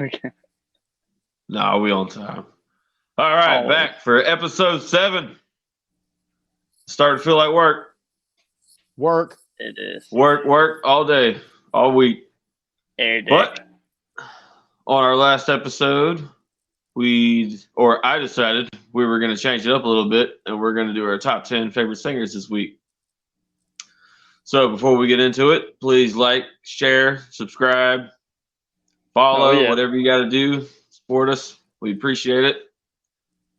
Okay. No, we on time. All right, Always. back for episode 7. Starting to feel like work. Work. It is. Work all day, all week. Every day. But on our last episode, I decided we were going to change it up a little bit, and we're going to do our top 10 favorite singers this week. So before we get into it, please like, share, subscribe, follow, whatever you got to do. Support us. We appreciate it.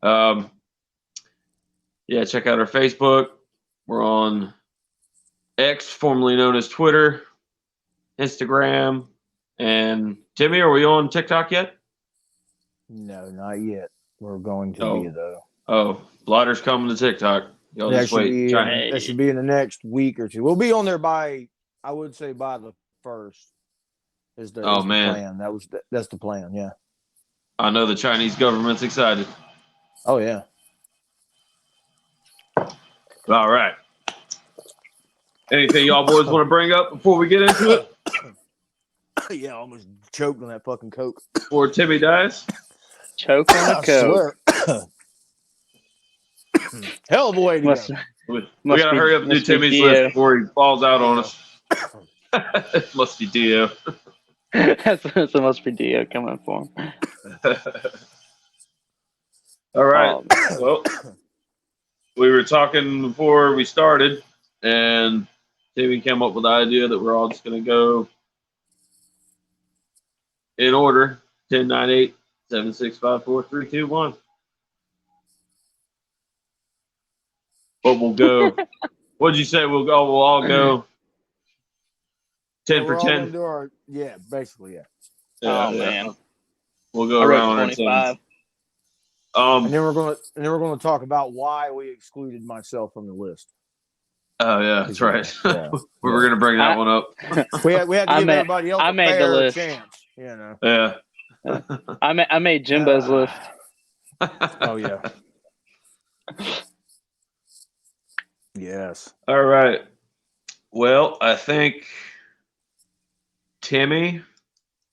Check out our Facebook. We're on X, formerly known as Twitter, Instagram, and Timmy, are we on TikTok yet? No, not yet. We're going to be, though. Oh, Blotter's coming to TikTok. Y'all just wait. That should be in the next week or two. We'll be on there by the 1st. Is the plan. That's the plan, yeah. I know the Chinese government's excited. Oh, yeah. All right. Anything y'all boys want to bring up before we get into it? Yeah, I almost choked on that fucking Coke. Before Timmy dies? Choke on a Coke. Hell of a way to go. We got to hurry up and do Timmy's list before he falls out on us. It must be Dio. It must be Dio coming for him. All right. Well, we were talking before we started, and Timmy came up with the idea that we're all just going to go in order: 10, 9, 8, 7, 6, 5, 4, 3, 2, 1. But we'll go. What'd you say? We'll all go 10 for 10. Basically, yeah. Man. We'll go around 25. And then we're going to talk about why we excluded myself from the list. Oh yeah, that's right. Yeah. We were going to bring that one up. We had to give everybody else a fair chance. You know. Yeah. I made Jimbo's list. Oh yeah. Yes. All right. Well, I think Timmy.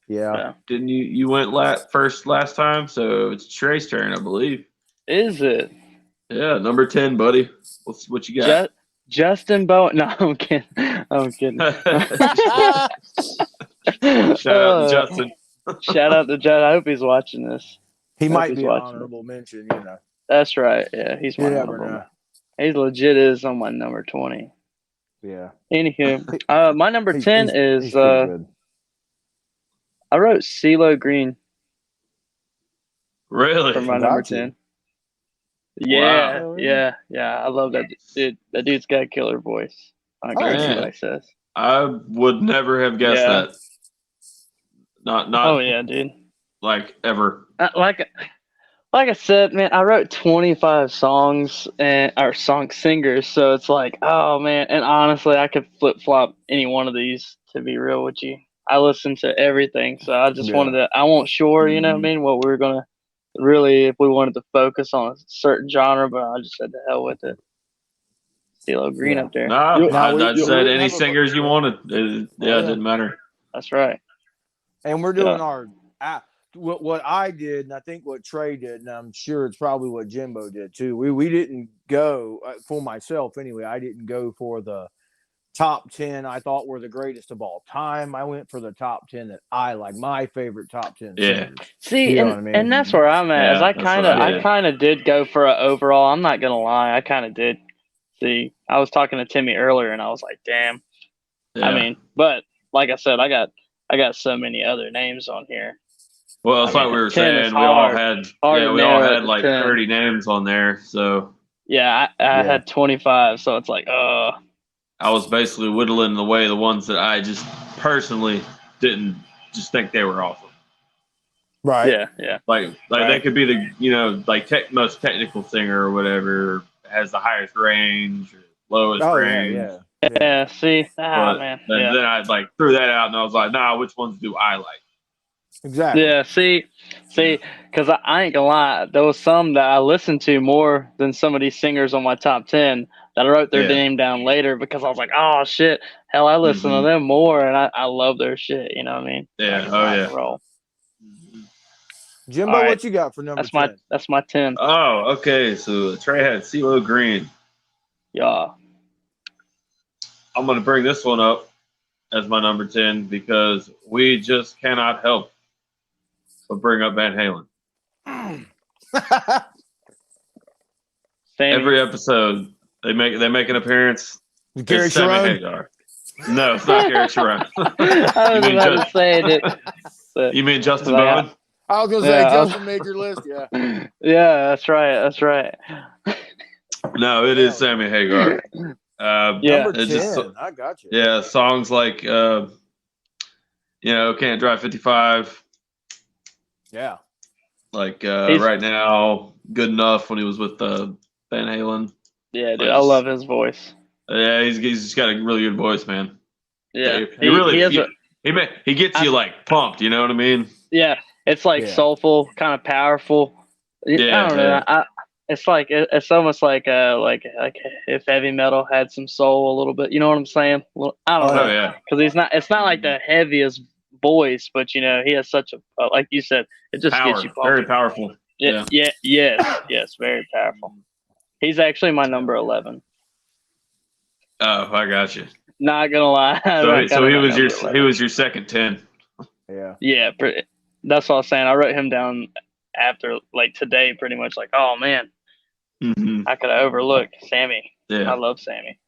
Yeah. Didn't you went first last time? So it's Trey's turn, I believe. Is it? Yeah, number 10, buddy. What you got? Justin Bowen. No, I'm kidding. Shout out to Justin. Shout out to Judd. I hope he's watching this. He might be an honorable mention, you know. That's right. Yeah, he's my number. He's legit is on my number 20. Yeah. Anywho, my number 10 is I wrote CeeLo Green. Really? For my number 10. Yeah, wow. yeah. I love that dude. That dude's got a killer voice. I don't care what anybody says. I would never have guessed that. Not. Oh yeah, dude. Like ever. Like I said, man, I wrote 25 songs or song singers, so it's like, oh man. And honestly, I could flip flop any one of these. To be real with you, I listen to everything, so I just wanted to. I wasn't sure, you know what I mean, what we were gonna really, if we wanted to focus on a certain genre, but I just said to hell with it. CeeLo Green up there. I said any singers you wanted. It didn't matter. That's right. And we're doing what I did, and I think what Trey did, and I'm sure it's probably what Jimbo did too. We didn't go for myself anyway. I didn't go for the top 10 I thought were the greatest of all time. I went for the top 10 that I like, my favorite top 10 singers. See, you know what I mean? And that's where I'm at. I kind of did go for an overall. I'm not gonna lie, I kind of did. See, I was talking to Timmy earlier, and I was like, damn. Yeah. I mean, but like I said, I got so many other names on here. Well, it's like we were saying, we all had like 30 names on there. So yeah, I had 25. So it's like, I was basically whittling away the ones that I just personally didn't just think they were awesome. Right. Yeah. Like they could be the most technical singer or whatever, has the highest range or lowest range. Yeah. See, man. Then I threw that out and I was like, nah, which ones do I like? Exactly. Yeah. See, because I ain't gonna lie, there was some that I listened to more than some of these singers on my top 10 that I wrote their name down later because I was like, oh shit, hell, I listen to them more and I love their shit. You know what I mean? Yeah. Roll. Jimbo, All right. what you got for number 10? That's my 10. Oh, okay. So Trey had CeeLo Green. Yeah. I'm going to bring this one up as my number 10 because we just cannot help but bring up Van Halen. Every episode, they make an appearance. Gary It's Sammy Sharon? Hagar. No, it's not Gary Sharon. I was about to say it. You mean Justin Like, Bowen? I was gonna say Justin made your list. Yeah. Yeah, that's right. That's right. No, it is Sammy Hagar. Yeah. Number 10. Just, I got you. yeah, songs like Can't Drive 55. Yeah. Like right now, Good Enough when he was with Van Halen. Yeah, dude, I love his voice. Yeah, he's just got a really good voice, man. Yeah, he gets you like pumped. You know what I mean? Yeah, it's like soulful, kind of powerful. Yeah, I don't know. It's like it's almost like if heavy metal had some soul a little bit. You know what I'm saying? I don't know. Yeah. Because it's not like the heaviest voice, but he has such a like you said, it just gets you pumped. Very powerful. Yes, very powerful. He's actually my number 11. Oh, I got you. Not gonna lie. So he was your second 10. Yeah. That's what I was saying. I wrote him down after like today, pretty much like, oh man, I could have overlooked Sammy. Yeah, I love Sammy.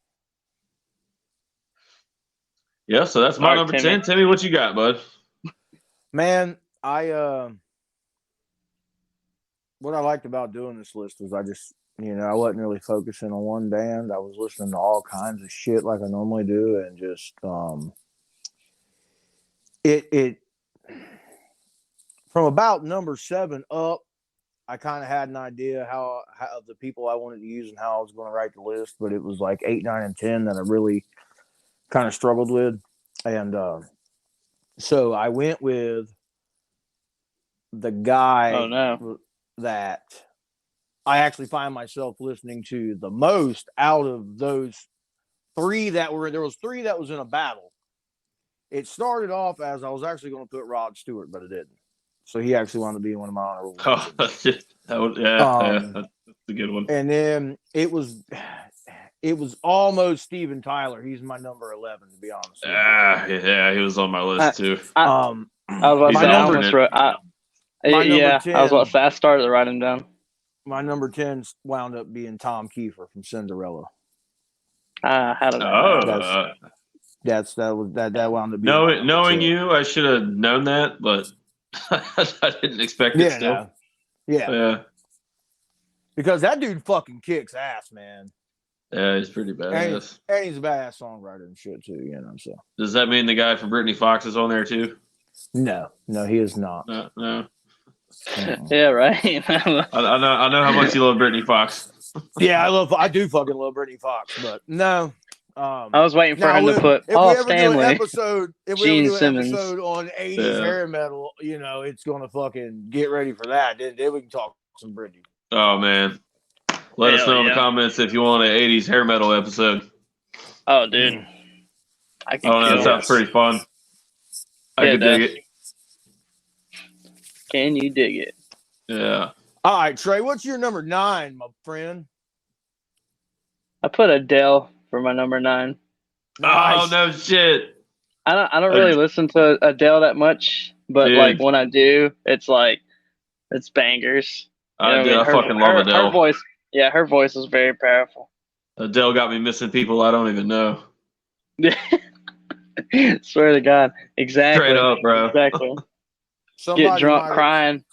Yeah, so that's my number 10. Timmy, what you got, bud? Man, what I liked about doing this list was I just, I wasn't really focusing on one band. I was listening to all kinds of shit like I normally do, and just it from about number 7 up, I kind of had an idea how of the people I wanted to use and how I was going to write the list, but it was like 8, 9, and 10 that I really kind of struggled with, and so I went with the guy that I actually find myself listening to the most out of those 3 that were. There was 3 that was in a battle. It started off as I was actually going to put Rod Stewart, but it didn't. So he actually wanted to be one of my honorable mentions. That's a good one. And then it was almost Steven Tyler. He's my number 11, to be honest. Yeah, he was on my list too. I was about to say, I was about to say, I started to write him down. My number 10 wound up being Tom Kiefer from Cinderella. How did I know? That wound up being knowing you, I should have known that, but I didn't expect it still. Yeah. Because that dude fucking kicks ass, man. Yeah, he's pretty badass. And he's a badass songwriter and shit too, So does that mean the guy from Britney Fox is on there too? No, he is not. No. Yeah, right. I know how much you love Britney Fox. Yeah, I do fucking love Britney Fox, but no. I was waiting for him to put Paul Stanley. If we ever do an episode on 80s hair metal, it's gonna fucking get ready for that. Then we can talk some Britney. Oh man. Let us know in the comments if you want an 80s hair metal episode. Oh, dude. That sounds pretty fun. I can dig it. Can you dig it? Yeah. All right, Trey, what's your number 9, my friend? I put Adele for my number 9. Nice. Oh, no shit. I don't really listen to Adele that much, but like when I do, it's bangers. I fucking love Adele. Her voice. Yeah, her voice is very powerful. Adele got me missing people I don't even know. Swear to God. Exactly. Straight up, bro. Exactly. Get drunk crying.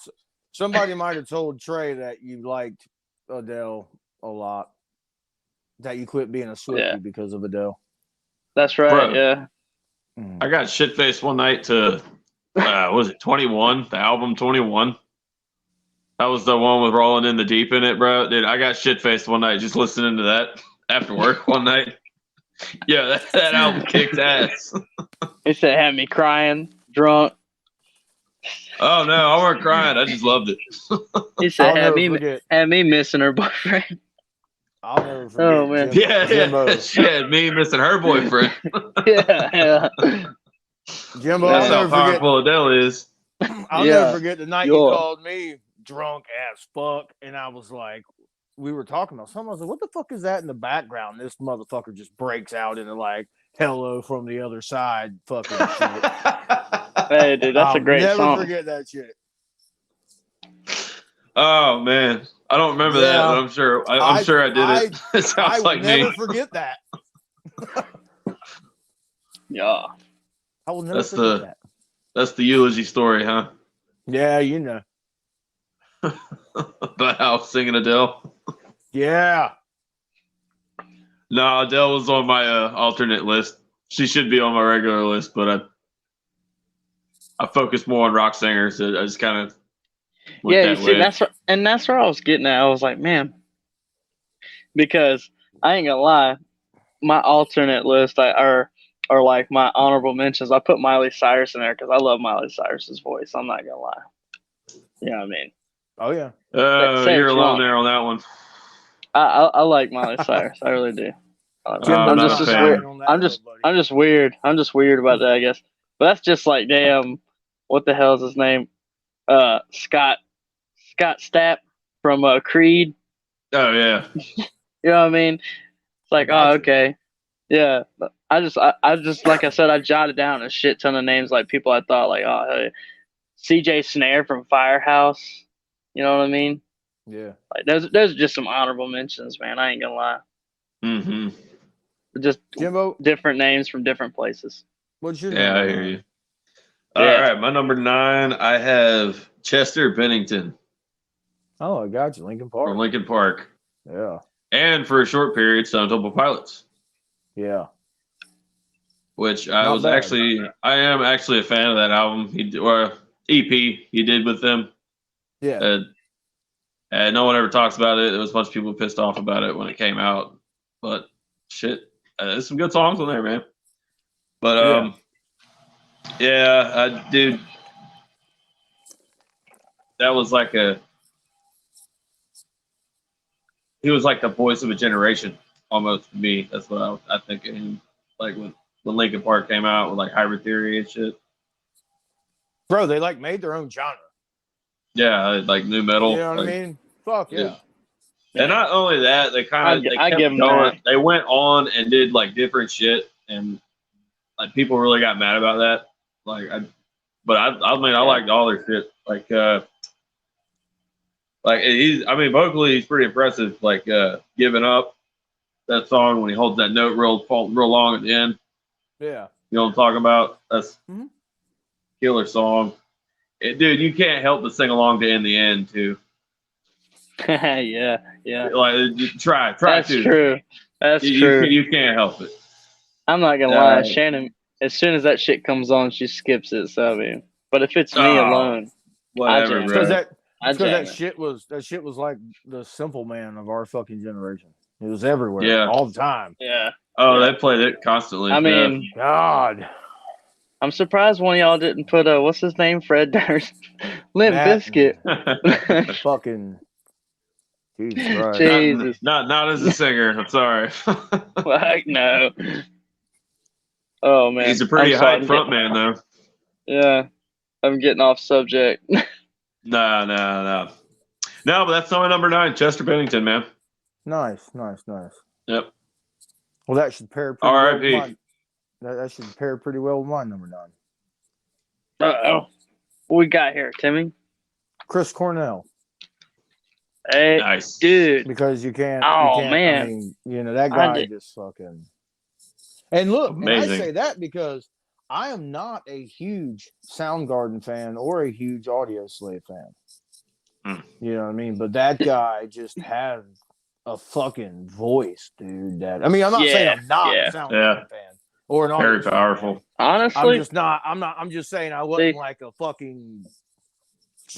Somebody might have told Trey that you liked Adele a lot. That you quit being a Swiftie because of Adele. That's right, bro, yeah. I got shit-faced one night to, was it 21? The album 21? That was the one with Rolling in the Deep in it, bro. Dude, I got shit-faced one night just listening to that after work one night. Yeah, that album kicked ass. He said, had me crying, drunk. Oh, no, I weren't crying. I just loved it. He said, had me missing her boyfriend. I'll never forget. Oh, man. Jimbo. She had me missing her boyfriend. Yeah. Jimbo, that's how powerful Adele is. I'll Yeah. never forget the night you called me drunk as fuck, and I was like, we were talking about something. I was like, what the fuck is that in the background? This motherfucker just breaks out into like "Hello from the Other Side" fucking shit. Hey, dude, that's a great never song. forget that shit. Oh man, I don't remember that, but I'm sure. I'm sure I did it. It sounds like me. I will never forget that. Yeah. I will never forget that. That's the eulogy story, huh? Yeah, you know. About how singing Adele. Yeah. No, Adele was on my alternate list. She should be on my regular list, but I focus more on rock singers. I just kind of Yeah, you see, that's where I was getting at. I was like, man, because I ain't gonna lie, my alternate list, or like my honorable mentions, I put Miley Cyrus in there because I love Miley Cyrus's voice. I'm not gonna lie. You know what I mean? Oh yeah. You're alone there on that one. I like Miley Cyrus. I really do. I'm just weird. I'm just weird. I'm just weird about that, I guess. But that's just like, damn, what the hell is his name? Scott Stapp from Creed. Oh yeah. You know what I mean? It's like, oh, okay. Yeah. I just like I said, I jotted down a shit ton of names, like people I thought like, oh, hey, CJ Snare from Firehouse. You know what I mean? Yeah. Like those are just some honorable mentions, man. I ain't gonna lie. Mm-hmm. Just Jimbo, different names from different places. What's your number? I hear you. All right, my number 9, I have Chester Bennington. Oh, I got you. Linkin Park. From Linkin Park. Yeah. And for a short period, Stone Temple Pilots. Yeah. Which I am actually a fan of that album. Or EP he did with them. Yeah. And no one ever talks about it. There was a bunch of people pissed off about it when it came out. But shit, there's some good songs on there, man. But dude, that was like he was like the voice of a generation almost to me. That's what I think of him. Like when Linkin Park came out with like Hybrid Theory and shit. Bro, they like made their own genre. Yeah, like new metal. You know what I mean? Fuck yeah. And not only that, they kind of kept going. They went on and did like different shit, and like people really got mad about that. Like I liked all their shit. Like vocally he's pretty impressive. Like Giving Up, that song when he holds that note real long at the end. Yeah. You know what I'm talking about? That's killer song. Dude, you can't help but sing along to In the End too. yeah. Like try That's to. True. That's true. You can't help it. I'm not gonna lie, Shannon. As soon as that shit comes on, she skips it. So I mean, but if it's me alone, whatever, bro. That shit was like the Simple Man of our fucking generation. It was everywhere, all the time. Yeah. Oh, they played it constantly. I mean, God. I'm surprised one of y'all didn't put what's his name, Fred Durst, Limp Bizkit. Fucking Jesus Christ. Jesus. Not as a singer. I'm sorry. Like no. Oh man, he's a pretty hype front man though. Yeah, I'm getting off subject. No, but that's my number 9, Chester Bennington, man. Nice. Yep. Well, that should pair pretty R.I.P. well with that should pair pretty well with my number 9. Uh-oh. What we got here, Timmy? Chris Cornell. Hey, nice, dude. Because you can't. Man. I mean, that guy just fucking. And look, and I say that because I am not a huge Soundgarden fan or a huge Audio Slave fan. You know what I mean? But that guy just had a fucking voice, dude. I'm not saying I'm not a Soundgarden fan or an Audio very powerful. Fan. Honestly, I'm just saying I wasn't like a fucking.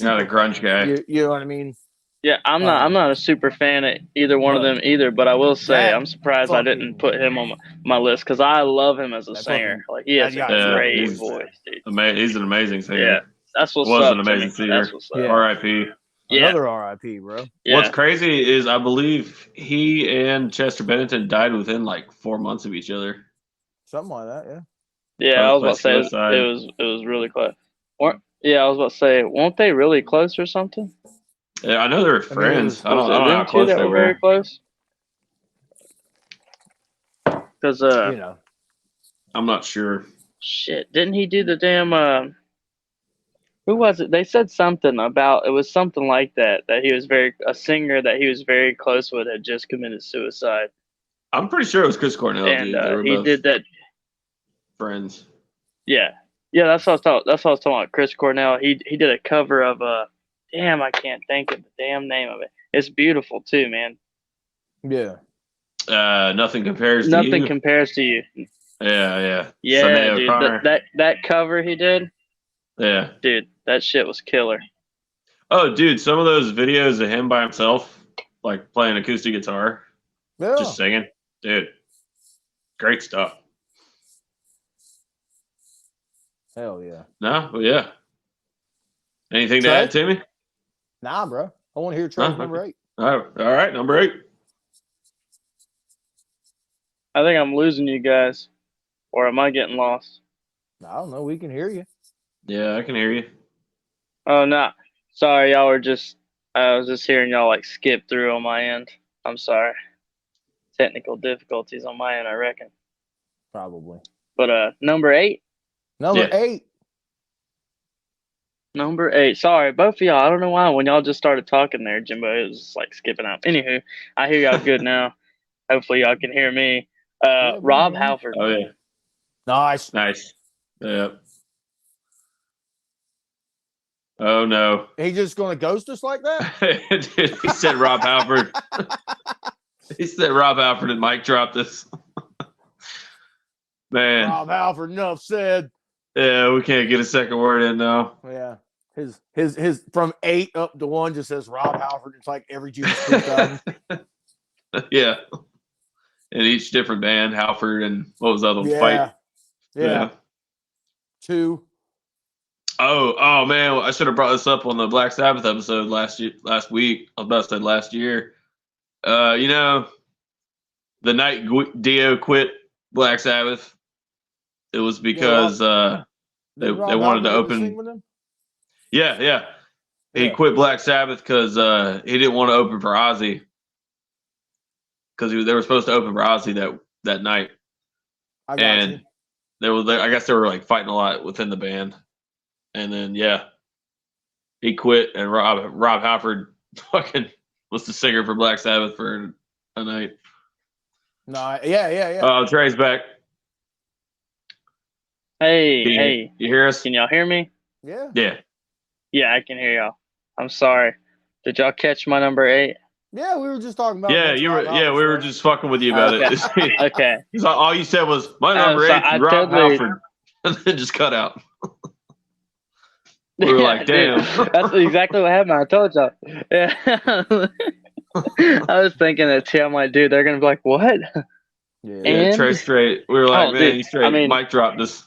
Not a grunge guy. You know what I mean? Yeah, I'm not a super fan of either one of them either, but I will say I'm surprised I didn't put him on my list because I love him as a singer. Like he has a great voice, dude. He's an amazing singer. Yeah, that's what's was up. An amazing singer. R.I.P. Another R.I.P. Bro. Yeah. What's crazy is I believe he and Chester Bennington died within like 4 months of each other. Something like that, yeah. Yeah, I was about to say it was really close. Yeah, I was about to say, weren't they really close or something? Yeah, I know they were I mean, it friends. was- I don't Was it know how them two close that they were very were. close? Because you know. I'm not sure. shit, didn't he do the damn? Who was it? They said something about it was something like that he was a singer that he was very close with had just committed suicide, I'm pretty sure it was Chris Cornell, and dude. They were he both did that. friends. Yeah, yeah, that's what I was talking about. Chris Cornell. He did a cover of damn, I can't think of the damn name of it. It's beautiful too, man. Yeah. Nothing compares to Nothing you. compares to you. Yeah. Sammy Yeah, dude, O'Connor. that cover he did, Yeah. dude, that shit was killer. Oh, dude, some of those videos of him by himself, like playing acoustic guitar, Yeah. just singing, dude, great stuff. Hell yeah. No, but yeah. Anything to Trey? add, Timmy? Nah, bro. I want to hear Trey's Huh? number Okay. 8. All right, number 8. I think I'm losing you guys, or am I getting lost? I don't know. We can hear you. Yeah, I can hear you. Oh no, sorry, y'all were just. I was just hearing y'all like skip through on my end. I'm sorry. Technical difficulties on my end, I reckon. Probably. But number 8. Number Yeah. 8. Number 8. Sorry, both of y'all. I don't know why when y'all just started talking there, Jimbo, it was just like skipping out. Anywho, I hear y'all good now. Hopefully y'all can hear me. Yeah, we can Rob hear you. Halford. Oh yeah, Nice. nice. Yeah. Oh no. He just going to ghost us like that? Dude, he said Rob Halford. He said Rob Halford and Mike dropped this. Man. Rob Halford, enough said. Yeah, we can't get a second word in now. Yeah. His from 8 up to 1 just says Rob Halford. It's like every Judas Priest album. Yeah. In each different band, Halford and what was the other one? Fight. Yeah. 2. Oh man, I should have brought this up on the Black Sabbath episode last week. I was about to say last year. You know, the night Dio quit Black Sabbath, it was because they Rob wanted to Halford get to sing open. with them? Yeah. He Yeah. quit Black Sabbath because he didn't want to open for Ozzy because they were supposed to open for Ozzy that night, I got and you. I guess they were like fighting a lot within the band, and then he quit, and Rob Halford fucking was the singer for Black Sabbath for a night. No, yeah. Oh, Trey's back. Hey, You hear us? can y'all hear me? Yeah. Yeah. Yeah, I can hear y'all. I'm sorry. Did y'all catch my number 8? Yeah, we were just talking about Yeah, bunch of you were. Rob Yeah, Halford we were stuff. just fucking with you about Okay. it. Okay. He's like, all you said was my number So 8, I Rob totally- Halford, and then just cut out. We were like, Dude, damn. that's exactly what happened. I told y'all. Yeah. I was thinking that too. I'm like, dude, they're gonna be like, what? Yeah. Yeah, And Trey straight. We were like, oh, man, dude, you straight. I mean- Mike dropped us.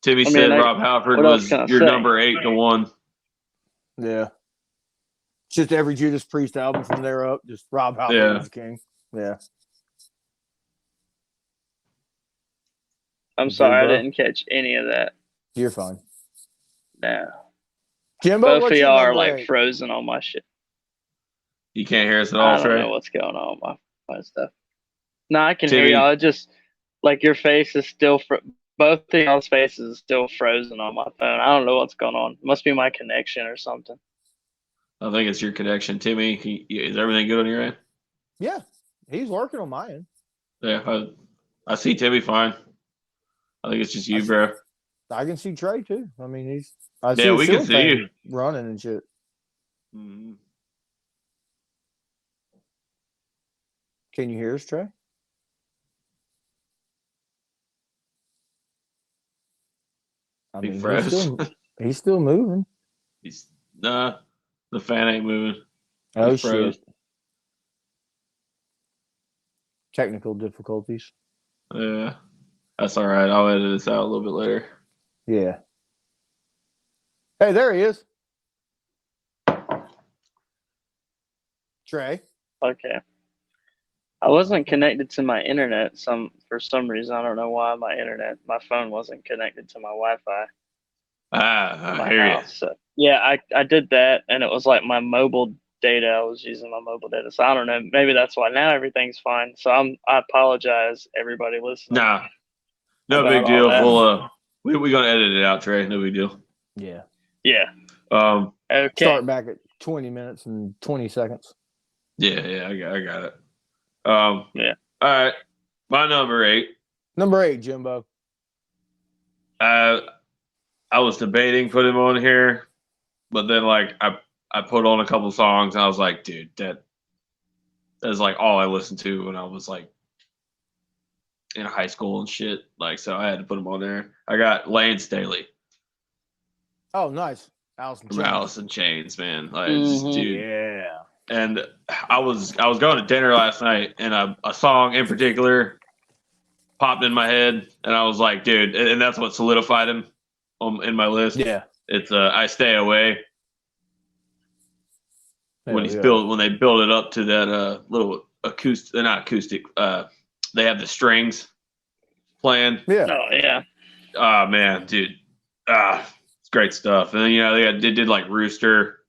Timmy I mean, said like, Rob Halford what else was can I your say? number 8 to 1. Yeah. Just every Judas Priest album from there up, just Rob Halford Yeah. was king. Yeah. I'm You sorry, good, bro? I didn't catch any of that. You're fine. No. Jimbo, Both what's of your y'all are number like 8? frozen on my shit. You can't hear us at I all, don't Trey? know what's going on with my stuff. No, I can Timmy. hear y'all. It just like your face is still both of y'all's faces is still frozen on my phone. I don't know what's going on. It must be my connection or something. I think it's your connection. Timmy, is everything good on your end? Yeah. He's working on my end. Yeah, I see Timmy fine. I think it's just you, bro. I can see Trey too. I mean, I see Yeah, his we can ceiling see fan you. running and shit. Mm-hmm. Can you hear us, Trey? I He mean, froze. he's still moving. Nah, the fan ain't moving. Oh He's froze. shit! Technical difficulties. Yeah, that's all right. I'll edit this out a little bit later. Yeah. Hey, there he is. Trey. Okay. I wasn't connected to my internet for some reason. I don't know why my phone wasn't connected to my Wi-Fi Ah, in I my hear you. house. So yeah, I did that, and it was like my mobile data. I was using my mobile data, so I don't know. Maybe that's why now everything's fine. So I apologize, everybody listening, Nah, no about big all deal. that. We gonna edit it out, Trey. No big deal. Yeah. Yeah. Um, Okay. Start back at 20 minutes and 20 seconds. yeah, I got it. Yeah. All right. My number 8. Number 8, Jimbo. I was debating putting him on here, but then like I put on a couple songs and I was like, dude, that's like all I listened to when I was like in high school and shit. Like, so I had to put him on there. I got Lane Staley Oh, nice. Alice in from Chains. Alice in Chains, man. Like, just, dude. Yeah. And I was going to dinner last night, and a song in particular popped in my head, and I was like, dude, and that's what solidified him in my list. Yeah. It's "I Stay Away." When Hell when they build it up to that little acoustic, they're not acoustic. They have the strings playing. yeah. Oh yeah. Oh man, dude, it's great stuff. And then they did like Rooster.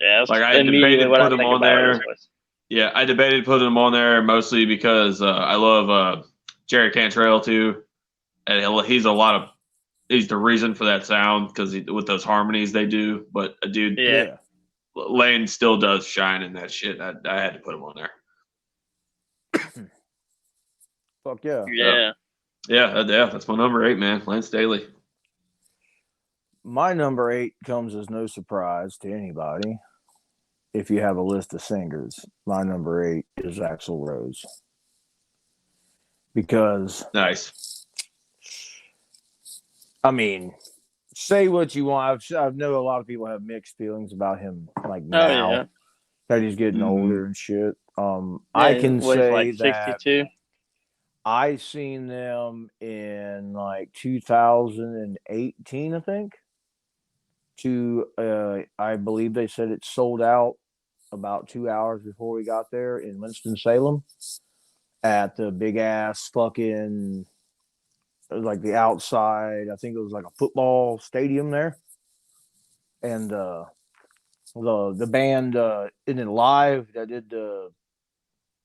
Yeah. That's Like I immediately debated what I putting him think on about there. is Yeah, I debated putting him on there mostly because I love Jerry Cantrell too, and he's the reason for that sound because with those harmonies they do. But dude, Yeah. Lane still does shine in that shit. I had to put him on there. Fuck yeah. Yeah. Yeah, that's my number 8, man. Lane Staley. My number 8 comes as no surprise to anybody. If you have a list of singers, my number 8 is Axl Rose. Because, Nice. I mean, say what you want. I know a lot of people have mixed feelings about him, like Oh now yeah. that he's getting Mhm. older and shit. I Yeah, can what, he's say like that 62. I seen them in like 2018, I think. I believe they said it sold out about 2 hours before we got there in Winston-Salem at the big ass fucking, it was like the outside. I think it was like a football stadium there, and the band in it live that did the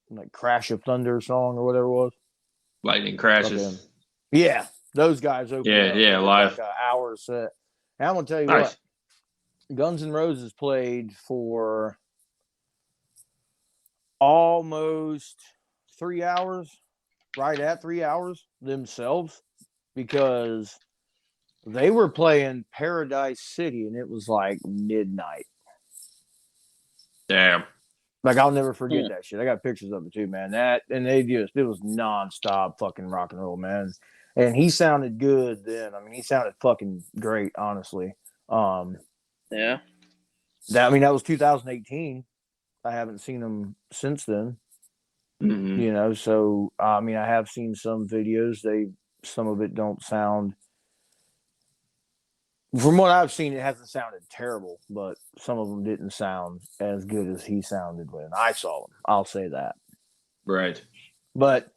like Crash of Thunder song or whatever it was. Lightning crashes. Okay. Yeah, those guys opened up. They did live. like an hour set. And I'm gonna tell you Nice. what, Guns N' Roses played for almost 3 hours, right at 3 hours themselves, because they were playing Paradise City and it was like midnight. Damn. Like, I'll never forget that shit. I got pictures of it too, man. It was nonstop fucking rock and roll, man. And he sounded good then. I mean, he sounded fucking great, honestly. Yeah. That was 2018. I haven't seen him since then. Mm-hmm. So I have seen some videos. Some of it don't sound. From what I've seen, it hasn't sounded terrible, but some of them didn't sound as good as he sounded when I saw him. I'll say that. Right. But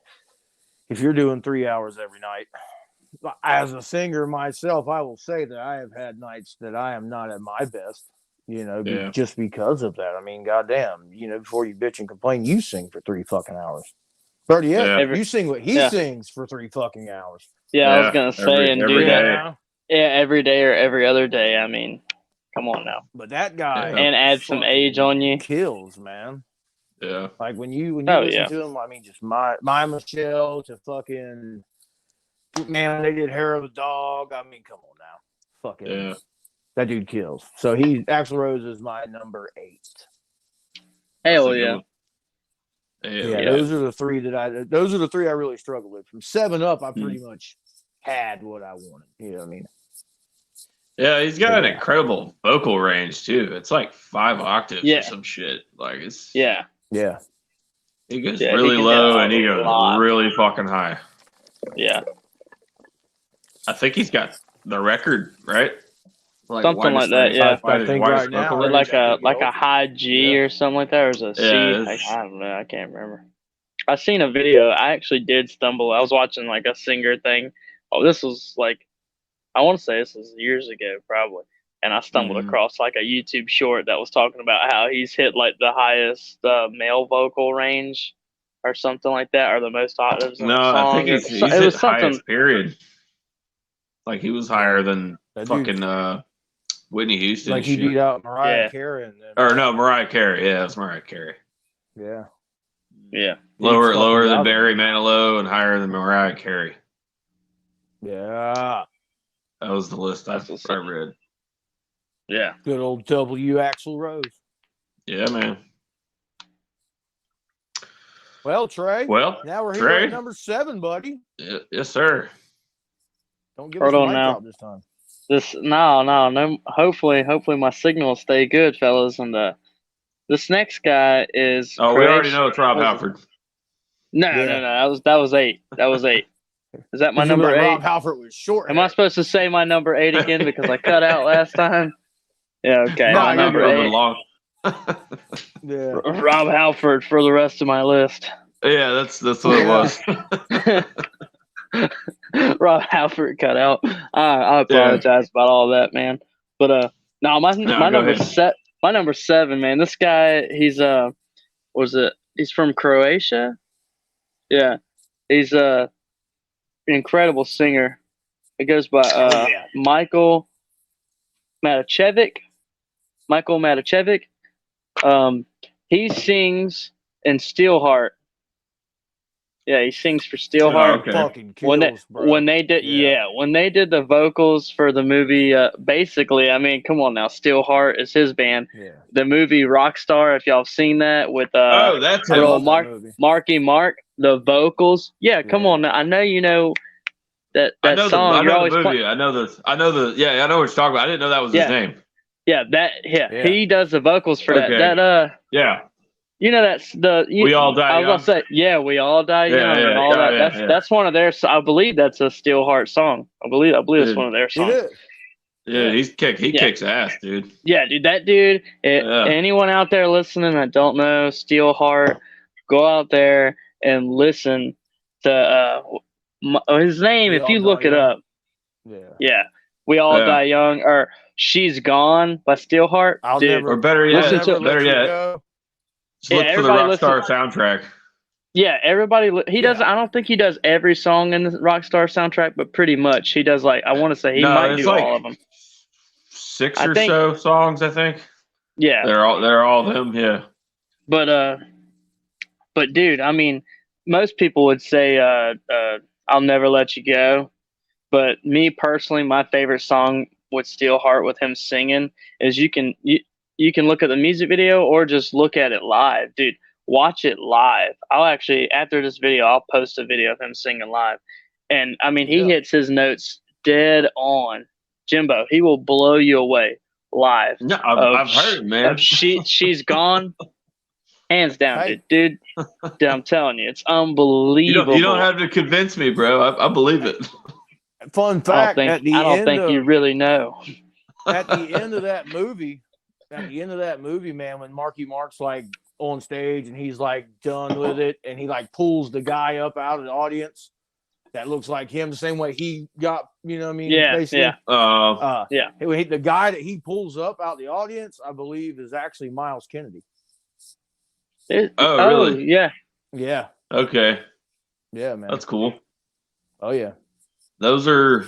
if you're doing 3 hours every night, as a singer myself, I will say that I have had nights that I am not at my best, just because of that. I mean, goddamn, before you bitch and complain, you sing for 3 fucking hours. But you sing what he sings for 3 fucking hours. Yeah, I was gonna say and do that. day. Yeah, every day or every other day. I mean, come on now. But that guy and add some age on you. Kills, man. Yeah. Like when you listen to him, I mean, just my Michelle to fucking man, they did Hair of a Dog. I mean, come on now, fucking that dude kills. So Axl Rose is my number 8. Hell yeah. Yeah, those are the three I really struggled with. From 7 Up, I pretty much had what I wanted. You know what I mean? Yeah, he's got an incredible vocal range too. It's like 5 octaves or some shit. Like it's yeah. He goes really low and he goes really fucking high. Yeah. I think he's got the record, right? Like Something like that, yeah. I think right now, Is it like a high G or something like that, or is it a C? Yeah, I don't know. I can't remember. I seen a video. I actually did stumble. I was watching like a singer thing. Oh, this was like I want to say this was years ago, probably. And I stumbled across like a YouTube short that was talking about how he's hit like the highest male vocal range, or something like that, or the most octaves in no, a I song. think he's It hit was something. highest period. Like he was higher than That fucking Whitney Houston. like and he shit. beat out Mariah Yeah. Carey. And then, Or no, Mariah Carey. Yeah, it's Mariah Carey. yeah. Yeah. Lower than Barry Manilow and higher than Mariah Carey. Yeah. That was the list I That's what's up. read. Yeah. Good old W. Axl Rose. Yeah, man. Well, Trey. Well, Now we're here Trey. at number 7, buddy. Yes, sir. Don't give us a mic drop this time. No. Hopefully my signal will stay good, fellas. And this next guy is. Oh, we already know it's Rob Halford. No. That was 8. That was 8. Is that my number 8? Rob Halford was short. Am I supposed to say my number 8 again because I cut out last time? Yeah, okay. No, My number 8. Long. Yeah. Rob Halford for the rest of my list. Yeah, that's what it was. Rob Halford cut out. I apologize about all that, man. But no, my number 7, man. This guy, he's he's from Croatia. Yeah, he's an incredible singer. It goes by Michael Matacevic. He sings in Steelheart. Yeah, he sings for Steelheart. Okay. Fucking kills, when they did the vocals for the movie, basically, I mean, come on now, Steelheart is his band. Yeah. The movie Rockstar, if y'all have seen that with that's good old movie. Marky Mark, the vocals. Yeah, come on now. I know you know that song. I know the movie. I know what you're talking about. I didn't know that was his name. Yeah, he does the vocals for that. Yeah. You know that's We All Die Young. I was gonna say, yeah, We All Die Young and all that. That's one of their. I believe that's a Steelheart song. I believe it's one of their songs. It is. Yeah, he kicks ass, dude. Yeah, dude, that dude. Anyone out there listening that don't know Steelheart, go out there and listen to his name. If you look it up, yeah, We All Die Young, or She's Gone by Steelheart. Or better yet, just look for the Rockstar soundtrack. Yeah, everybody. He doesn't. I don't think he does every song in the Rockstar soundtrack, but pretty much he does. Like I want to say he might do all of them. 6 or so songs, I think. Yeah, they're all them. Yeah. But dude, I mean, most people would say "I'll Never Let You Go," but me personally, my favorite song with Steelheart with him singing is you can look at the music video or just look at it live, dude. Watch it live. I'll actually, after this video, I'll post a video of him singing live. And I mean, he hits his notes dead on. Jimbo, he will blow you away live. No, I've heard it, man. She's Gone. Hands down, dude. I'm telling you, it's unbelievable. You don't have to convince me, bro. I believe it. Fun fact, I don't think you really know. At the end of that movie, man, when Marky Mark's like on stage and he's like done with it, and he like pulls the guy up out of the audience that looks like him, the same way he got, you know what I mean? Basically. The guy that he pulls up out the audience, I believe, is actually Miles Kennedy. Really? Yeah. Yeah. Okay. Yeah, man. That's cool. Oh yeah. Those are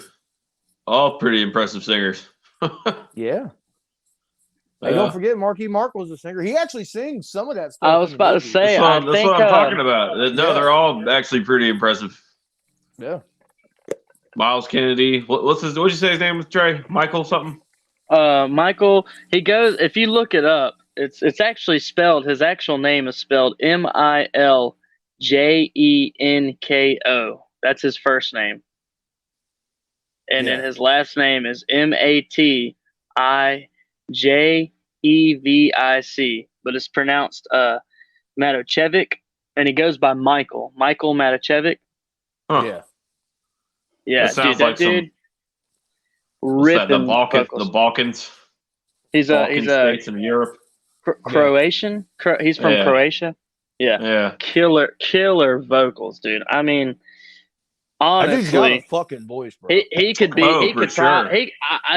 all pretty impressive singers. Yeah. Hey, don't forget, Marky Mark was a singer. He actually sings some of that stuff. I was about to say, that's what I'm talking about. No, they're all actually pretty impressive. Yeah. Miles Kennedy. What'd you say his name was, Trey? Michael something? Michael. He goes. If you look it up, it's actually spelled. His actual name is spelled Miljenko. That's his first name. And then his last name is Matijevic, but it's pronounced Matacevic, and he goes by Michael Matacevic. Huh. Yeah, that sounds like dude, some ripping The vocals. Balkans. He's Balkan a states in Europe. Croatian. He's from Croatia. Yeah. Yeah. Killer vocals, dude. I mean, honestly, dude's got a fucking voice, bro. He could be. Oh, he for could sure.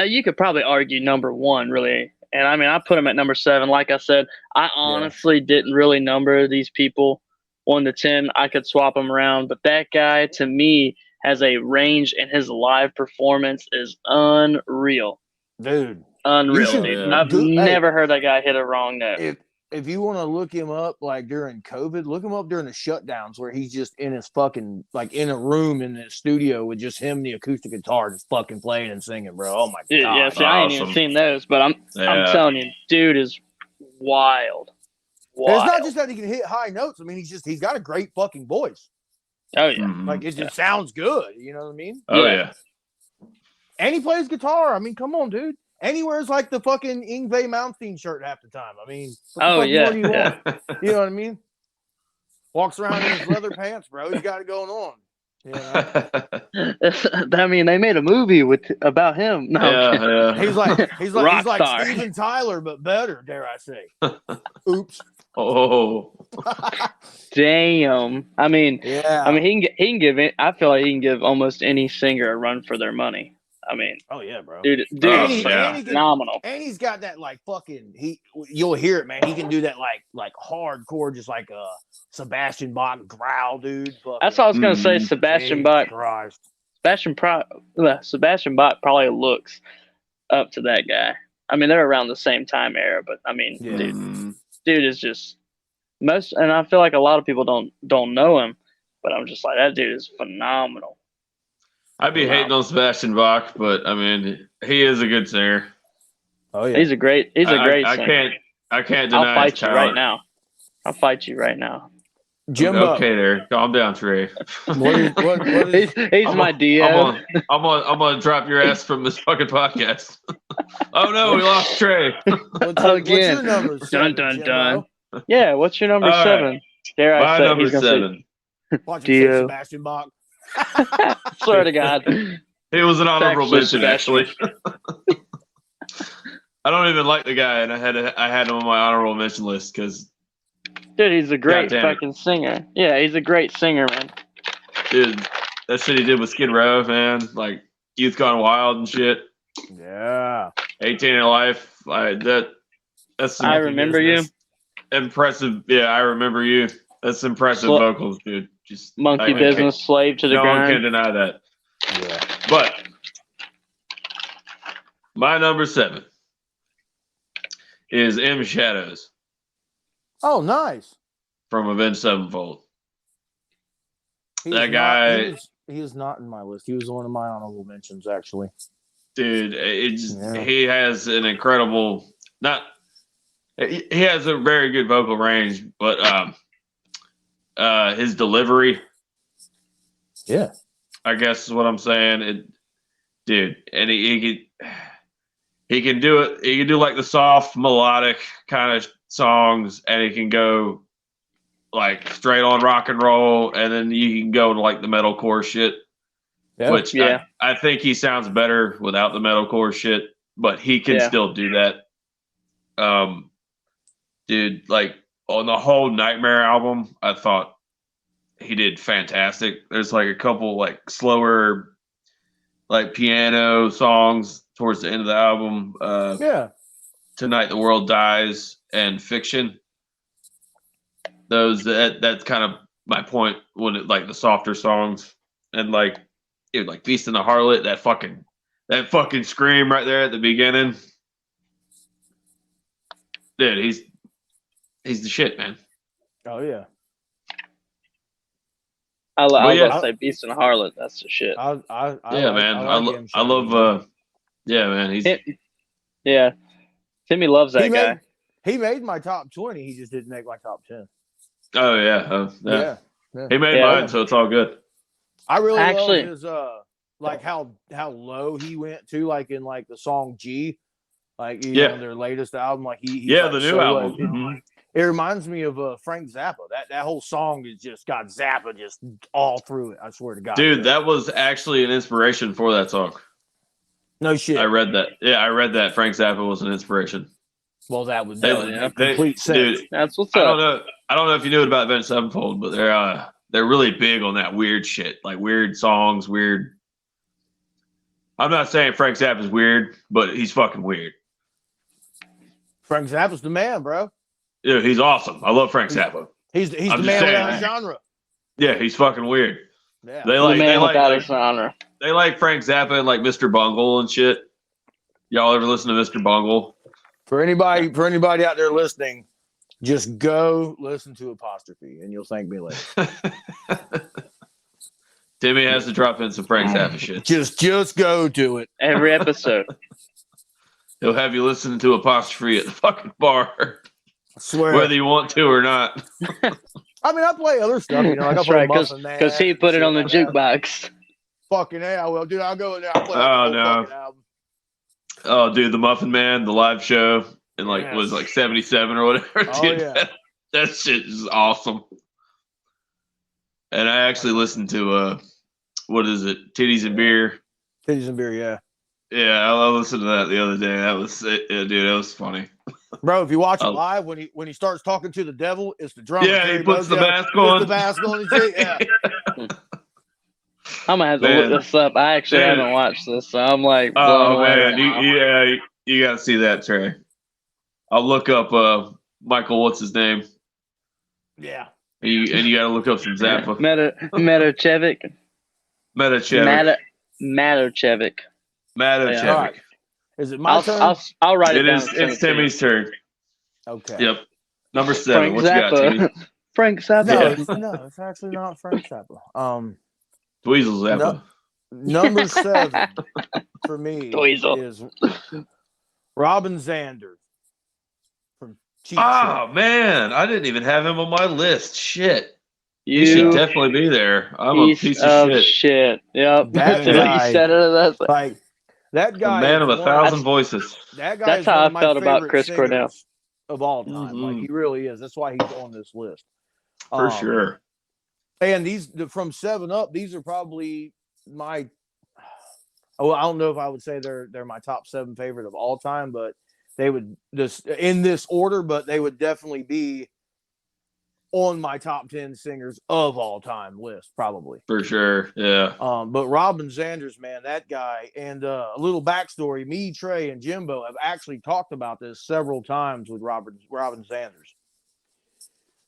you could probably argue number one, really. And I mean, I put him at number 7. Like I said, I honestly didn't really number these people 1 to 10. I could swap them around, but that guy to me has a range, and his live performance is unreal. Dude. Unreal, dude. I've never heard that guy hit a wrong note. If you want to look him up, like during COVID, look him up during the shutdowns where he's just in his fucking, like in a room in the studio with just him, and the acoustic guitar, just fucking playing and singing, bro. Oh my Dude, god! Yeah, see, I ain't even seen those, but I'm telling you, dude is wild. It's not just that he can hit high notes. I mean, he's got a great fucking voice. Oh yeah, like it just sounds good. You know what I mean? Oh yeah. And he plays guitar. I mean, come on, dude. And he wears like the fucking Yngwie Malmsteen shirt half the time. I mean, what the fuck more do you want? You know what I mean? Walks around in his leather pants, bro. He's got it going on. You know? I mean, they made a movie about him. No, He's like star. Steven Tyler, but better, dare I say? Oops. Oh. Damn. I mean, he can give it. I feel like he can give almost any singer a run for their money. I mean, oh yeah, bro, dude, and phenomenal. And he's got that like fucking you'll hear it, man. He can do that like hardcore, just like a Sebastian Bach growl, dude. Fucking, that's what I was gonna say. Sebastian Bach. Christ. Sebastian Bach probably looks up to that guy. I mean, they're around the same time era, but I mean, dude is just and I feel like a lot of people don't know him, but I'm just like, that dude is phenomenal. I'd be hating on Sebastian Bach, but I mean, he is a good singer. Oh yeah, he's a great singer. I can't deny. I'll fight you right now. I'll fight you right now. Jimbo. Okay, there. Calm down, Trey. What is, he's my DM. I'm gonna drop your ass from this fucking podcast. Oh no, we lost Trey. What's your number? Dun dun dun. Yeah, what's your number 7? Dare I say? My number 7. Watch Dio. Sebastian Bach. Swear to God. He was an honorable mention, actually. I don't even like the guy, and I had him on my honorable mention list because, dude, he's a great fucking singer. Yeah, he's a great singer, man. Dude, that shit he did with Skid Row, man, like Youth Gone Wild and shit. Yeah. 18 in Life. That's. I Remember You. Impressive. Yeah, I Remember You. That's impressive vocals, dude. Just Monkey Business, Slave to the Grind. No one can deny that. Yeah. But my number 7 is M Shadows. Oh, nice. From Avenged Sevenfold. That guy. He is not in my list. He was one of my honorable mentions, actually. Dude, he has an incredible. He has a very good vocal range, but his delivery, I guess is what I'm saying. Dude, and he can do it. He can do like the soft melodic kind of songs, and he can go like straight on rock and roll, and then you can go to like the metalcore shit. Which I think he sounds better without the metalcore shit, but he can still do that. Dude, like on the whole Nightmare album, I thought he did fantastic. There's like a couple like slower, like piano songs towards the end of the album. Tonight the World Dies and Fiction. That's kind of my point when it like the softer songs and like Beast and the Harlot, that fucking scream right there at the beginning. Dude, he's the shit, man. Oh yeah. I love say Beast and Harlot. That's the shit. Man. I love. Yeah, man. Timmy loves that guy. He made my top 20. He just didn't make my top 10. Oh yeah. He made mine, so it's all good. I really love his like how low he went to, like in like the song G, like on their latest album. Like he the new album. It reminds me of Frank Zappa. That whole song is just got Zappa just all through it. I swear to God, dude, that was actually an inspiration for that song. No shit. I read that. Yeah, I read that Frank Zappa was an inspiration. Well, that would yeah. make complete sense. Dude, That's what's I up. don't know if you knew about Avenged Sevenfold, but they're really big on that weird shit, like weird songs, weird. I'm not saying Frank Zappa's weird, but he's fucking weird. Frank Zappa's the man, bro. Yeah, he's awesome. I love Frank Zappa. He's the I'm just man saying. without a genre. Yeah, he's fucking weird. Yeah. They The like man they without like a genre. they like Frank Zappa and like Mr. Bungle and shit. Y'all ever listen to Mr. Bungle? For anybody out there listening, just go listen to Apostrophe, and you'll thank me later. Timmy has to drop in some Frank Zappa shit. Just go to it. Every episode. He'll have you listening to Apostrophe at the fucking bar, I swear. whether you want to or not. I mean, I play other stuff, you know. Like That's I play right, Muffin Man. because he put it on the and shit like that. jukebox. Fucking hell, well, dude, I'll go in there. I'll play Oh, the whole no. fucking album. Oh, dude, the Muffin Man, the live show, and Yes. was like 77 or whatever. Oh, Dude, yeah. that shit is awesome. And I actually listened to what is it, Titties and Beer. Titties and beer, yeah. Yeah, I listened to that the other day. That was it, dude. That was funny. Bro, if you watch it Oh. live, when he starts talking to the devil, it's the drummer. Yeah, Terry he puts the Bojo. mask Puts on. the mask on and shit. Yeah. I'm gonna have to Man. look this up. I actually Dude. haven't watched this, so I'm like blown Oh away. man, you gotta see that, Trey. I'll look up Michael. What's his name? Yeah. And you gotta look up some Zappa. Matochevic. Matochevic. Matochevic. Matochevic. Yeah. All right. Is it my turn? I'll write it It down. is. and send It's it to you. Timmy's turn. Okay. Yep. Number 7. Frank What you got, Timmy? Zappa. Frank Zappa. No, it's actually not Frank Zappa. Dweezil Zappa. Number 7 for me Dweezil. is Robin Zander from Cheap Oh Trick. man, I didn't even have him on my list. Shit. He You should definitely be there. I'm a piece of shit. Yep. That So guy- you said it. That's Like that A guy. man is of a one- thousand voices. That guy That's is how one I of my felt about favorite Chris singers Cornell. of all time. Mhm. Like he really is. That's why he's on this list. For sure. And from 7 Up, these are probably my. Oh, I don't know if I would say they're my top 7 favorite of all time, but they would just in this order. But they would definitely be on my top 10 singers of all time list, probably. For sure. Yeah. But Robin Sanders, man, that guy, and a little backstory: me, Trey, and Jimbo have actually talked about this several times with Robin Sanders.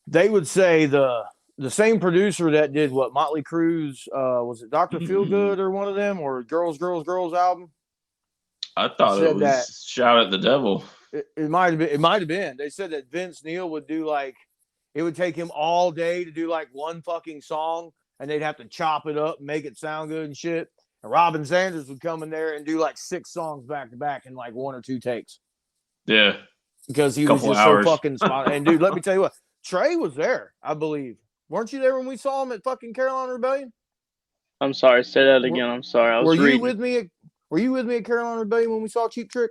They would say the same producer that did what Motley Crue's was it Dr. Feelgood or one of them or Girls album? I thought Said it was that- Shout at the Devil. It might have been. It might have been. They said that Vince Neil would do like it would take him all day to do like one fucking song, and they'd have to chop it up and make it sound good and shit. And Robin Sanders would come in there and do like 6 songs back to back in like 1 or 2 takes Yeah. because he was Couple just hours. so fucking spot. And dude, let me tell you what, Trey was there, I believe. Weren't you there when we saw him at fucking Carolina Rebellion? I'm sorry. Say that again. I'm sorry. I was Were reading. you with me? Were you with me at Carolina Rebellion when we saw Cheap Trick?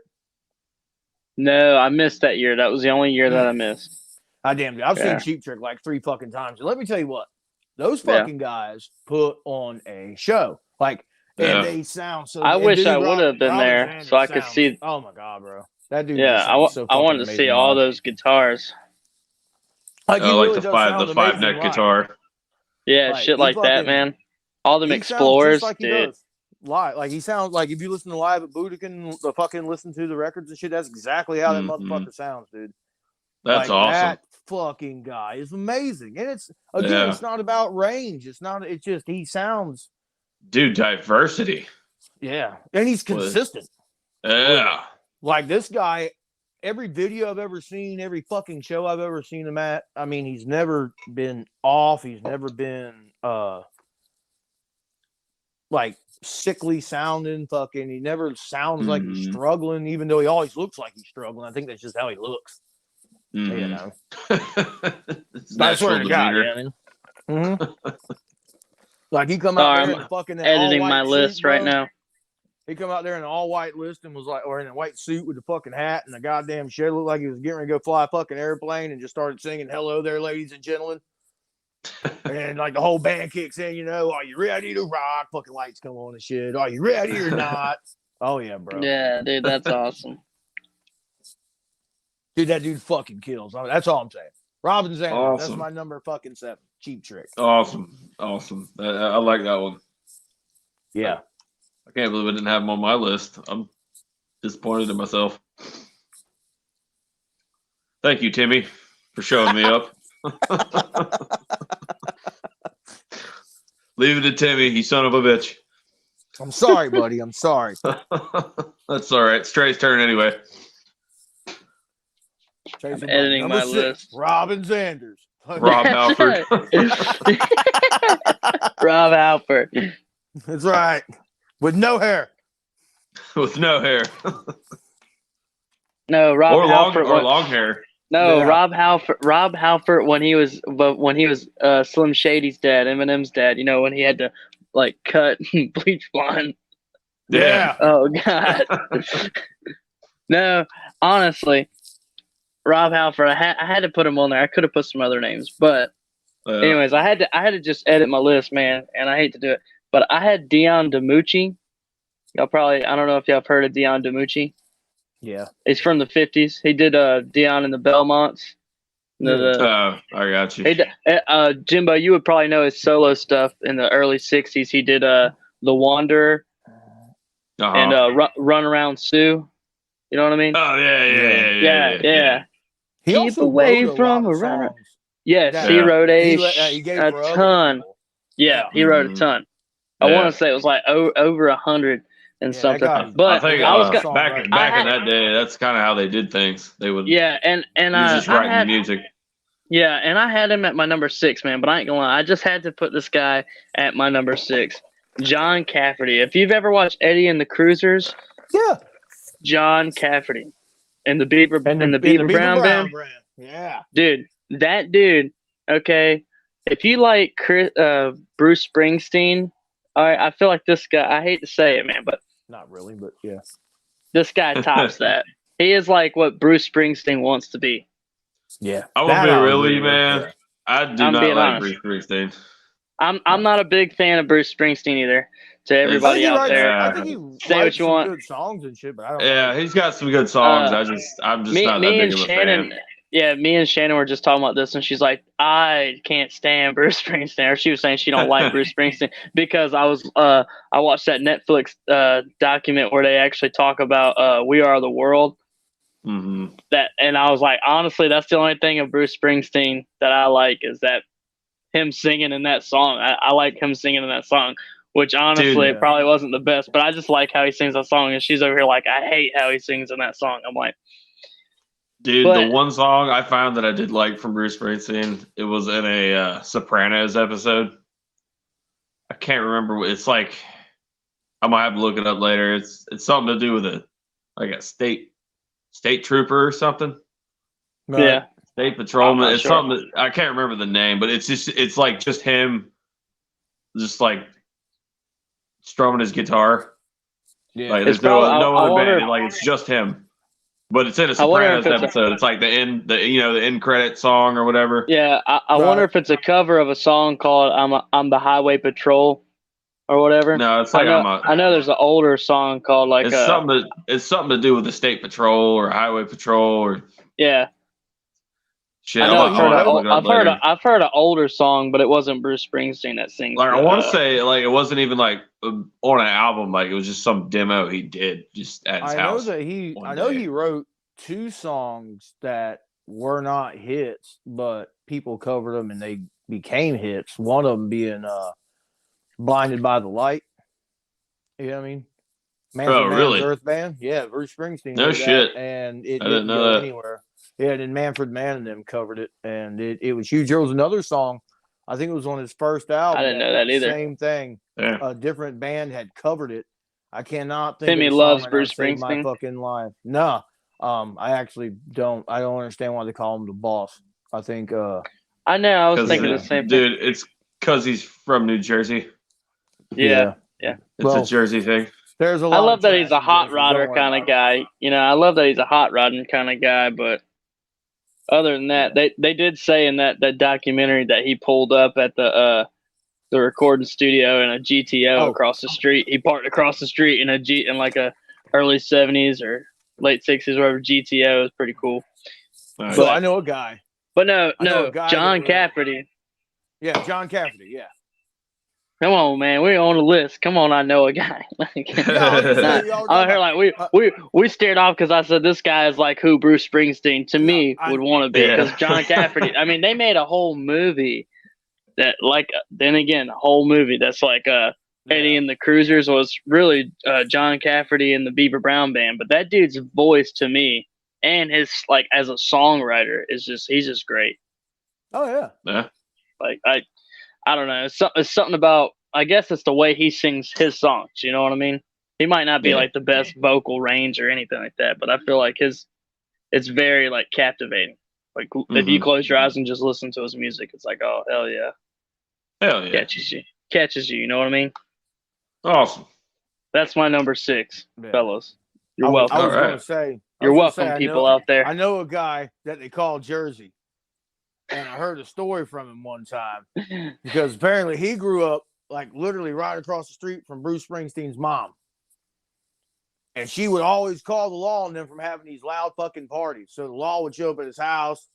No, I missed that year. That was the only year that I missed. I damn dude, I've Yeah. seen Cheap Trick like 3 fucking times. And let me tell you what, those Yeah. fucking guys put on a show. Like, Yeah. and they sound so. I and wish dude, I would have been Robin there Sanders so I could sounds- see. Oh my god, bro, that dude. Yeah, just I sounds so fucking wanted to see amazing all live. those guitars. Like, he I like really does sound the 5 amazing neck live. guitar. Yeah, Like, shit he like that, fucking- man. All them He sounds Explorers, just like he dude. does live. Like he sounds like if you listen to live at Budokan, the fucking listen to the records and shit. That's exactly how that Mhm. motherfucker sounds, dude. That's Like, awesome. That fucking guy is amazing, and it's again, Yeah. it's not about range. It's not. It's just he sounds. Dude, diversity. Yeah, and he's What? consistent. Yeah. Like this guy, every video I've ever seen, every fucking show I've ever seen him at. I mean, he's never been off. He's never been like sickly sounding. Fucking, he never sounds like he's Mhm. struggling, even though he always looks like he's struggling. I think that's just how he looks. You Mhm. know, It's I swear natural to God, demeanor. man. Like he come out Sorry, there I'm in fucking that Editing all-white my list suit, right bro. now. He come out there in an all white list and was like, or in a white suit with a fucking hat and a goddamn shed. Looked like he was getting ready to go fly a fucking airplane and just started singing "Hello there, ladies and gentlemen." And like the whole band kicks in, you know, are you ready to rock? Fucking lights come on and shit. Are you ready or not? Oh yeah, bro. Yeah, dude, that's awesome. Dude, that dude fucking kills. That's all I'm saying. Robin Sanders, that's Awesome. my number fucking 7. Cheap Trick. Awesome. I like that one. Yeah. I can't believe I didn't have him on my list. I'm disappointed in myself. Thank you, Timmy, for showing me up. Leave it to Timmy, you son of a bitch. I'm sorry, buddy. I'm sorry. That's all right. It's Trey's turn anyway. I'm editing my list. Robin Sanders. Rob Halford. Rob Halford. That's right. With no hair. With no hair. No, Rob Halford. Or long hair. No, Yeah. Rob Halford when he was Slim Shady's dad, Eminem's dad. You know, when he had to like cut and bleach blonde. Yeah. Oh God. No, honestly, Rob Halford. I had to put him on there. I could have put some other names, but anyways, I had to just edit my list, man, and I hate to do it, but I had Dion DiMucci. Y'all probably, I don't know if y'all have heard of Dion DiMucci. Yeah. He's from the 50s. He did Dion and the Belmonts. I got you. Jimbo, you would probably know his solo stuff in the early 60s. He did The Wanderer and Run Around Sue. You know what I mean? Oh, yeah. He Keep also away wrote from a a lot of runner. songs. Yes, that he wrote he gave a for other ton. people. Yeah, he wrote a ton. I want to say it was like over 100 and Yeah, something. that guy- But I think I was back in that day, that's kind of how they did things. They would and just writing music. Yeah, and I had him at my number 6, man. But I ain't gonna lie, I just had to put this guy at my number 6, John Cafferty. If you've ever watched Eddie and the Cruisers, Yeah. John Cafferty and the Beaver Brown Band. Yeah. Dude, that dude. Okay, if you like Bruce Springsteen, I feel like this guy. I hate to say it, man, but Not really, but yeah. this guy tops that. He is like what Bruce Springsteen wants to be. Yeah. I will be real with you, man. Yeah. I do I'm not being like honest. Bruce Springsteen. I'm not a big fan of Bruce Springsteen either. To everybody out there, I think he say what you some want. good songs and shit, but I don't know. Yeah, he's got some good songs. I'm just not that big of a fan. Yeah, me and Shannon were just talking about this, and she's like, I can't stand Bruce Springsteen. Or she was saying she don't like Bruce Springsteen because I watched that Netflix document where they actually talk about We Are the World. Mm-hmm. And I was like, honestly, that's the only thing of Bruce Springsteen that I like is that him singing in that song. I like him singing in that song, which honestly it probably wasn't the best, but I just like how he sings that song. And she's over here like, I hate how he sings in that song. I'm like, dude, the one song I found that I did like from Bruce Springsteen, it was in a Sopranos episode. I can't remember. It's like I might have to look it up later. It's something to do with a state trooper or something. Yeah. State patrolman. It's sure. something I can't remember the name, but it's like just him just like strumming his guitar. Yeah. Like there's no other band. Like it's just him. But it's in a Sopranos episode. It's like the end credit song or whatever. Yeah, I wonder if it's a cover of a song called "I'm the Highway Patrol" or whatever. No, it's like I know there's an older song called like it's something to do with the state patrol or highway patrol or yeah. Shit, I know I've heard an older song, but it wasn't Bruce Springsteen that sings. Like I want to say, like it wasn't even like on an album. Like it was just some demo he did just at his house. I know he wrote 2 songs that were not hits, but people covered them and they became hits. One of them being "Blinded by the Light." You know what I mean? Really? Earth Band. Yeah, Bruce Springsteen. No shit. And it I didn't go anywhere. Yeah, and then Manfred Mann and them covered it, and it was huge. There was another song, I think it was on his first album. I didn't know that either. Same thing. Yeah. A different band had covered it. I cannot think. Timmy of loves song Bruce Saved My Springsteen. fucking life. No, I actually don't. I don't understand why they call him the boss. I think. I know. I was thinking the same thing. Dude, it's because he's from New Jersey. Yeah. It's a Jersey thing. There's a lot. I love that he's a hot rodder kind of guy. You know, I love that he's a hot rodding kind of guy, but. Other than that, they did say in that documentary that he pulled up at the recording studio in a GTO across the street. He parked across the street in a early 70s or late 60s, whatever. GTO is pretty cool. Nice. So I know a guy. But no, I know a guy John that- Cafferty. Yeah, John Cafferty. Yeah. Come on, man, we're on the list. Come on, I know a guy. No, I'm just saying, y'all were I heard talking like we stared off because I said this guy is like who Bruce Springsteen to me would want to be because John Cafferty. I mean, they made a whole movie that like then again a whole movie that's like Eddie and the Cruisers was really John Cafferty and the Beaver Brown Band, but that dude's voice to me and his like as a songwriter is just he's just great. Oh yeah. Yeah. Like I don't know. It's something about. I guess it's the way he sings his songs. You know what I mean? He might not be like the best vocal range or anything like that, but I feel like it's very like captivating. Like if you close your eyes and just listen to his music, it's like, oh hell yeah, catches you. You know what I mean? Awesome. That's my number 6, fellas. You're welcome. I was going to say, you're welcome, people out there. I know a guy that they call Jersey. And I heard a story from him one time because apparently he grew up like literally right across the street from Bruce Springsteen's mom. And she would always call the law on them from having these loud fucking parties. So the law would show up at his house,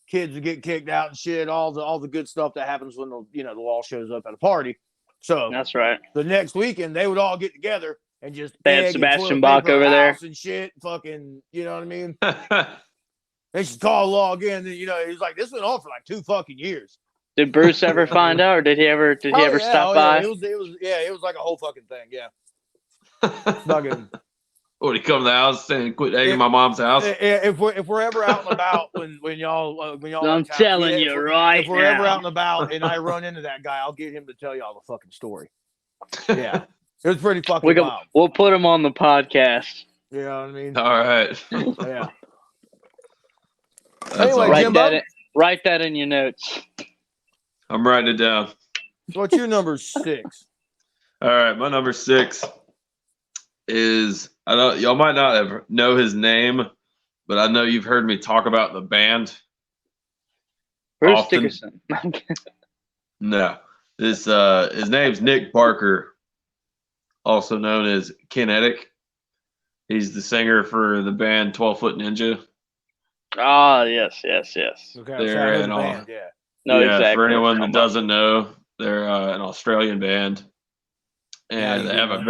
kids would get kicked out and shit, all the good stuff that happens when the law shows up at a party. So that's right. The next weekend they would all get together and just they had Sebastian Bach over there and shit, fucking, you know what I mean? They should call the law again. Then, he's like, this went on for like 2 fucking years. Did Bruce ever find out, or did he ever stop by? Yeah. It was like a whole fucking thing. Yeah. Fucking. Would he come to the house and quit egging my mom's house? If we're ever out and about when y'all I'm telling you right if we're ever out and about and I run into that guy, I'll get him to tell y'all the fucking story. Yeah. It was pretty fucking wild. We'll put him on the podcast. You know what I mean? All right. Yeah. Anyway, Jimbo, write that in your notes. I'm writing it down. What's your number 6? All right, my number 6 is y'all might not ever know his name, but I know you've heard me talk about the band. Bruce Dickerson. No, his name's Nick Barker, also known as Kinetic. He's the singer for the band 12 Foot Ninja. Ah, yes. Okay, they're band, yeah. No, exactly. For anyone that doesn't know, they're an Australian band, and they have a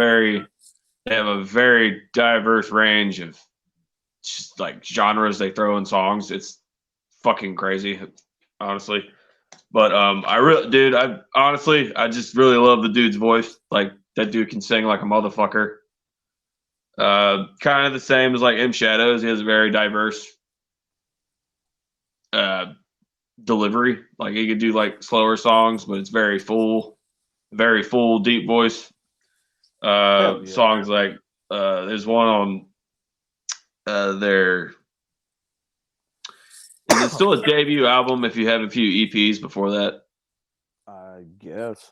very diverse range of just like genres they throw in songs. It's fucking crazy, honestly. But I just really love the dude's voice. Like that dude can sing like a motherfucker. Kind of the same as like M Shadows. He has a very diverse delivery. Like he could do like slower songs, but it's very full, deep voice. Songs like there's one on their is it still a debut album if you have a few EPs before that? I guess.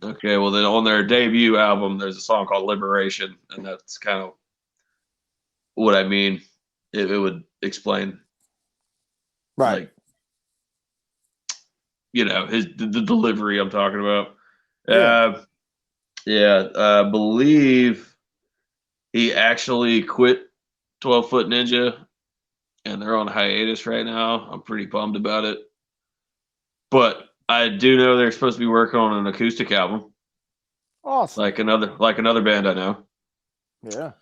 Okay, well then on their debut album there's a song called Liberation, and that's kind of what I mean. It would explain. Right. Like, the delivery I'm talking about. I believe he actually quit 12 Foot Ninja, and they're on hiatus right now. I'm pretty bummed about it. But I do know they're supposed to be working on an acoustic album. Awesome. Like another band I know. Yeah.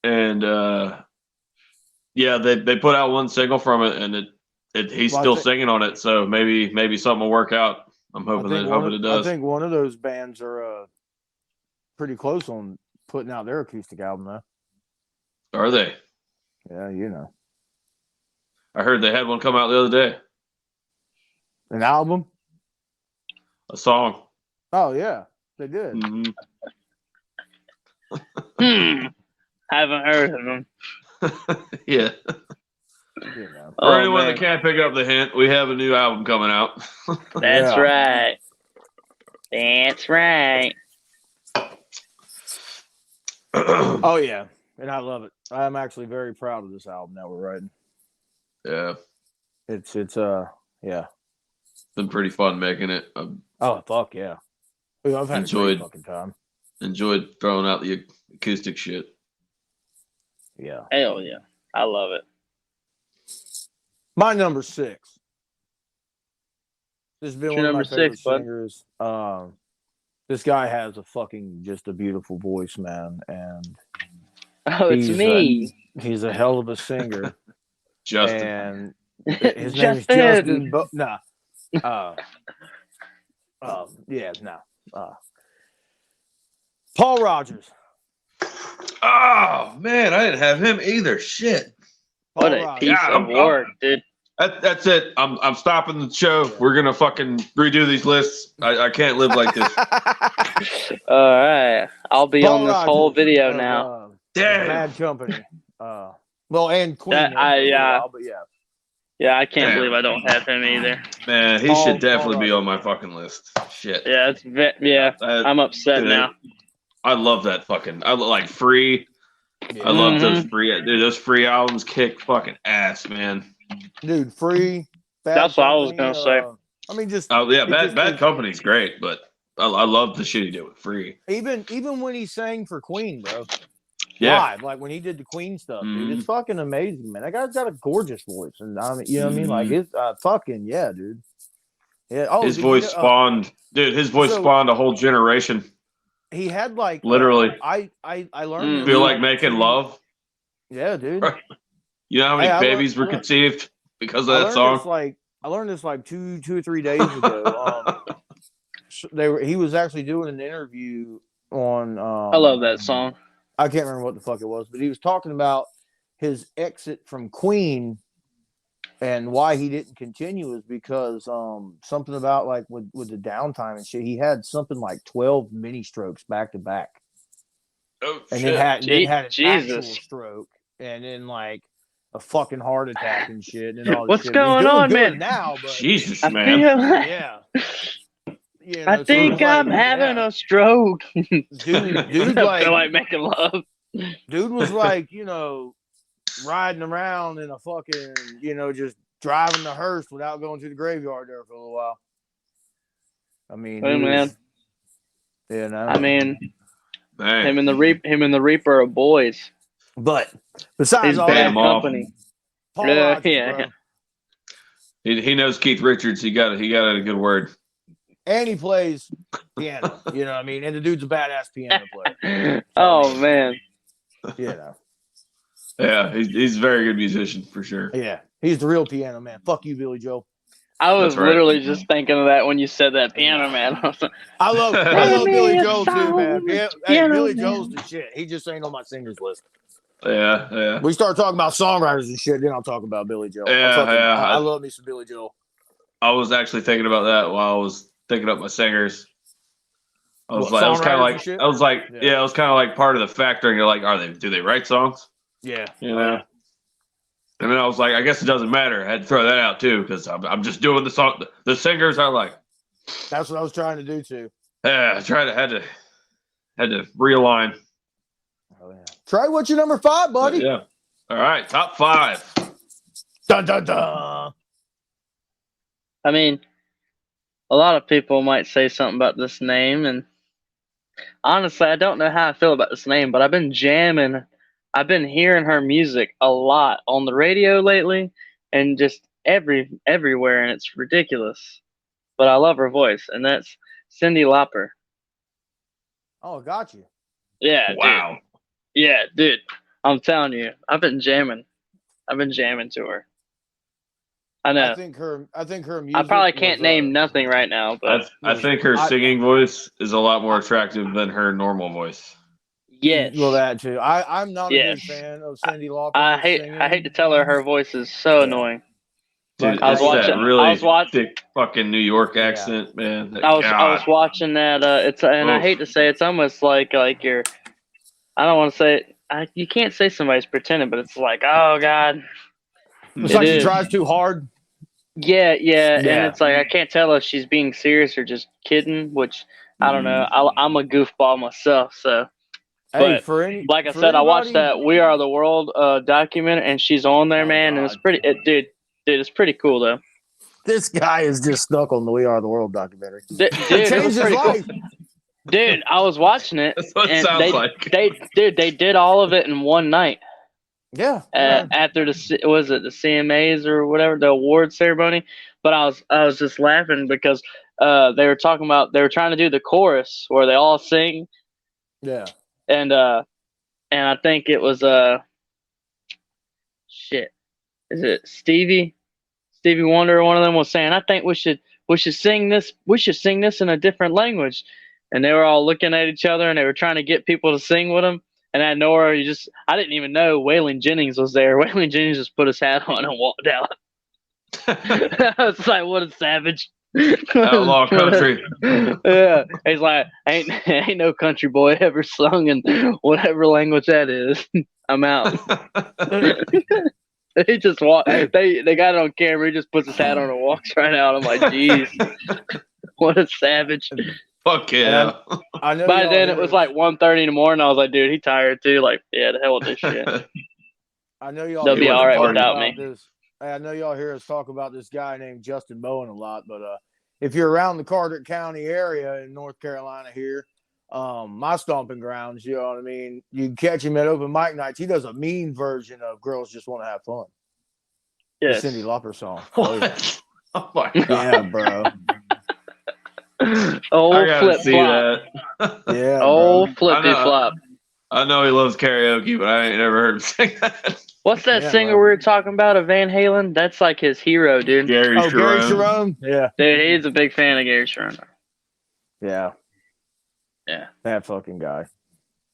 And they put out one single from it, and he's still singing on it, so maybe something will work out. I'm hoping it does. I think one of those bands are pretty close on putting out their acoustic album, though. Are they? Yeah, I heard they had one come out the other day. An album? A song. Oh yeah, they did. Mm-hmm. Haven't heard of them. Yeah. For anyone that can't pick up the hint, we have a new album coming out. That's right. That's right. Oh yeah, and I love it. I'm actually very proud of this album that we're writing. Yeah. It's yeah. Been pretty fun making it. Oh fuck yeah. I've had a great fucking time. Enjoyed throwing out the acoustic shit. Yeah. Hell yeah. I love it. My number 6. This has been What's your one of my number favorite 6, bud? singers. This guy has just a beautiful voice, man, and Oh, it's me. he's a hell of a singer. Justin. And his name is Justin. Justin. Nah. Yeah, no. Paul Rogers. Oh man, I didn't have him either. Shit. What Paul a Rogers. piece of work, dude. That's it. I'm stopping the show. We're gonna fucking redo these lists. I can't live like this. All right. I'll be Paul on this Rogers whole video of, now. Damn. Bad Company. Well, and Queen. That- for a little yeah. while, but yeah. Yeah, I can't Damn. believe I don't have him either. Man, he Paul- should definitely Paul be Rogers. on my fucking list. Shit. Yeah, I'm upset Dude, now. I love that fucking. I like Free. I love those free. Dude, those Free albums kick fucking ass, man. Dude, Free. Bad That's what I was Company, gonna say. I mean, just Oh yeah, it Bad just- Company's great, but I love the shit he did with Free. even when he sang for Queen, bro. Yeah. Live, like when he did the Queen stuff, dude. It's fucking amazing, man. That guy's got a gorgeous voice, and I mean, you know what I mean? Like it's fucking yeah, dude. Yeah. Oh, His did voice you know- spawned, dude. His voice so- spawned a whole generation. He had like Literally. I learned. this, Feel like making love. Yeah, dude. You know how many Hey, babies were conceived because of I that song? I learned this like two or 3 days ago. He was actually doing an interview on. I love that song. I can't remember what the fuck it was, but he was talking about his exit from Queen and why he didn't continue is because something about like with the downtime and shit. He had something like 12 mini strokes back to back, Oh and shit! then had an actual Jesus. stroke, and then like a fucking heart attack and shit. And all this What's shit. going He's doing on, good man? Now, but Jesus, I man. feel yeah. You know, I so think it's like, I'm having yeah. a stroke. dude I feel like like making love. dude was like, riding around in a fucking, just driving the hearse without going to the graveyard there for a little while. I mean, Hey, man. I mean, Man. him and the Reaper are boys. but besides He's all bad that, Bam off. company. Paul Yeah, Rogers, yeah. bro. He knows Keith Richards. He got a good word. And he plays piano, you know what I mean? And the dude's a badass piano player. Oh man. Yeah, He's a very good musician for sure. yeah. He's the real piano man. Fuck you, Billy Joel. I was That's right. literally just thinking of that when you said that piano man. I love Play Billy me a Joel too, man. song, Yeah, piano Billy man. Joel's the shit. He just ain't on my singers list. Yeah. We start talking about songwriters and shit, then I'll talk about Billy Joel. Yeah. I love me some Billy Joel. I was actually thinking about that while I was thinking up my singers. I was What, like, songwriters and shit? I was like, Yeah. it was kind of like part of the factor. And you're like, do they write songs? Yeah. You know. And then I was like, I guess it doesn't matter. I had to throw that out too because I'm just doing the song. The singers I like. That's what I was trying to do too. Yeah, had to realign. Oh yeah. Trey, what's your number 5, buddy? Yeah. All right, top 5. Dun dun dun. I mean, a lot of people might say something about this name, and honestly, I don't know how I feel about this name, but I've been jamming. I've been hearing her music a lot on the radio lately, and just everywhere, and it's ridiculous. But I love her voice, and that's Cyndi Lauper. Oh, got you. Yeah, Wow. dude. Yeah, dude. I'm telling you, I've been jamming. I've been jamming to her. I know. I think her music. I probably can't was, name nothing right now, but I think her singing voice is a lot more attractive than her normal voice. yes. Well, that too. I'm not a Yes. big fan of Cyndi Lauper. I hate to tell her voice is so annoying. Dude, I was it's that watching- really I was watching- thick fucking New York accent, man. I was watching that. I hate to say it's almost like you're. I don't want to say it. You can't say somebody's pretending, but it's like, oh god. It's It like she is. tries too hard. Yeah, and Yeah. it's like I can't tell if she's being serious or just kidding. Which I don't know. I'm a goofball myself, so. Hey, But, like I said, I watched that "We Are the World" documentary, and she's on there, Oh, man, and it's God. pretty. Dude, it's pretty cool though. This guy is just stuck on the "We Are the World" documentary. Dude, It it was changed his pretty cool. life. Dude, I was watching it, That's what it and sounds like. they did all of it in one night. Yeah. After the CMAs or whatever, the award ceremony. But I was just laughing because they were talking about, they were trying to do the chorus where they all sing, Yeah. and I think it was shit. Is it Stevie Wonder? One of them was saying, I think we should sing this. We should sing this in a different language. And they were all looking at each other, and they were trying to get people to sing with them. And out of nowhere, I didn't even know Waylon Jennings was there. Waylon Jennings just put his hat on and walked out. I was like, what a savage. Outlaw country. Yeah. He's like, ain't no country boy ever sung in whatever language that is. I'm out. He just walked. They got it on camera. He just puts his hat on and walks right out. I'm like, jeez, what a savage. Fuck yeah. I know. By then it was like 1:30 in the morning. I was like, dude, he tired too. Like, yeah, the hell with this shit. I know y'all. They'll be all right without me. I know y'all hear us talk about this guy named Justin Bowen a lot, but if you're around the Carteret County area in North Carolina here, my stomping grounds, you know what I mean? You can catch him at open mic nights. He does a mean version of Girls Just Want to Have Fun. Yes. The Cyndi Lauper song. What? Oh my God. Yeah, bro. Old I gotta flip see flop. that. Yeah. Old flippy flop. I know he loves karaoke, but I ain't never heard him sing that. What's that singer bro. we were talking about of Van Halen? That's like his hero, dude. Gary Sharon? Yeah. Dude, he's a big fan of Gary Sharon. Yeah. Yeah. That fucking guy.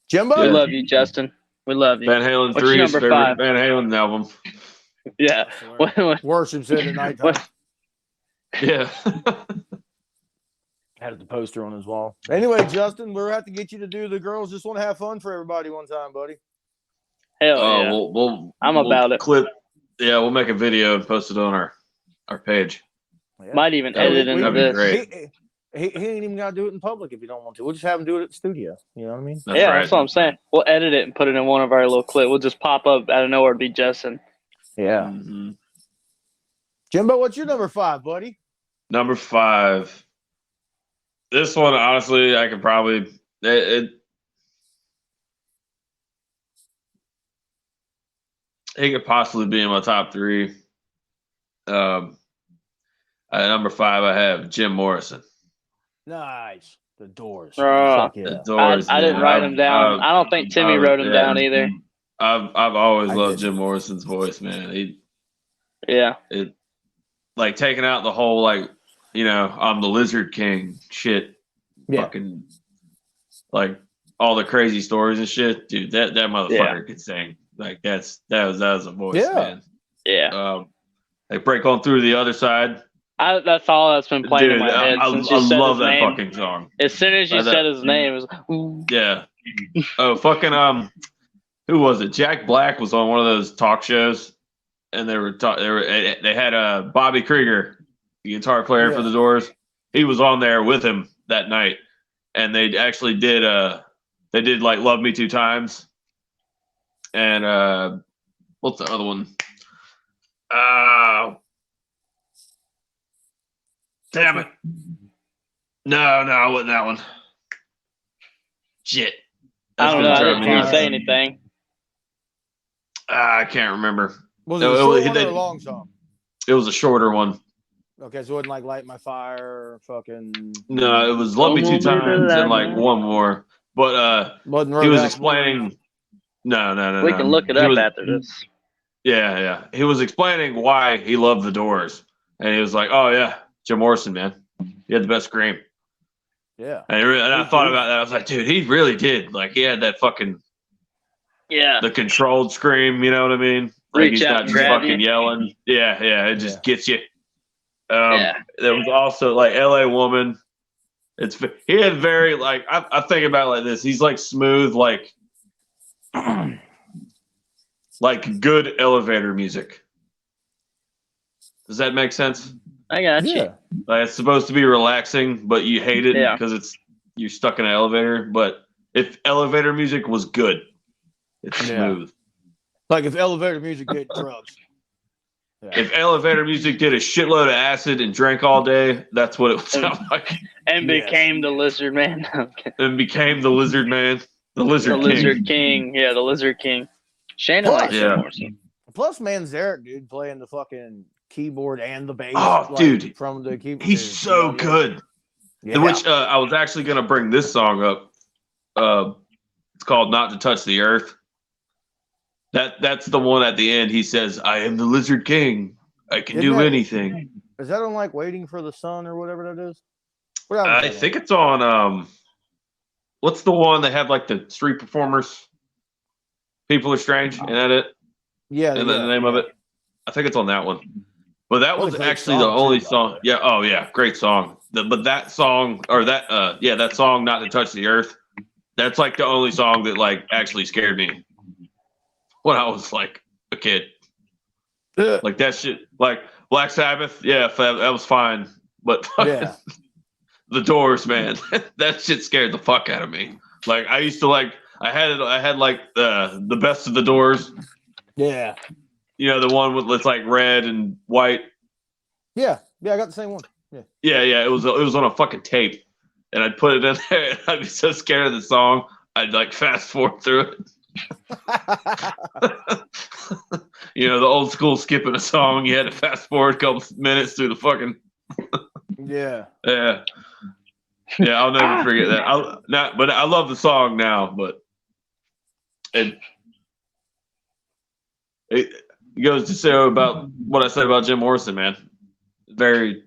Jimbo? We love you, Justin. We love you. Van Halen What's 3 your is number favorite 5? Van Halen album. Yeah. Worships it at night time. Yeah. Had the poster on his wall. Anyway, Justin, we'll have to get you to do the Girls Just Want to Have Fun for everybody one time, buddy. Hell yeah. I'm about it. We'll make a video and post it on our page. Yeah. Might even edit into this. Great. He ain't even got to do it in public if you don't want to. We'll just have him do it at the studio. You know what I mean? That's what I'm saying. We'll edit it and put it in one of our little clips. We'll just pop up out of nowhere to be Justin. Yeah. Mm-hmm. Jimbo, what's your number 5, buddy? Number 5. This one, honestly, I could probably he could possibly be in my top 3. At number 5, I have Jim Morrison. Nice. The Doors. Yeah. The Doors. I didn't write him down. I don't think Timmy wrote him down either. I've always loved Jim Morrison's voice, man. It like taking out the whole like, you know, I'm the Lizard King shit. Yeah. Fucking like all the crazy stories and shit, dude. That motherfucker could sing. Like that was a voice, man. Yeah. Like Break On Through the Other Side. That's all that's been playing in my head since you said love his that name. fucking song. As soon as you said his name, it was yeah. Oh, fucking who was it? Jack Black was on one of those talk shows, and they had Bobby Krieger, the guitar player for the Doors. He was on there with him that night, and they actually did like Love Me Two Times, and what's the other one? Damn it. No, it wasn't that one. Shit. I don't know. I didn't hear you say anything. I can't remember. Was it a short one or a long song? It was a shorter one. Okay, so it wasn't like Light My Fire or fucking... No, it was Love Me Two Times and like one more. But he was explaining... No. We can look it up after this. Yeah. He was explaining why he loved the Doors. And he was like, oh, yeah, Jim Morrison, man. He had the best scream. Yeah. And I thought about that. I was like, dude, he really did. Like, he had that fucking... Yeah. The controlled scream, you know what I mean? Like Reach he's out not and just grab fucking you. yelling. Yeah, it just gets you. There was also like LA Woman. He had very like I think about it like this. He's like smooth, like good elevator music. Does that make sense? I got you. Like it's supposed to be relaxing, but you hate it because you're stuck in an elevator. But if elevator music was good, it's smooth. Like if elevator music did drugs. Yeah. If elevator music did a shitload of acid and drank all day, that's what it would sound like. And became the Lizard Man. And became the Lizard Man. The Lizard King. Lizard King. Yeah, the Lizard King. Shannon likes Jim Morrison. Plus, Manzarek, dude, playing the fucking keyboard and the bass. Oh, dude, from the keyboard. He's so good. Yeah. Which I was actually going to bring this song up. It's called "Not to Touch the Earth." That's the one at the end. He says, "I am the Lizard King. I can do anything." Is that on like "Waiting for the Sun" or whatever that is? I think it's on. What's the one that had like the street performers? People Are Strange. Isn't that it? Yeah. And the name of it. I think it's on that one. But that was actually the only song. Yeah. Oh, yeah. Great song. But that song, or that song, "Not to Touch the Earth," that's like the only song that like actually scared me when I was like a kid. Like that shit, like Black Sabbath. Yeah, that was fine. But the Doors, man, that shit scared the fuck out of me. Like I used to like, I had like the best of the Doors. Yeah. You know, the one with it's like red and white. Yeah, I got the same one. Yeah. It was on a fucking tape, and I'd put it in there. And I'd be so scared of the song, I'd like fast forward through it. You know, the old school skipping a song. You had to fast forward a couple minutes through the fucking. Yeah. I'll never forget that. But I love the song now. But it goes to say about what I said about Jim Morrison, man. Very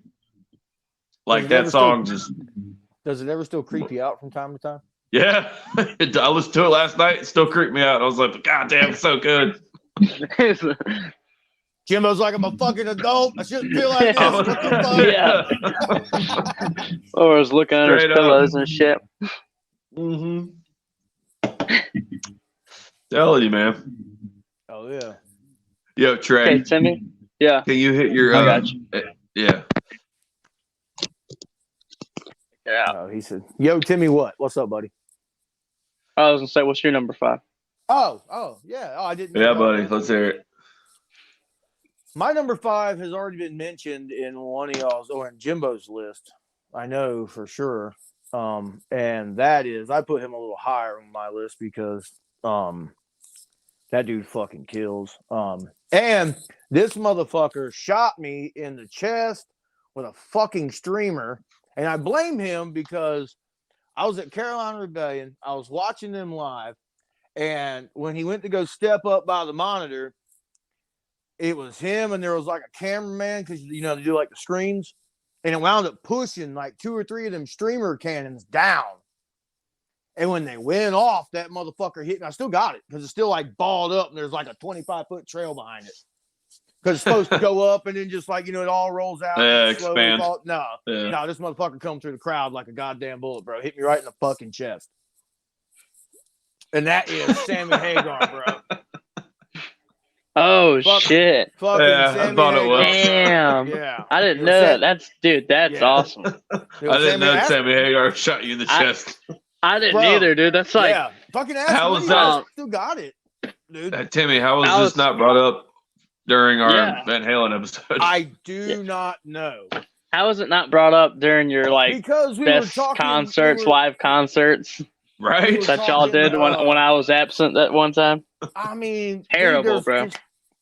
like that song. Does it ever still creep you out from time to time? Yeah, I listened to it last night. It still creeped me out. I was like, "God damn, it's so good." Jimbo's like, "I'm a fucking adult. I shouldn't feel like this." What the fuck? Yeah. Or I was looking at his pillows and shit. Mm-hmm. Tell you, man. Oh yeah. Yo, Trey. Hey, Timmy. Yeah. Can you hit your? I got you. Yeah. Yeah. Oh, he said, "Yo, Timmy, what? What's up, buddy?" I was gonna say, what's your number 5? Oh, yeah. Oh, I didn't. Yeah, buddy. Let's hear it. My number 5 has already been mentioned in one of y'all's or in Jimbo's list. I know for sure. And that is, I put him a little higher on my list because that dude fucking kills. And this motherfucker shot me in the chest with a fucking streamer. And I blame him because I was at Carolina Rebellion. I was watching them live. And when he went to go step up by the monitor, it was him and there was like a cameraman because, you know, they do like the screens. And it wound up pushing like 2 or 3 of them streamer cannons down. And when they went off, that motherfucker hit me. I still got it because it's still like balled up and there's like a 25-foot trail behind it. Because it's supposed to go up and then just like, you know, it all rolls out. Yeah, expand. No, this motherfucker come through the crowd like a goddamn bullet, bro. Hit me right in the fucking chest. And that is Sammy Hagar, bro. Oh, shit. Fucking I thought it was. Damn. Yeah. I didn't know that. That's awesome. I didn't know Sammy Hagar shot you in the chest. I didn't either, dude. That's like. Yeah. Fucking ass. How was that? Still got it, dude. Timmy, how was this not brought up during our Van Halen episode? I do not know. How is it not brought up during your because we best were talking, concerts, live concerts? Right? That y'all did when I was absent that one time? I mean, terrible, dude, bro.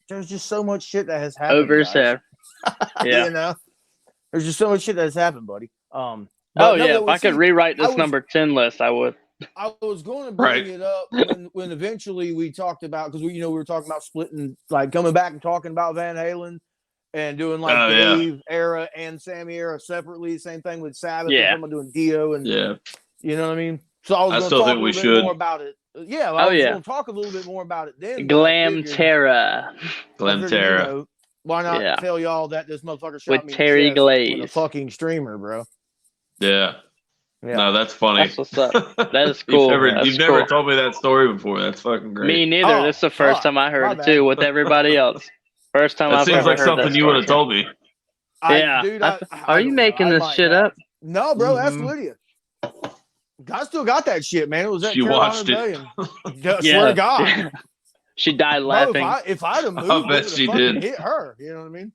There's just so much shit that has happened. Over his head. Yeah. You know? There's just so much shit that has happened, buddy. If I could rewrite this number 10 list, I would. I was going to bring it up when eventually we talked about, because we were talking about splitting, like coming back and talking about Van Halen and doing like Dave era and Sammy era separately. Same thing with Sabbath. Yeah. I'm doing Dio and you know what I mean? So I was going to talk a little bit more about it. Yeah, I was going to talk a little bit more about it then. Glam Terra. Why not tell y'all that this motherfucker shot with me Terry with Glaze, a fucking streamer, bro. Yeah. No, that's funny. That's what's up. That is cool. You've never told me that story before. That's fucking great. Me neither. This is the first time I heard it too with everybody else. First time I've ever heard that. Seems like something you would have told me. Are you making this shit up? No, bro. That's Lydia. I still got that shit, man. It was at Carolina Rebellion. Swear to God. She died laughing. If I'd have moved, I bet she did. Hit her. You know what I mean?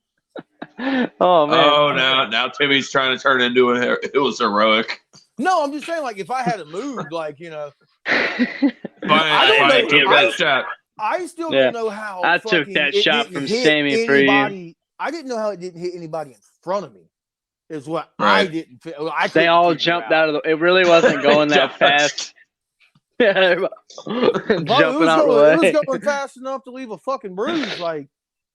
Oh man. Oh, now Timmy's trying to turn into it was heroic. No, I'm just saying, like, if I had moved, like, you know. I don't know. I still Yeah. don't know how I took fucking that it shot didn't from hit Sammy for you. anybody. I didn't know how it didn't hit anybody in front of me. Is what I Right. didn't. I They couldn't all figure jumped out. out of the. It really wasn't going that Just- fast. Bro, Jumping out the way. It was going fast enough to leave a fucking bruise. Like,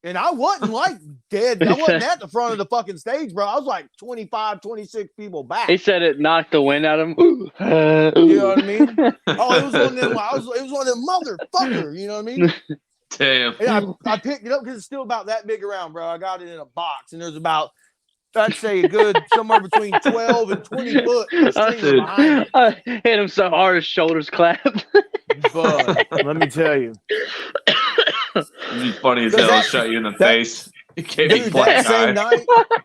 and I wasn't like dead. I wasn't at the front of the fucking stage, bro. I was like 25, 26 people back. He said it knocked the wind out of him. You know what I mean? Oh, it was one of them. It was one of them motherfucker. You know what I mean? Damn. And I picked it up because it's still about that big around, bro. I got it in a box, and there's about, I'd say, a good somewhere between 12 and 20 foot of streamer behind it. I hit him so hard his shoulders clapped. But let me tell you, It'd be funny as hell. I shot you in the face. You gave me dude, black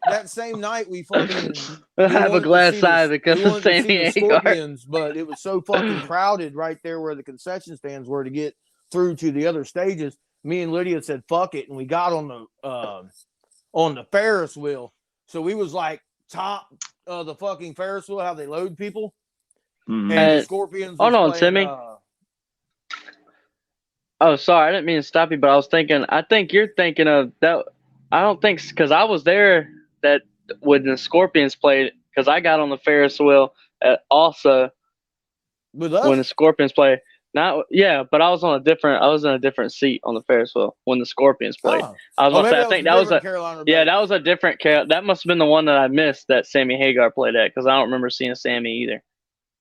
that same night, we fucking I have a glass eye because of Sammy Hagar. Scorpions, but it was so fucking crowded right there where the concession stands were to get through to the other stages. Me and Lydia said, "Fuck it," and we got on the Ferris wheel. So we was like top of the fucking Ferris wheel, how they load people. Mhm. And the Scorpions. Hold on, playing, Timmy. Oh, sorry, I didn't mean to stop you, but I was thinking. I think you're thinking of that. I don't think because I was there that when the Scorpions played because I got on the Ferris wheel also with us? when the Scorpions played. Not but I was in a different seat on the Ferris wheel when the Scorpions played. Oh. I was about to say, I think that was a Carolina. that was a different. That must have been the one that I missed that Sammy Hagar played at because I don't remember seeing Sammy either.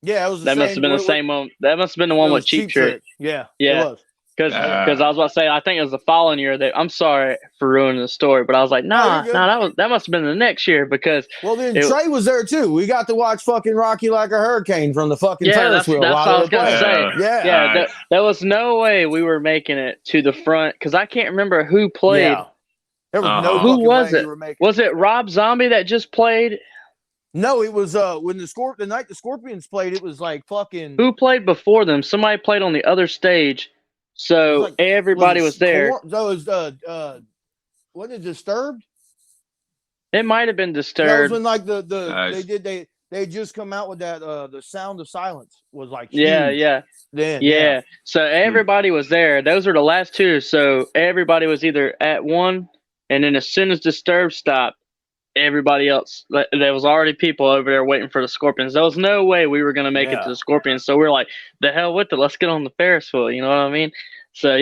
Yeah, it was. That must have been the same one. That must have been the one with Cheap Trick. Yeah, yeah. It was. Because I was about to say, I think it was the following year. I'm sorry for ruining the story, but I was like, that must have been the next year because. Well, then Trey was there too. We got to watch fucking Rocky Like a Hurricane from the fucking Ferris wheel. That's what I was gonna say. Yeah. There was no way we were making it to the front because I can't remember who played. Yeah. There was no. Who was way it? You were making was it Rob Zombie that just played? No, it was when the night the Scorpions played. It was like fucking. Who played before them? Somebody played on the other stage. So everybody was there. Those wasn't it Disturbed? It might have been Disturbed. That was when like they just come out with that the Sound of Silence was like huge. Yeah. So everybody was there. Those were the last two. So everybody was either at one, and then as soon as Disturbed stopped, everybody else, there was already people over there waiting for the Scorpions. There was no way we were going to make it to the Scorpions. So we were like, the hell with it. Let's get on the Ferris wheel. You know what I mean? So,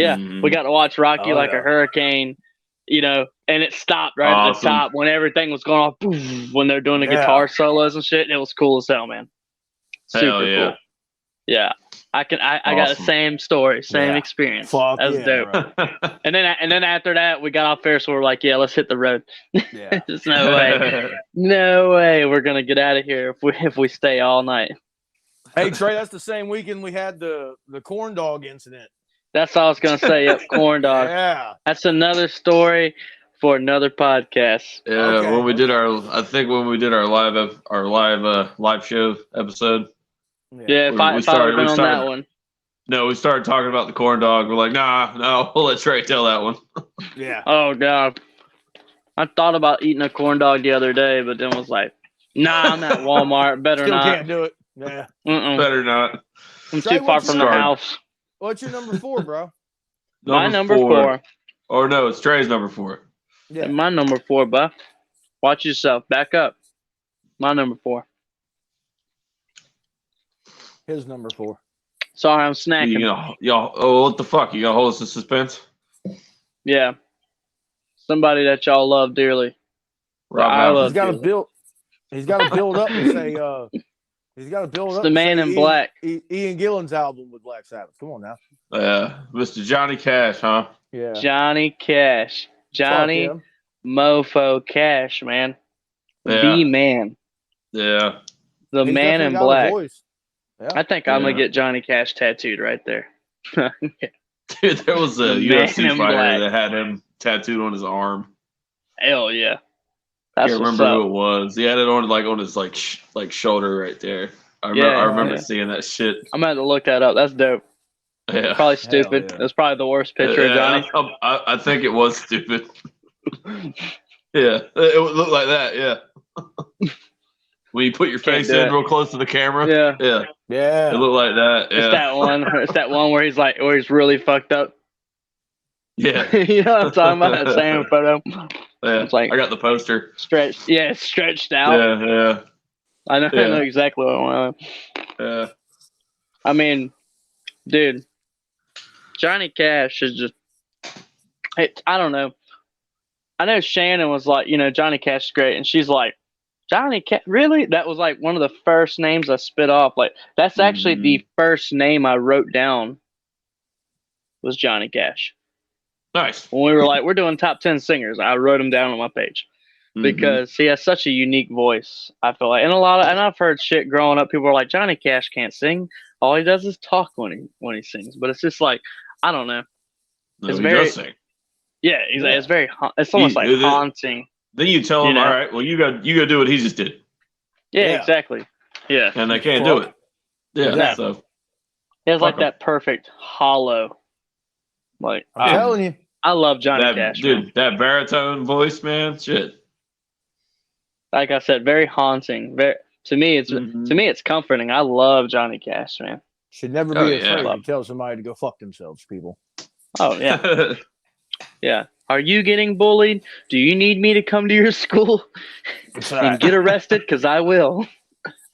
we got to watch Rocky Like a Hurricane, and it stopped right at the top when everything was going off, boom, when they're doing the guitar solos and shit. It was cool as hell, man. Super cool. Yeah. I got the same story, same experience. Fuck that was dope. and then after that, we got off Ferris wheel. We're like, let's hit the road. Yeah. There's no way we're gonna get out of here if we stay all night. Hey Trey, that's the same weekend we had the corn dog incident. That's all I was gonna say. Yep, corn dog. Yeah. That's another story for another podcast. Yeah, when we did our live show episode. Yeah, if I would have been on that one. No, we started talking about the corn dog. We're like, no, we'll let Trey tell that one. Yeah. Oh, God. I thought about eating a corn dog the other day, but then was like, I'm at Walmart. Better Still not. Can't do it. Yeah. Better not. I'm Trey, too far from the house. What's your number 4, bro? My number 4. Or no, it's Trey's number 4. Yeah. My number 4, buff. Watch yourself. Back up. My number 4. His number 4. Sorry, I'm snacking. What the fuck? You gonna hold us in suspense? Yeah. Somebody that y'all love dearly. He's got to build up and say, he's got to build up. The Man in Black. Ian Gillan's album with Black Sabbath. Come on now. Mr. Johnny Cash, huh? Yeah. Johnny Cash. Johnny Mofo Cash, man. Yeah. The man. Yeah. The Man in Black. Yeah. I think I'm going to get Johnny Cash tattooed right there. Dude, there was a UFC fighter that had him tattooed on his arm. Hell yeah. I can't remember who it was. He had it on his shoulder right there. I remember seeing that shit. I'm going to have to look that up. That's dope. Yeah. Probably stupid. That's probably the worst picture of Johnny. I think it was stupid. Yeah. It would look like that, yeah. When you put your face in real close to the camera. Yeah. It looked like that. Yeah. It's that one where he's really fucked up. Yeah. You know what I'm talking about? That same photo. Yeah. It's like I got the poster. stretched. Yeah, it's stretched out. Yeah. I know. I know Yeah. exactly what I want. Yeah. I mean, dude, Johnny Cash is just. I don't know. I know Shannon was like, Johnny Cash is great, and she's like, Johnny Cash, really? That was like one of the first names I spit off. Like, that's actually the first name I wrote down was Johnny Cash. Nice. When we were like, we're doing top 10 singers, I wrote him down on my page because he has such a unique voice. I feel like, and I've heard shit growing up. People are like, Johnny Cash can't sing. All he does is talk when he sings. But it's just like, I don't know. No, It's he very, does sing. yeah, exactly. It's very, it's almost like haunting. Then you tell them, all right, well, you go do what he just did. Yeah, exactly. Yeah. And they can't do it. Yeah, Exactly. so. He has like that perfect hollow. Like, I'm telling you. I love Johnny Cash, dude, man. that baritone voice, man, shit. Like I said, very haunting. To me, it's comforting. I love Johnny Cash, man. Should never be afraid to tell somebody to go fuck themselves, people. Oh yeah, yeah. Are you getting bullied? Do you need me to come to your school and get arrested? Because I will.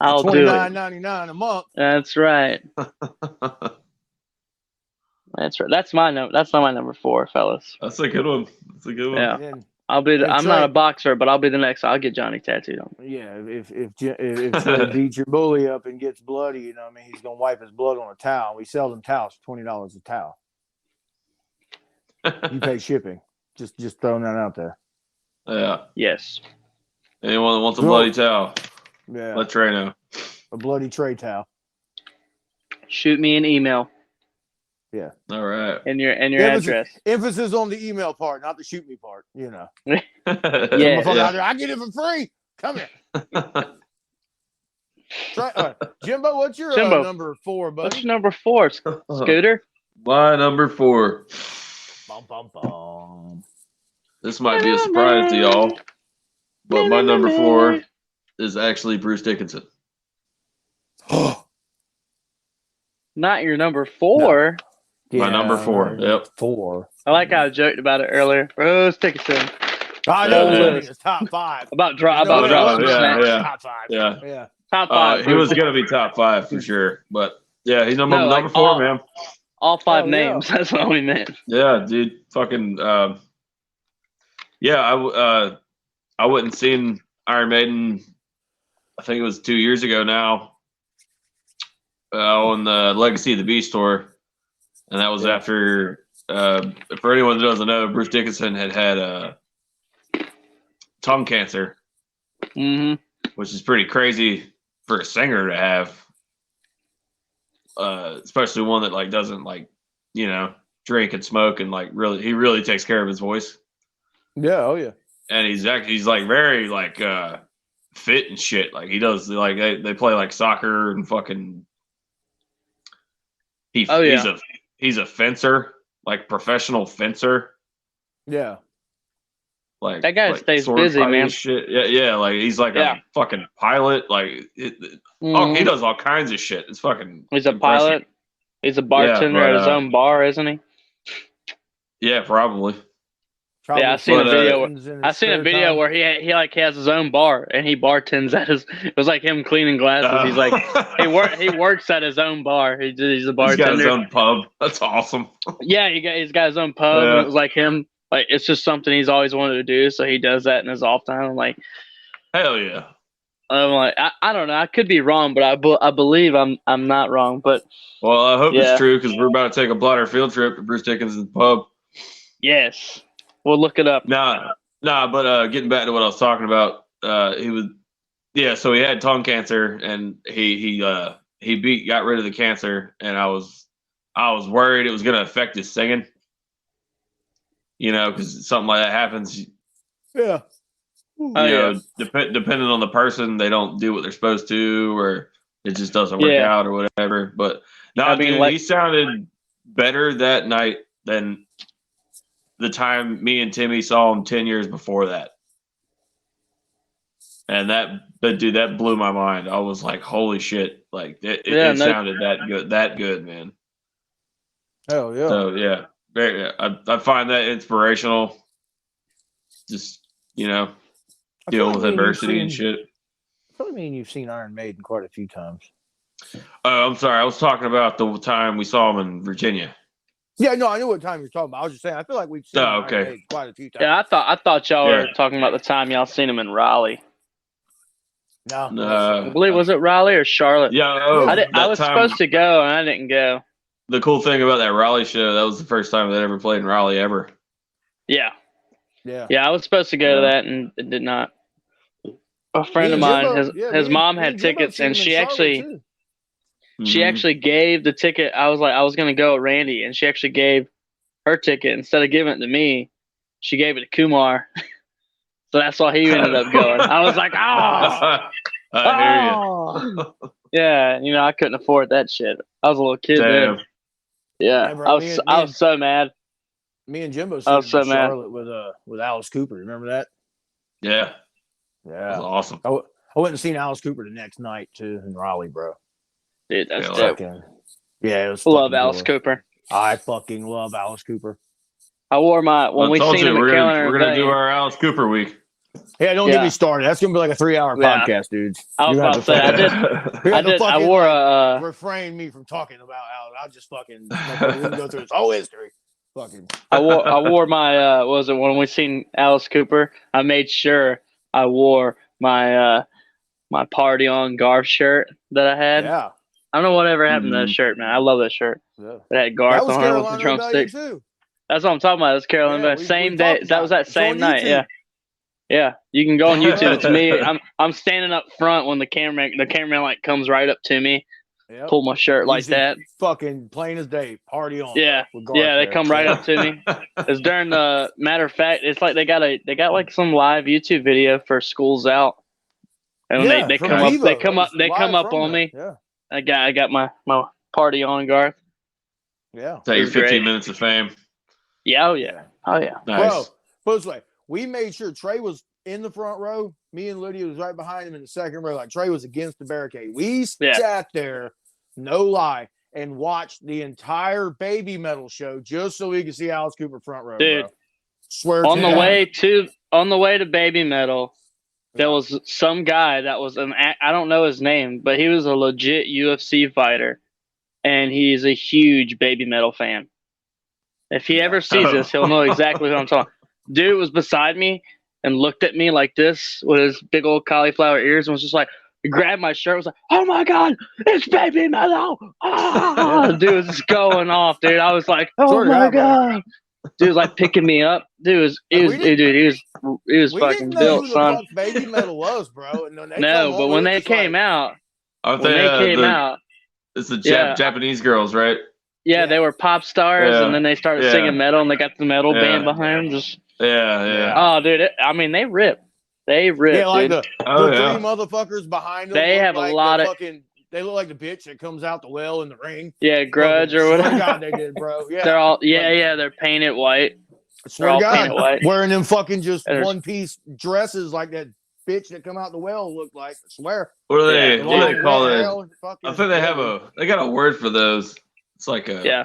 I'll do it. $29.99 a month. That's right. That's right. That's not my number 4, fellas. That's a good one. Yeah. I'm not a boxer, but I'll be the next. I'll get Johnny tattooed on. Yeah, if Trey beats your bully up and gets bloody, he's gonna wipe his blood on a towel. We sell them towels for $20 a towel. You pay shipping. Just throwing that out there. Yeah. Yes. Anyone that wants a bloody towel, let Trey know. A bloody Trey towel. Shoot me an email. Yeah. All right. And your address. Emphasis on the email part, not the shoot me part. Yeah. I get it for free. Come here. Jimbo, what's your number 4, buddy? What's your number 4, Scooter? My number 4. Bum, bum, bum. This might be a surprise to y'all, but my number 4 is actually Bruce Dickinson. Not your number 4. No. My number 4. Yep. 4. I like how I joked about it earlier. Bruce Dickinson. I know it's top 5. About dropping. Yeah. Top 5. Yeah. Top 5. He was gonna be top 5 for sure, but yeah, he's number 4, man. All 5 names. That's what we meant. Yeah, dude. Fucking. I went and seen Iron Maiden. I think it was 2 years ago now. On the Legacy of the Beast tour, and that was after. For anyone that doesn't know, Bruce Dickinson had tongue cancer, which is pretty crazy for a singer to have, especially one that doesn't drink and smoke and he really takes care of his voice. Yeah, oh yeah. And he's very fit and shit. Like he does they play soccer and fucking. He's a fencer, professional fencer. Yeah. That guy stays busy, man. Shit. Yeah. He's a fucking pilot. He does all kinds of shit. It's fucking. He's a pilot. He's a bartender at his own bar, isn't he? Yeah, probably. Yeah, I've seen a video where he has his own bar and he bartends at his. It was like him cleaning glasses. He's like he works at his own bar. He's a bartender. He's got his own pub. That's awesome. Yeah, he's got his own pub. And it was like him. It's just something he's always wanted to do, so he does that in his off time. Hell yeah. I'm like, I don't know. I could be wrong, but I believe I'm not wrong. But I hope it's true because we're about to take a blotter field trip to Bruce Dickinson's pub. Yes. We'll look it up. But getting back to what I was talking about, so he had tongue cancer and he got rid of the cancer, and I was worried it was going to affect his singing, because something like that happens. Yeah. Depending on the person, they don't do what they're supposed to, or it just doesn't work out or whatever. But he sounded better that night than the time me and Timmy saw him 10 years before that. And that blew my mind. I was like, holy shit. It sounded that good, man. Hell yeah. So yeah. I find that inspirational. Just dealing with adversity and shit. I feel like me and you've seen Iron Maiden quite a few times. Oh, I'm sorry. I was talking about the time we saw him in Virginia. Yeah, no, I knew what time you're talking about. I was just saying, I feel like we've seen Iron Maiden quite a few times. Yeah, I thought y'all were talking about the time y'all seen him in Raleigh. No, I believe was it Raleigh or Charlotte? Yeah, I was supposed to go and I didn't go. The cool thing about that Raleigh show, that was the first time they ever played in Raleigh ever. Yeah. Yeah. Yeah, I was supposed to go to that and it did not. A friend of mine, his mom had tickets, and she actually gave the ticket. I was gonna go with Randy, and she actually gave her ticket instead of giving it to me. She gave it to Kumar, so that's why he ended up going. I was like, I hear you. Yeah, I couldn't afford that shit. I was a little kid then. Yeah, yeah, bro, I was so mad. Me and Jimbo seen so Charlotte with Alice Cooper. Remember that? Yeah. Yeah. That was awesome. I went and seen Alice Cooper the next night too in Raleigh, bro. Dude, that's dope. Yeah, it was. Love Alice Cooper. I fucking love Alice Cooper. I wore when we seen him at Carolina. We're gonna do our Alice Cooper week. Yeah, don't get me started. That's gonna be like a 3-hour podcast, dudes. I was about to say, I wore a refrain me from talking about Alice. I'll just fucking go through his whole history. Fucking. I wore my when we seen Alice Cooper, I made sure I wore my my Party On Garth shirt that I had. Yeah. I don't know whatever happened to that shirt, man. I love that shirt. Yeah. It had Garth on it with the drumsticks. That's what I'm talking about. That's Carolina. Same day. That was that same night. Yeah. Yeah. You can go on YouTube. It's me. I'm standing up front when the cameraman like comes right up to me. Yep. Pull my shirt like that. Fucking plain as day. Party on. Yeah. Yeah. They come right up to me. It's during the matter of fact. It's like they got like some live YouTube video for Schools Out, and they come up on me. Yeah. I got my Party On Garth. Yeah. Take your 15 minutes of fame. Yeah. Oh yeah. Oh yeah. Nice. Bro, put it this way. We made sure Trey was in the front row. Me and Lydia was right behind him in the second row. Like Trey was against the barricade. We sat there, no lie, and watched the entire Baby Metal show just so we could see Alice Cooper front row. Dude, bro. Swear on the way to Baby Metal, there was some guy that was I don't know his name, but he was a legit UFC fighter, and he's a huge Baby Metal fan. If he ever sees this, he'll know exactly what I'm talking. Dude was beside me and looked at me like this with his big old cauliflower ears and was just like, grabbed my shirt, was like, "Oh my god, it's Baby Metal!" Dude was just going off, dude. I was like, "Oh my god!" Dude was like picking me up. He was fucking built, son. Who the fuck Baby Metal was, bro? No, when they came out, it's the Japanese girls, right? Yeah, they were pop stars, and then they started singing metal, and they got the metal band behind them. Oh, dude! They rip. They rip. Yeah, like dude. the three motherfuckers behind them. They have a lot of. They look like the bitch that comes out the well in the ring. Yeah, Grudge or whatever. God, they did, bro. Yeah, they're all. They're painted white. They're all painted white, wearing them fucking just one piece dresses like that bitch that come out the well looked like. I swear. What do they? What do they call it? I think they have They got a word for those. It's like a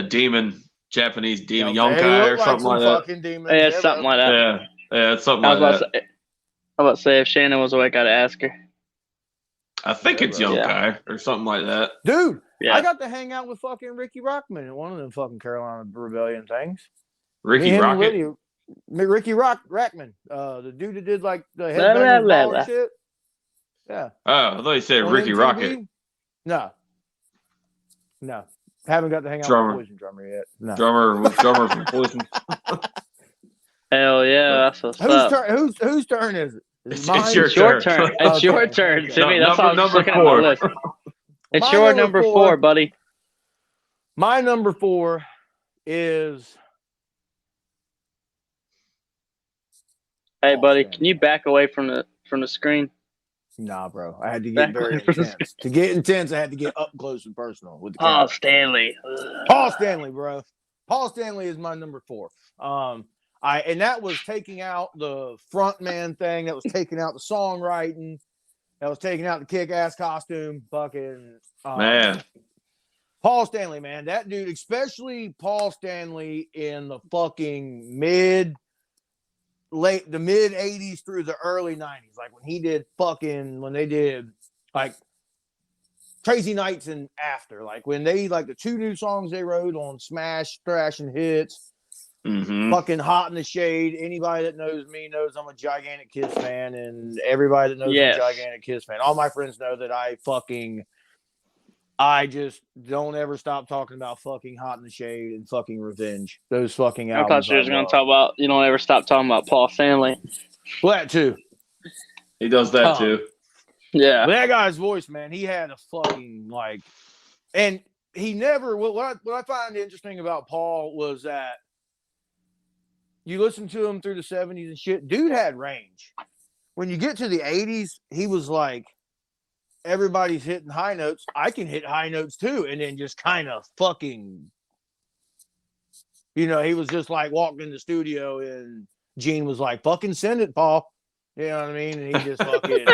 demon, Japanese demon, yonkai or something like that. Demons. Yeah, something like that. Yeah, it's something like that. I'm about to say if Shannon was awake, I'd ask her. I think it's yonkai or something like that. Dude, I got to hang out with fucking Ricky Rockman in one of them fucking Carolina Rebellion things. Ricky Rockman? Ricky Rackman. The dude that did like the headbangers and shit. Yeah. Oh, I thought you said Ricky Rocket. No. Haven't got to hang out with Poison drummer yet. No. Drummer from Poison. Hell yeah, that's what's up. Whose turn is it? It's your turn. It's your turn, Timmy. That's how I'm looking at my list. It's your number 4, buddy. My number 4 is. Hey, buddy, can you back away from the screen? Nah, bro. I had to get very intense. To get intense, I had to get up close and personal with the Paul Stanley. Paul Stanley, bro. Paul Stanley is my number 4. And that was taking out the frontman thing. That was taking out the songwriting. That was taking out the kick-ass costume. Fucking man. Paul Stanley, man, that dude, especially Paul Stanley in the fucking mid 80s through the early 90s, like when they did like Crazy Nights and After, like when they like the 2 new songs they wrote on Smash, Thrash and Hits. Fucking Hot in the Shade. Anybody that knows me knows I'm a gigantic Kiss fan, and everybody that knows I'm a gigantic Kiss fan. All my friends know that I just don't ever stop talking about fucking Hot in the Shade and fucking Revenge. Those fucking albums. I thought you were going to talk about, you don't ever stop talking about Paul Stanley. Well, that too. He does that too. Yeah. But that guy's voice, man, he had a fucking like, and he never, what I find interesting about Paul was that you listen to him through the 70s and shit, dude had range. When you get to the 80s, he was like, everybody's hitting high notes. I can hit high notes too. And then just kind of fucking, he was just like walking in the studio and Gene was like, fucking send it, Paul. You know what I mean? And he just fucking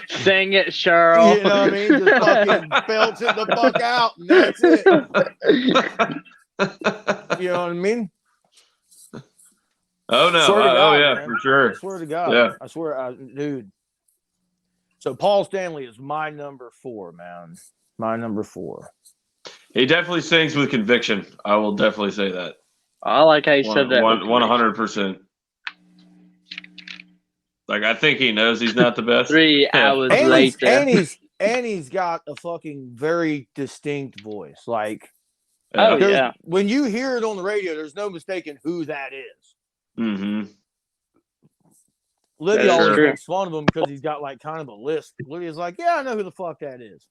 sing it, Cheryl. You know what I mean? Just fucking belts it the fuck out, and that's it. You know what I mean? Oh no! God, yeah, man. for sure. I swear to God. Yeah. I swear, dude. So Paul Stanley is my number 4, man. My number 4. He definitely sings with conviction. I will definitely say that. I like how you said that. 100%. Like, I think he knows he's not the best. 3 hours later. And he's got a fucking very distinct voice. Like, yeah. When you hear it on the radio, there's no mistaking who that is. Mm-hmm. Lydia always makes fun of him because he's got like kind of a list. Lydia's like, yeah, I know who the fuck that is.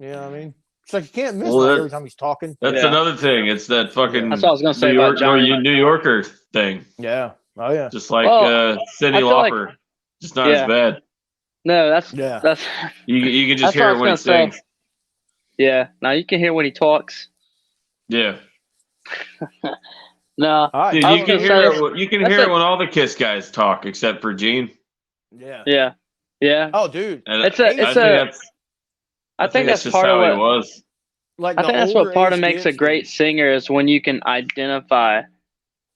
You know what I mean? It's like you can't miss him every time he's talking. That's another thing. It's that fucking that's what I was gonna say about New Yorker thing. Yeah. Oh yeah. Just like Cyndi Lauper. Just not as bad. No, that's you can just hear it when he sings. Yeah. Now you can hear when he talks. Yeah. No. Dude, you can hear it when all the Kiss guys talk except for Gene. Yeah. Yeah. Yeah. Oh, dude. I think that's part of what it was. Like I think that's what part of makes a great singer is when you can identify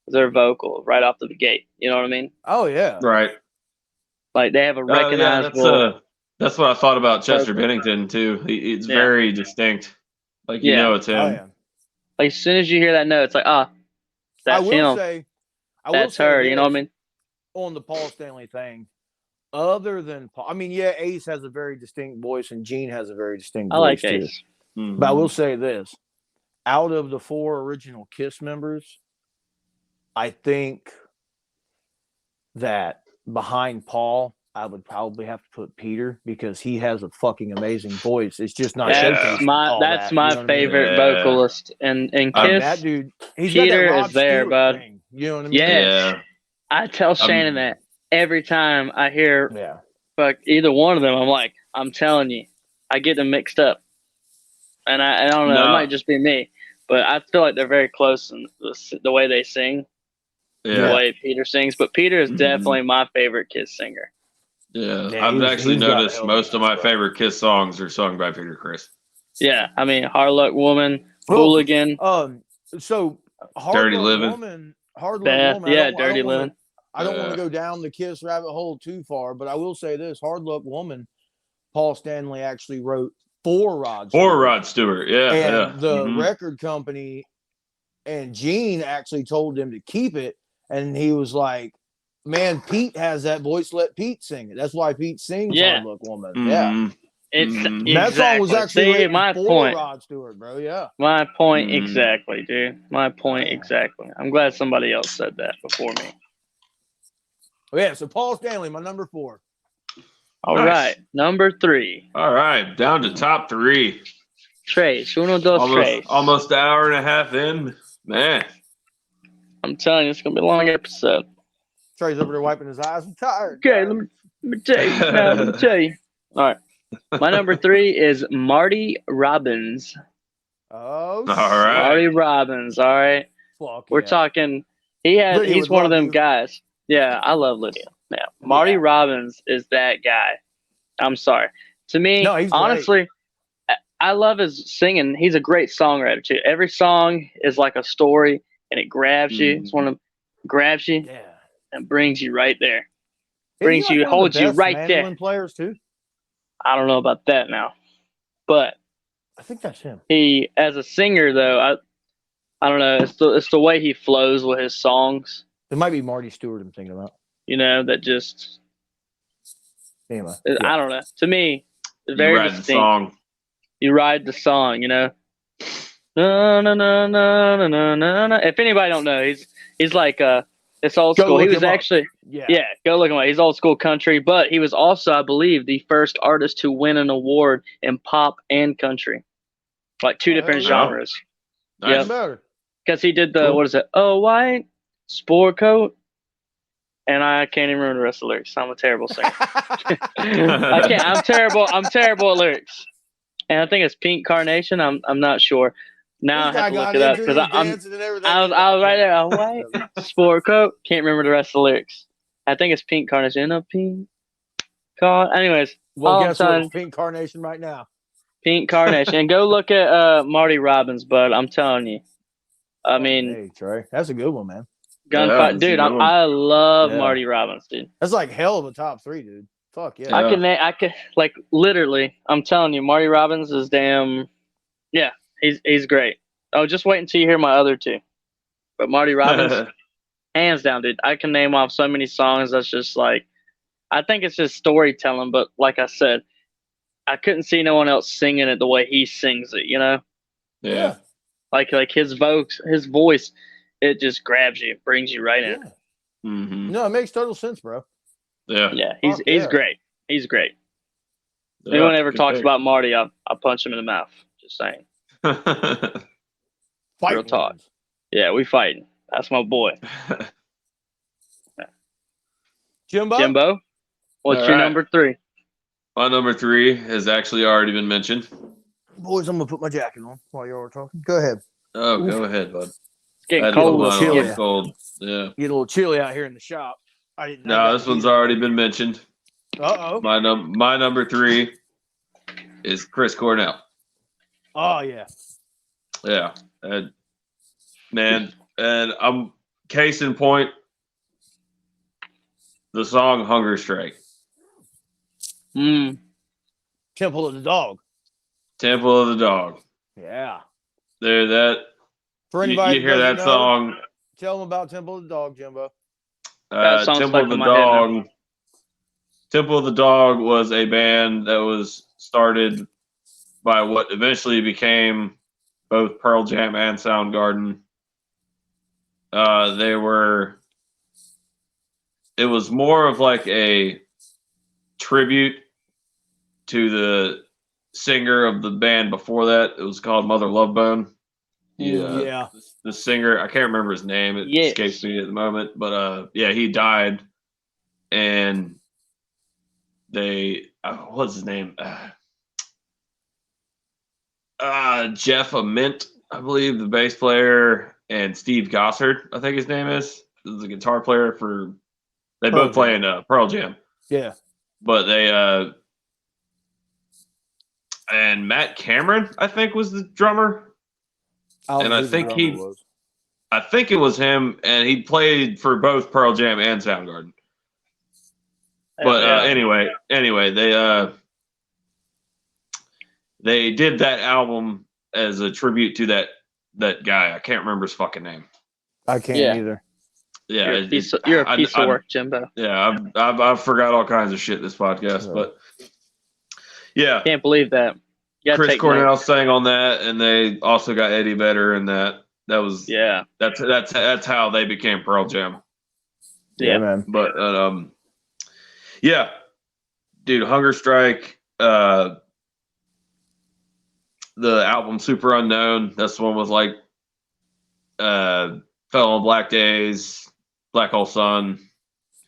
their vocal right off the gate. You know what I mean? Oh yeah. Right. Like they have a recognizable. That's what I thought about Chester Bennington too. It's very distinct. Like it's him. Oh, yeah. Like as soon as you hear that note, it's like that's him. That's her. You know what I mean? On the Paul Stanley thing, other than Paul, I mean, yeah, Ace has a very distinct voice, and Gene has a very distinct voice. I like too. Ace. Mm-hmm. But I will say this: out of the 4 original Kiss members, I think that behind Paul, I would probably have to put Peter because he has a fucking amazing voice. It's just not showcasing. That's my favorite vocalist and Kiss. That dude, Peter is there, bud. Thing, you know what I mean? Yes. Yeah. I tell Shannon that every time I hear either one of them. I'm like, I'm telling you, I get them mixed up, and I don't know. It might just be me, but I feel like they're very close in the way they sing. The way Peter sings, but Peter is definitely my favorite Kiss singer. Yeah, I've actually noticed most of my favorite Kiss songs are sung by Peter Criss. Yeah, I mean, Hard Luck Woman, Hooligan. So Dirty Living. Dirty Living. I don't want to go down the Kiss rabbit hole too far, but I will say this: Hard Luck Woman, Paul Stanley actually wrote for Rod Stewart. Yeah, and the record company and Gene actually told him to keep it, and he was like, man, Pete has that voice. Let Pete sing it. That's why Pete sings Hard Luck Woman. Yeah. That song was actually written for Rod Stewart, bro. Yeah. My point exactly, dude. My point exactly. I'm glad somebody else said that before me. Yeah, so Paul Stanley, my number 4. All right. Number 3. All right. Down to top 3. Trey. Uno, dos, tres. Almost an hour and a half in. Man. I'm telling you, it's going to be a long episode. Trey's over there wiping his eyes. I'm tired. Okay, let me tell you. Let me tell you. All right. My number 3 is Marty Robbins. Oh, all right. Marty Robbins. All right. We're talking. He's one of them guys. Yeah, I love Lydia. Yeah, Marty Robbins is that guy. I'm sorry. To me, honestly, I love his singing. He's a great songwriter too. Every song is like a story, and it grabs you. It's one of them, grabs you Yeah. and brings you right there. Isn't he Brings like you, one of the holds you best right there. mandolin players too? I don't know about that now, but I think that's him. he, as a singer though, I don't know. It's the way he flows with his songs. It might be Marty Stewart I'm thinking about. You know, that just Anyway, I don't know. To me, it's You very ride the distinct. song. You ride the song. You know. Na, na, na, na, na, na, na, na. If anybody don't know, he's like it's old Go school. He look was him up. actually Yeah. go look him up. He's old school country, but he was also, I believe, the first artist to win an award in pop and country, like two different hell yeah. genres. Nice. Yep. Better. Because he did the Cool. what is it? Oh, white sport coat, and I can't even remember the rest of the lyrics. I'm a terrible singer. I can't. I'm terrible. I'm terrible at lyrics. And I think it's Pink Carnation. I'm not sure. Now This I have guy to look got it up into because it, I'm dancing and everything. I was right there. Oh, white sport coat. Can't remember the rest of the lyrics. I think it's Pink Carnation. A pink car. Anyways, Well, all I'm guess what? telling It's Pink Carnation right now. Pink Carnation. And go look at Marty Robbins, bud. I'm telling you. I mean, Hey, Trey. That's a good one, man. gunfight, that's a dude. good one. I love Yeah. Marty Robbins, dude. That's like hell of a top 3, dude. Fuck yeah. Yeah. I could like literally. I'm telling you, Marty Robbins is damn. Yeah, he's great. Oh, just wait until you hear my other two. But Marty Robbins, hands down, dude. I can name off so many songs that's just like, I think it's just storytelling. But like I said, I couldn't see no one else singing it the way he sings it. You know, Yeah. like his voice, it just grabs you, brings you right in. Yeah. Mm-hmm. No, it makes total sense, bro. Yeah. Yeah, Fuck he's yeah. great. He's great. Yeah, Anyone ever good talks pick. about Marty, I'll punch him in the mouth. Just saying. Fight Real talk. words. Yeah, we fighting. That's my boy. Jimbo? Jimbo, what's All your right. number 3? My number 3 has actually already been mentioned. Boys, I'm going to put my jacket on while y'all are talking. Go ahead. Oh, Oof. go ahead, bud. It's getting I had to put cold. mine on. chilly. It's cold. Yeah. Get a little chilly out here in the shop. No, this one's already been mentioned. Uh-oh. My number 3 is Chris Cornell. Oh, yeah. Yeah. Man, and I'm case in point, the song Hunger Strike. Temple of the Dog. Temple of the Dog. Yeah. There, that For you anybody hear that know, song. tell them about Temple of the Dog, Jimbo. That song Temple stuck of the in my head now. Dog. Temple of the Dog was a band that was started by what eventually became both Pearl Jam and Soundgarden. It was more of like a tribute to the singer of the band before that. It was called Mother Love Bone. Yeah. The singer, I can't remember his name. It Yes. escapes me at the moment. But yeah, he died. And what's his name? Jeff Ament, I believe, the bass player, and Steve Gossard, I think his name is the guitar player for. They Pearl both play in Pearl Jam. Yeah. But they and Matt Cameron, I think, was the drummer. And I think I think it was him, and he played for both Pearl Jam and Soundgarden. But Yeah. anyway, they did that album as a tribute to that guy. I can't remember his fucking name. I can't Yeah. either. Yeah, You're a piece of work, Jimbo. Yeah, I've forgot all kinds of shit this podcast, Yeah. but yeah, Can't believe that. You gotta Chris take Cornell notes. sang on that, and they also got Eddie Vedder in that. That was Yeah. that's how they became Pearl Jam. Yeah, Yeah. man. But yeah, dude, Hunger Strike. The album Super Unknown. That's the one with like Fell on Black Days, Black Hole Sun.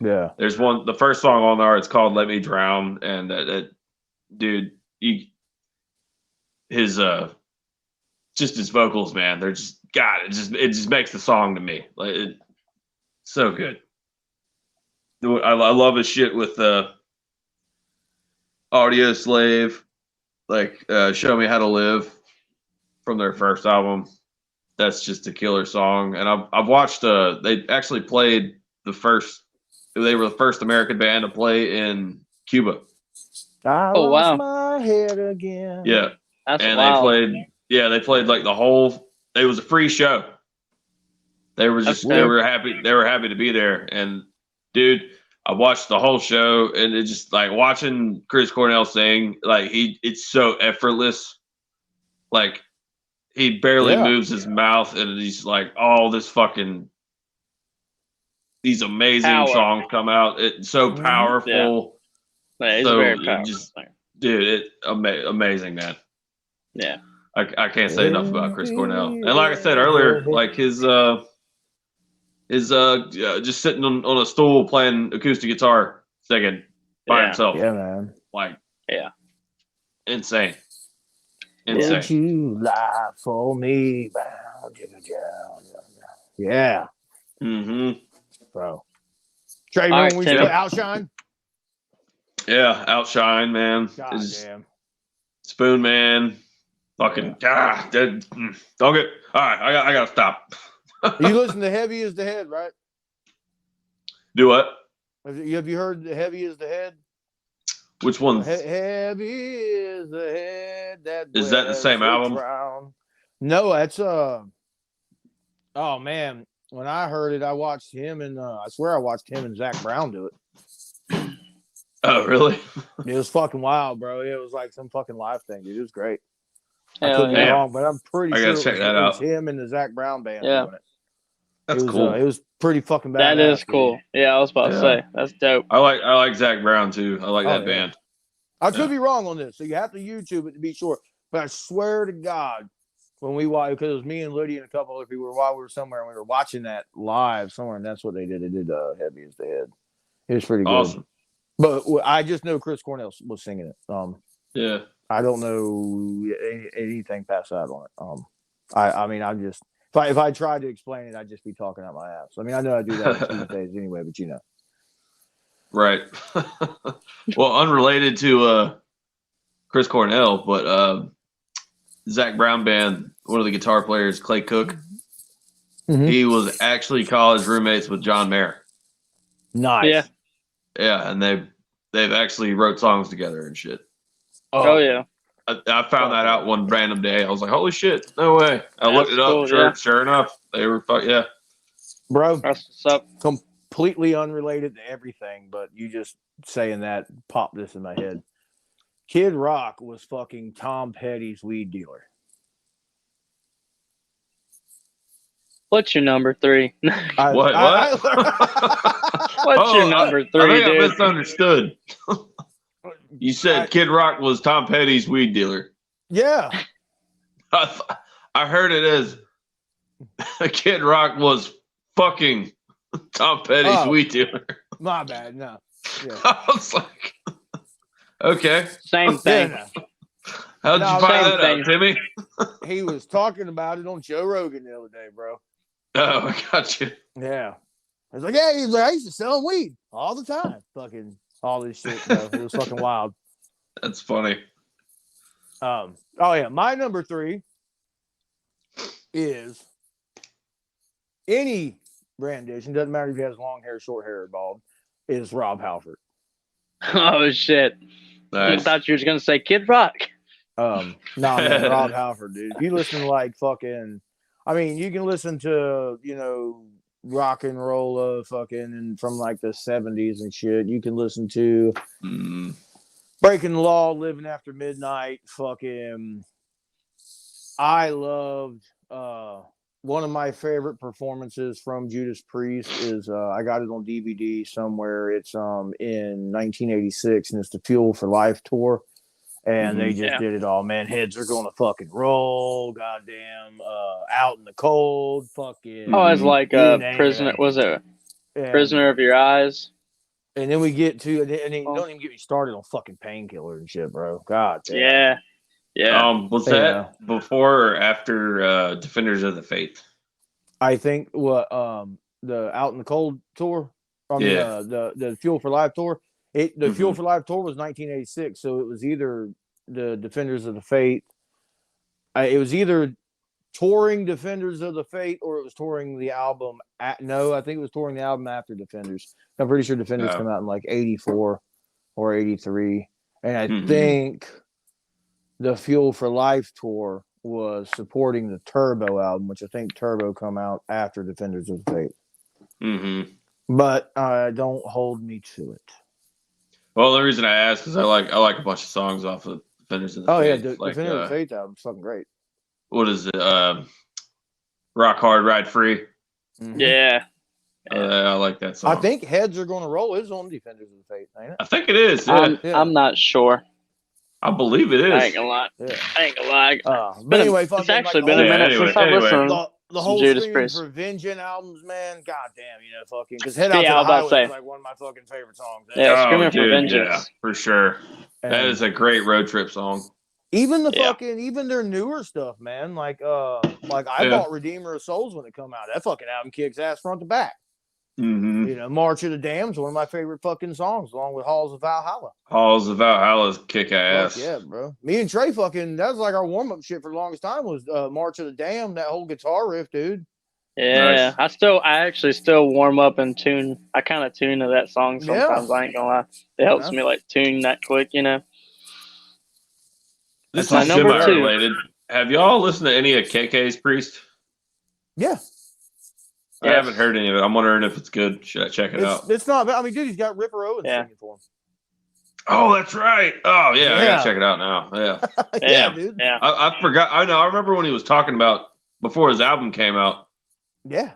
Yeah. There's one. The first song on there, it's called "Let Me Drown," and that dude, his vocals, man, they're just God. It just makes the song to me like so good. I love his shit with Audio Slave. like "Show Me How to Live" from their first album. That's just a killer song. And I've watched. They actually played the first. They were the first American band to play in Cuba. I Oh lost wow, my head again. Yeah, that's and they wild. played. Yeah, they played like the whole. It was a free show. They were That's just they dope. were happy. They were happy to be there. And dude, I watched the whole show, and it just like watching Chris Cornell sing. Like it's so effortless. Like he barely Yeah. moves his mouth, and he's like all this fucking these amazing Power. songs come out. It's so Mhm. powerful. Yeah, he's a So very it powerful just, singer. dude, amazing, man. Yeah. I can't say enough about Chris Cornell. Heavy And like I said is earlier, the like his just sitting on a stool playing acoustic guitar singing by Yeah. himself, Yeah, man. like Yeah. insane. Would you lie for me? Yeah, Mm-hmm. bro. Trey, All remember right, when we used to Timmy. play Outshine? Yeah, Outshine, man. God Is damn. Spoon Man. Fucking don't get. All right, I gotta stop. You listen to Heavy is the Head, right? Do what? Have you heard the Heavy is the Head? Which one? Heavy is the head that Is that the same wears album? crown. No, that's oh man. When I heard it, I watched him and I swear I watched him and Zach Brown do it. Oh, really? It was fucking wild, bro. It was like some fucking live thing, dude. It was great. I Hell could be yeah. wrong, but I'm pretty I sure gotta check that it was out. him and the Zach Brown band Yeah. doing it. That's It was cool. it was pretty fucking badass. That is dude. cool. Yeah, I was about to Yeah. say that's dope. I like Zach Brown too. I like Oh, that yeah. band. I could be wrong on this, so you have to YouTube it to be sure. But I swear to God, when we watched, because it was me and Lydia and a couple other people while we were somewhere and we were watching that live somewhere, and that's what they did. They did Heavy as the Head. It was pretty good. Awesome. But I just know Chris Cornell was singing it. Yeah. I don't know anything past that on it. I mean, I'm just if I tried to explain it, I'd just be talking out my ass. I mean, I know I do that on Tuesdays anyway, but you know. Right. Well, unrelated to Chris Cornell, but Zach Brown band, one of the guitar players, Clay Cook, Mhm. he was actually college roommates with John Mayer. Nice. Yeah. Yeah, and they've actually wrote songs together and shit. Oh yeah. I found that out one random day. I was like, holy shit, no way. I looked it up. cool, Sure enough, they were yeah. Bro. That's what's up. Completely unrelated to everything, but you just saying that popped this in my head. Kid Rock was fucking Tom Petty's weed dealer. What's your number 3? What? What's your number I 3, think I dude? misunderstood. You said Kid Rock was Tom Petty's weed dealer. Yeah. I heard it as Kid Rock was fucking Tom Petty's weed dealer. My bad. No. Yeah. I was like, okay. Same thing. Yeah, How'd No, you find same that thing. out, Timmy? no. He was talking about it on Joe Rogan the other day, bro. Oh, I got you. Yeah. I was like, yeah, he's like, I used to sell weed all the time. Fucking all this shit, bro. It was fucking wild. That's funny. Oh yeah, my number 3 is any rendition, doesn't matter if he has long hair, short hair, or bald, is Rob Halford. Oh shit. I Nice. thought you were gonna say Kid Rock. Nah, man, Rob Halford, dude. If you listen to like fucking, I mean, you can listen to, you know, rock and roll fucking and from like the 70s and shit. You can listen to Breaking the Law, Living After Midnight, fucking. I loved one of my favorite performances from Judas Priest is I got it on DVD somewhere. It's in 1986 and it's the Fuel for Life tour. And they just did it all, man. Heads are gonna fucking roll, goddamn, out in the cold, fucking. Oh, it's like you name Prisoner. it. Was it And- Prisoner of Your Eyes? And then we get to, and then don't even get me started on fucking Painkiller and shit, bro. God damn. Yeah. Yeah. Was that before or after Defenders of the Faith? I think what the Out in the Cold tour, I mean, the Fuel for Life tour. The Fuel for Life tour was 1986, so it was either the Defenders of the Faith. It was either touring Defenders of the Faith or it was touring the album. I think it was touring the album after Defenders. I'm pretty sure Defenders come out in like 84 or 83. And I think the Fuel for Life tour was supporting the Turbo album, which I think Turbo come out after Defenders of the Faith. Mm-hmm. But don't hold me to it. Well, the reason I asked is I like a bunch of songs off of Defenders of the Faith. Yeah, like, Defenders of the Faith album's fucking great. What is it? Rock Hard, Ride Free. Mm-hmm. Yeah. I like that song. I think Heads Are Gonna Roll is on Defenders of the Faith, ain't it? I think it is. Yeah. I'm not sure. I believe it is. I ain't gonna lie. Yeah. I ain't gonna lie. But anyway, it's actually been a minute since I listened. The whole Judas Screaming Priest for Vengeance albums, man. Goddamn, fucking. Because Head Out to the Highway is like one of my fucking favorite songs. Yeah, Screaming for Vengeance. Yeah, for sure. That is a great road trip song. Even even their newer stuff, man. Like I bought Redeemer of Souls when it come out. That fucking album kicks ass front to back. Mm-hmm. March of the Damned's one of my favorite fucking songs, along with Halls of Valhalla. Halls of Valhalla's kick ass. Yeah, bro. Me and Trey that was like our warm up shit for the longest time was March of the Damned, that whole guitar riff, dude. Yeah, nice. I actually still warm up and tune. I kind of tune to that song sometimes. I ain't gonna lie. It helps me like tune that quick, This is semi-related. Have y'all listened to any of KK's Priest? Yeah. I haven't heard any of it. I'm wondering if it's good. Should I check it out? It's not bad. I mean, dude, he's got Ripper Owens singing for him. Oh, that's right. Oh, yeah. I gotta check it out now. Yeah. Yeah, dude. Yeah. I forgot. I know. I remember when he was talking about before his album came out. Yeah.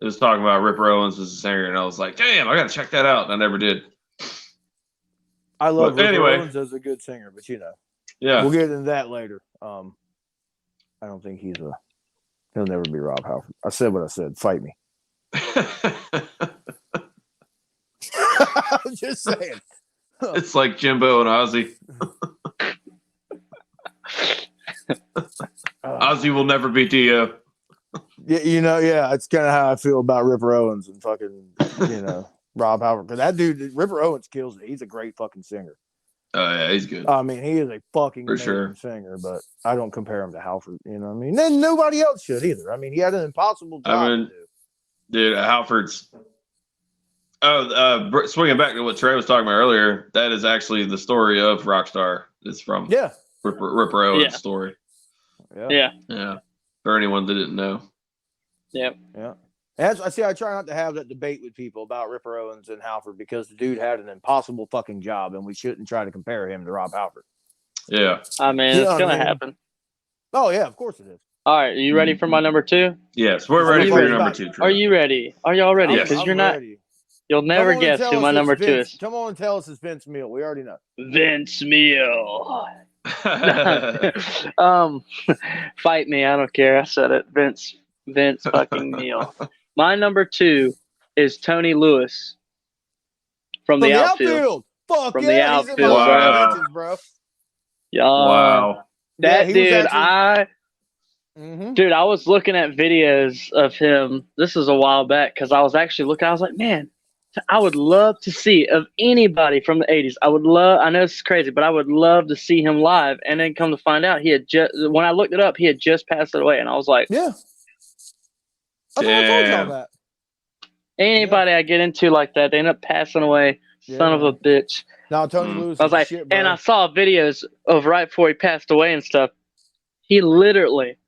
It was talking about Ripper Owens as a singer, and I was like, damn, I gotta check that out. And I never did. I love Ripper Owens as a good singer, but yeah, we'll get into that later. I don't think he'll never be Rob Halford. I said what I said. Fight me. I'm just saying. It's like Jimbo and Ozzy. Ozzy will never be Dio. Yeah, it's kind of how I feel about Ripper Owens and fucking, Rob Halford. Because that dude, Ripper Owens kills it. He's a great fucking singer. Oh, yeah, he's good. I mean, he is a fucking amazing singer, but I don't compare him to Halford. You know what I mean? Then nobody else should either. I mean, he had an impossible job to do. Dude, Halford's. Oh, swinging back to what Trey was talking about earlier, that is actually the story of Rockstar. It's from Ripper Owens' story. Yeah. For anyone that didn't know. Yep. Yeah. I try not to have that debate with people about Ripper Owens and Halford because the dude had an impossible fucking job, and we shouldn't try to compare him to Rob Halford. Yeah. I mean, it's going to happen. Oh, yeah, of course it is. All right. Are you ready for my number 2? Yes, we're ready for your number 2. Trey. Are you ready? Are y'all ready? Yes. Because you're not. Ready. You'll never guess who my number 2 is. Come on and tell us it's Vince Neil. We already know. Vince Neil. Fight me. I don't care. I said it. Vince fucking Neil. My number 2 is Tony Lewis from the outfield. Fuck from yeah, the outfield, bro. Yeah. Wow. That dude, dude, I was looking at videos of him. This is a while back because I was actually looking. I was like, man, I would love to see of anybody from the 80s. I know it's crazy, but I would love to see him live. And then come to find out, when I looked it up, he had just passed away. And I was like, yeah. I told y'all that. Anybody I get into like that, they end up passing away. Son of a bitch. No, Tony Lewis. I was like, shit, bro. and I saw videos of right before he passed away and stuff. He literally,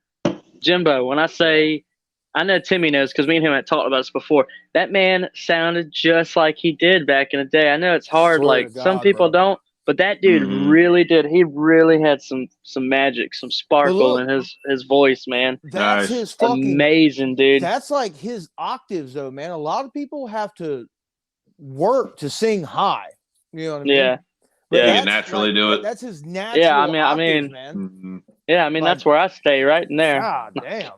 Jimbo, when I say, I know Timmy knows because me and him had talked about this before. That man sounded just like he did back in the day. I know it's hard, some people don't, but that dude really did. He really had some magic, some sparkle in his voice, man. That's his fucking amazing, dude. That's like his octaves, though, man. A lot of people have to work to sing high. You know what I mean? Yeah. But he can naturally do it. That's his natural. Yeah, octaves, man. Yeah, I mean that's where I stay right in there. God damn.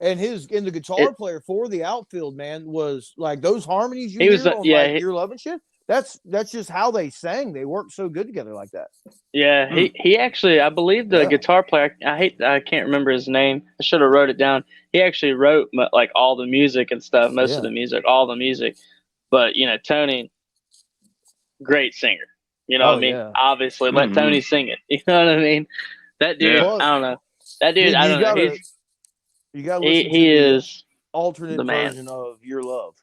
And the guitar player for the outfield, man, was like those harmonies Your Love and shit. That's just how they sang. They worked so good together like that. Yeah, he actually, I believe the guitar player. I can't remember his name. I should have wrote it down. He actually wrote like all the music and stuff, most of the music, all the music. But Tony, great singer. You know what I mean? Yeah. Obviously, let Tony sing it. You know what I mean? That dude, Yeah. I don't know. That dude, Dude, I don't know. You gotta listen to He the is alternate the man. version of Your Love.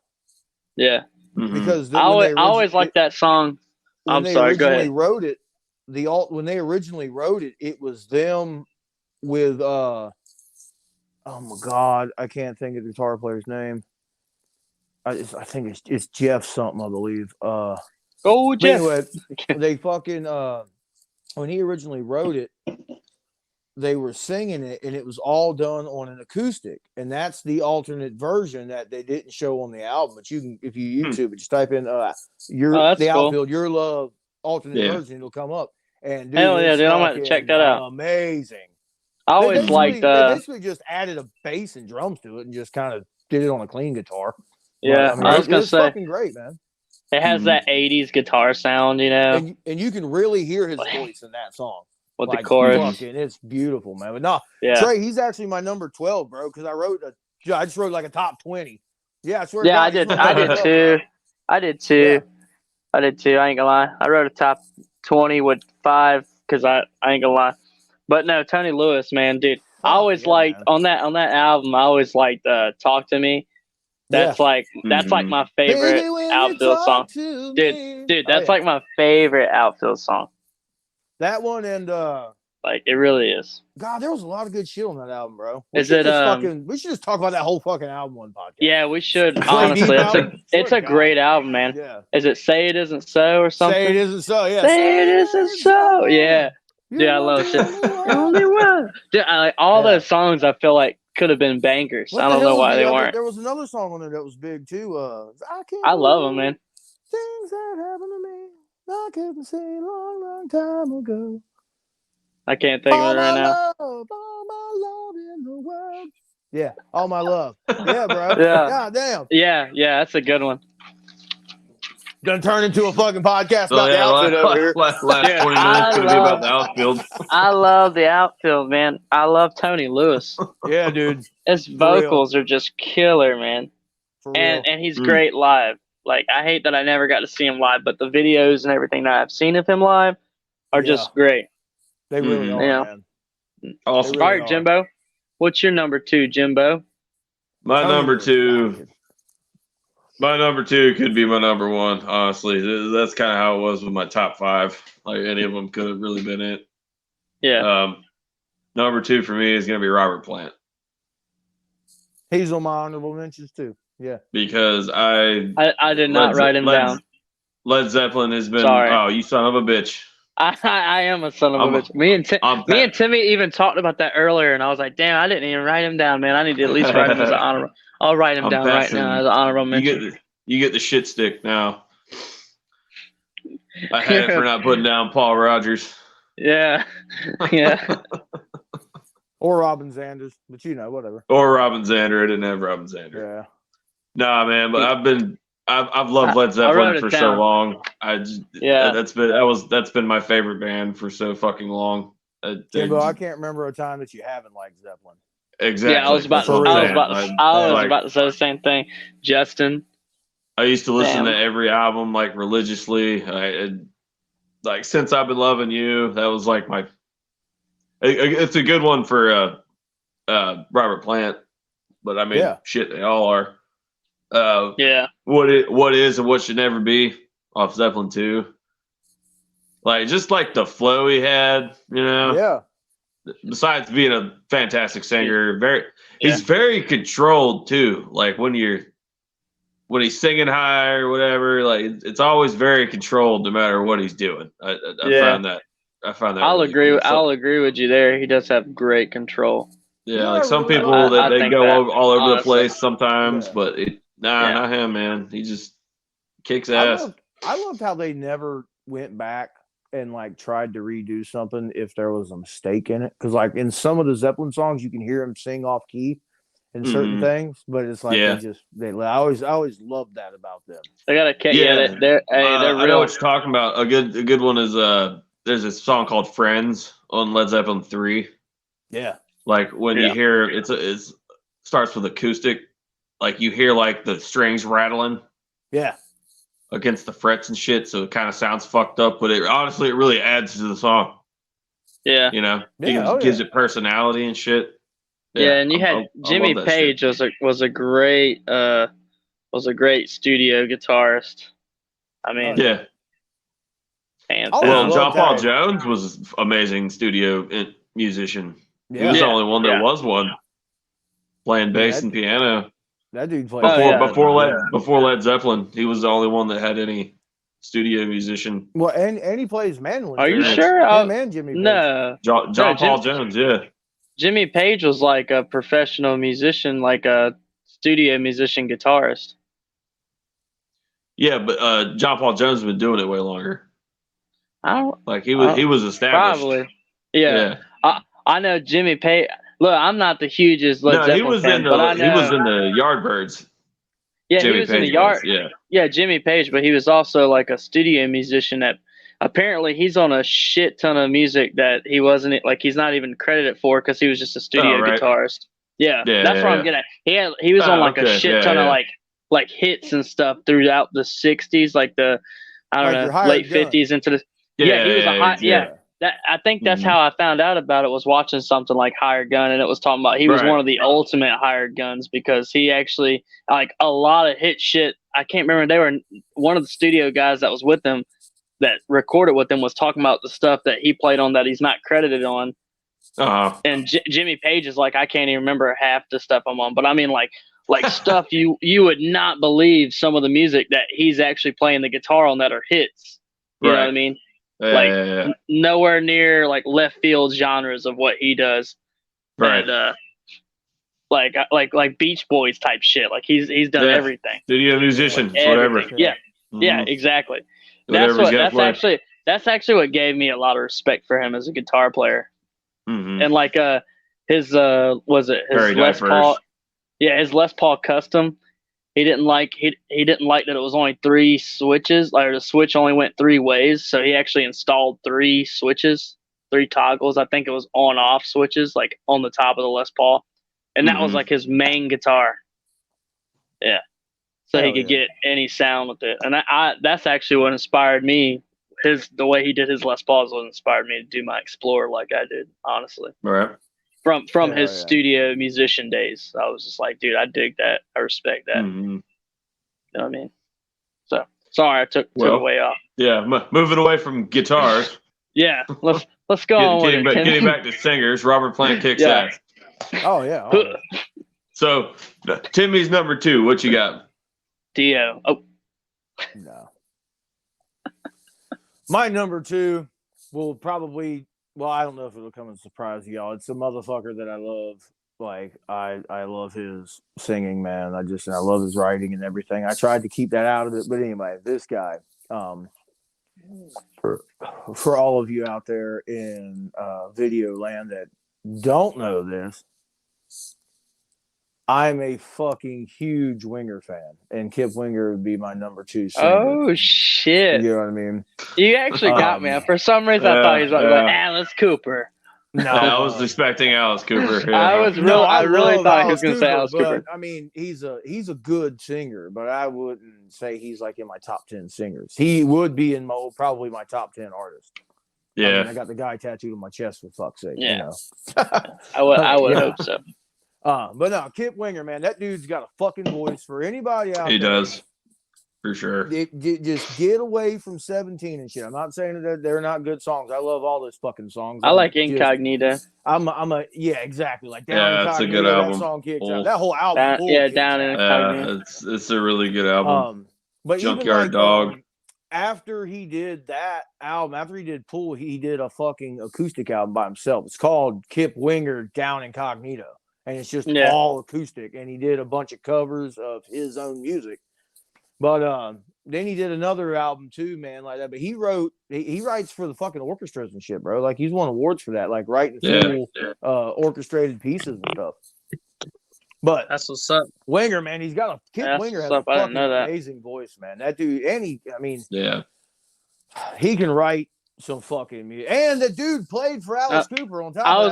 Yeah. Because I always liked that song. When I'm they sorry, go originally ahead. wrote it, when they originally wrote it, it was them with oh my god, I can't think of the guitar player's name. I think it's Jeff something, I believe. Go But Jeff. anyway, they fucking when he originally wrote it, they were singing it, and it was all done on an acoustic, and that's the alternate version that they didn't show on the album. But you can, if you YouTube it, just type in that's the cool. outfield, Your Love alternate version, it'll come up. And dude, Hell yeah, it's dude, I'm gonna check that out. amazing. I always liked they basically just added a bass and drums to it and just kind of did it on a clean guitar. Yeah, But, I was gonna it's say fucking great, man. it has that 80s guitar sound, you know. And you can really hear his voice in that song. With the chorus. Fucking, it's beautiful, man. But no, yeah. Trey, he's actually my number 12, bro, because I just wrote like a top 20. Yeah, I swear Yeah, to God, I did too. Bro. I did too. Yeah. I did too. I ain't gonna lie. I wrote a top 20 with 5 because I ain't gonna lie. But no, Tony Lewis, man, dude. I always liked man. on that album. I always liked "Talk to Me." That's like my favorite outfield song, dude. That's like my favorite outfield song. That one and like it really is. God, there was a lot of good shit on that album, bro. We should just talk about that whole fucking album on podcast. Yeah, we should. Honestly, it's a great album, man. Yeah. Is it "Say It Isn't So" or something? Say It Isn't So. Yeah. Say It Isn't So. Yeah. Dude, I love shit. Only one. Dude, all those songs I feel like could have been bangers. I don't know why they weren't. There was another song on there that was big too. I love them, man. Things that happened to me, I couldn't see a long time ago. I can't think of it right now. All my love in the world. Yeah, all my love. Yeah, bro. Yeah. God damn. Yeah, that's a good one. Gonna turn into a fucking podcast about the outfield over here. Last 20 minutes gonna be about the outfield. I love the outfield, man. I love Tony Lewis. Yeah, dude. His vocals are just killer, man. And he's great live. Like, I hate that I never got to see him live, but the videos and everything that I've seen of him live are just great. They really are, man. Awesome. Really All right, Jimbo. What's your number 2, Jimbo? My number two could be my number 1, honestly. That's kind of how it was with my top 5. Like, any of them could have really been it. Yeah. Number 2 for me is going to be Robert Plant. He's on my honorable mentions too. Yeah. Because I did not write him down. Led Zeppelin has been, you son of a bitch. I am a son of a bitch. Me and Timmy even talked about that earlier, and I was like, damn, I didn't even write him down, man. I need to at least write him as an honorable. I'll write him down right now as an honorable mention. You get the shit stick now. I had it for not putting down Paul Rogers. Yeah. Yeah. Or Robin Zanders, but whatever. Or Robin Zander. I didn't have Robin Zander. Yeah. Nah, man, but I've loved Led Zeppelin for so long. That's been my favorite band for so fucking long. Jimbo, I can't remember a time that you haven't liked Zeppelin. Exactly. Yeah, I was about to say the same thing. Justin. I used to listen to every album like religiously. Like Since I've Been Loving You, that was like my. It's a good one for Robert Plant, but I mean, shit, they all are. What is and what should never be off Zeppelin 2. Like just like the flow he had, Yeah. Besides being a fantastic singer, he's very controlled too. Like when he's singing high or whatever, like it's always very controlled no matter what he's doing. I found that. I'll agree with you there. He does have great control. Yeah, like some people they go all over the place sometimes, but not him, man. He just kicks ass. I loved how they never went back and like tried to redo something if there was a mistake in it. Because like in some of the Zeppelin songs, you can hear him sing off key in certain things, but it's like I always loved that about them. They got a kick. They're I know what you're talking about. A good one is there's a song called Friends on Led Zeppelin 3. Yeah. Like when you hear it starts with acoustic, like you hear like the strings rattling. Yeah. against the frets and shit, so it kind of sounds fucked up. But it really adds to the song. Yeah. You know, Yeah, gives it personality and shit. Yeah, and you had I Jimmy love that Page shit. was a great studio guitarist. I mean, Yeah. always Well, hands loved John Paul that. Jones was amazing studio musician. He was Yeah. the only one that Yeah. was one playing bass that, and piano that dude played. Oh, yeah. before Led Zeppelin. He was the only one that had any studio musician Well, and he plays mandolin. Are you too. experience. sure? Him and Jimmy Page. No. John No, Paul Jones, yeah. Jimmy Page was like a professional musician, like a studio musician guitarist. Yeah, but John Paul Jones has been doing it way longer. I don't. Like he was established. Probably. Yeah. Yeah. I know Jimmy Page. Look, I'm not the hugest Led No, he Zeppelin was fan, but I know. he was in the Yardbirds. Yeah, he Jimmy was in the Page yard. was, yeah. Yeah, Jimmy Page, but he was also like a studio musician that apparently he's on a shit ton of music that he wasn't like he's not even credited for because he was just a studio right. guitarist. Yeah, Yeah, that's what I'm getting at. He was on like a shit ton of like hits and stuff throughout the '60s, like the I don't know late '50s into the he was a high That I think that's how I found out about it was watching something like Hired Gun, and it was talking about he was one of the ultimate hired guns because he actually like a lot of hit shit. I can't remember, they were one of the studio guys that was with him that recorded with him was talking about the stuff that he played on that he's not credited on. And Jimmy Page is like, I can't even remember half the stuff I'm on, but I mean like stuff you would not believe some of the music that he's actually playing the guitar on that are hits. You know what I mean? Nowhere near like left field genres of what he does, right? And, like Beach Boys type shit. Like he's done everything. Studio musician, whatever. Yeah, exactly. That's actually what gave me a lot of respect for him as a guitar player. And like his was it his Very Les diverse. Paul? Yeah, his Les Paul Custom. He didn't like that it was only 3 switches, or the switch only went 3 ways. So he actually installed 3 switches, 3 toggles. I think it was on-off switches, like on the top of the Les Paul, and that was like his main guitar. Yeah, so he could get any sound with it, and that's actually what inspired me. The way he did his Les Paul is what inspired me to do my Explorer like I did, honestly. Right. From his studio musician days, I was just like, dude, I dig that. I respect that. You know what I mean? So sorry, I took way off. Yeah, moving away from guitars. Yeah, let's go on. Getting back to singers, Robert Plant kicks ass. Oh yeah. So Timmy's number 2. What you got? Dio. Oh no. My number 2 will probably. Well, I don't know if it'll come as a surprise to y'all. It's a motherfucker that I love. Like I love his singing, man. I love his writing and everything. I tried to keep that out of it, but anyway, this guy. For all of you out there in video land that don't know this, I'm a fucking huge Winger fan, and Kip Winger would be my number 2 singer. Oh shit! You know what I mean? You actually got me. For some reason, I thought he was like Alice Cooper. No, I was expecting Alice Cooper. Yeah. I really thought he was going to say Alice Cooper. I mean, he's a good singer, but I wouldn't say he's like in my top 10 singers. He would be in probably my top 10 artists. Yeah, I mean, I got the guy tattooed on my chest, for fuck's sake. Yeah, you know? I would hope so. But no, Kip Winger, man, that dude's got a fucking voice for anybody out there. He does, for sure. Just get away from 17 and shit. I'm not saying that they're not good songs. I love all those fucking songs. I like Incognito. Exactly. Like that's a good album. That song kicks out. That whole album. Down in Incognito. It's a really good album. But Junkyard Dog. After he did that album, after he did Pool, he did a fucking acoustic album by himself. It's called Kip Winger Down Incognito. And it's just all acoustic. And he did a bunch of covers of his own music. But then he did another album too, man, like that. But he writes for the fucking orchestras and shit, bro. Like he's won awards for that, like writing full orchestrated pieces and stuff. But that's what's up. Winger, man, he's got Kip Winger has a fucking amazing voice, man. That dude, and he can write some fucking music. And the dude played for Alice Cooper on top of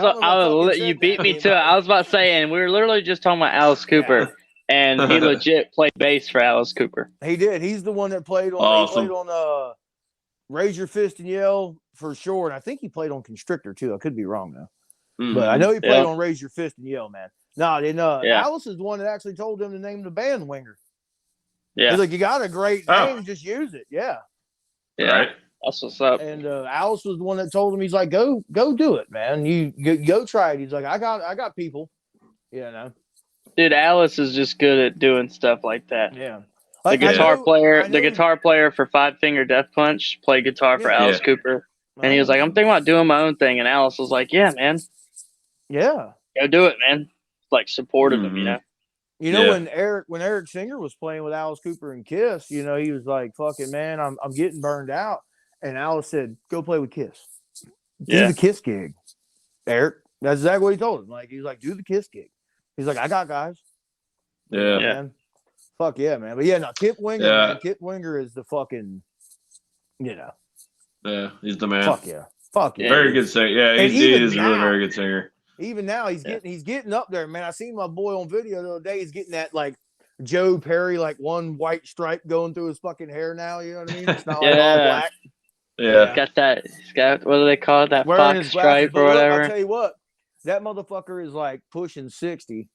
that. You beat me to it. I was about to say, and we were literally just talking about Alice Cooper. and he legit played bass for Alice Cooper. He did. He's the one that played on. Awesome. He played on Raise Your Fist and Yell for sure, and I think he played on Constrictor too. I could be wrong though, but I know he played on Raise Your Fist and Yell, man. No, then Alice is the one that actually told him to name the band Winger. Yeah, he's like, you got a great name, just use it. Yeah, Right. That's what's up. And Alice was the one that told him. He's like, go do it, man. You go try it. He's like, I got people. Dude, Alice is just good at doing stuff like that. Yeah. The guitar player for Five Finger Death Punch played guitar for Alice Cooper. And he was like, I'm thinking about doing my own thing. And Alice was like, yeah, man. Yeah. Go do it, man. Like supported him, when Eric Singer was playing with Alice Cooper and Kiss, he was like, fucking man, I'm getting burned out. And Alice said, go play with Kiss. Do the Kiss gig. Eric. That's exactly what he told him. Like, he was like, do the Kiss gig. He's like, I got guys. Yeah. Man. Fuck yeah, man. But yeah, no, Kip Winger, man. Kip Winger is the fucking, Yeah, he's the man. Fuck yeah. Very good singer. Yeah, he is a really very good singer. Even now, he's getting up there, man. I seen my boy on video the other day. He's getting that like Joe Perry, like one white stripe going through his fucking hair now. You know what I mean? It's not like all black. Yeah. He's got what do they call it? That wearing fox stripe or whatever. I'll tell you what, that motherfucker is like pushing 60.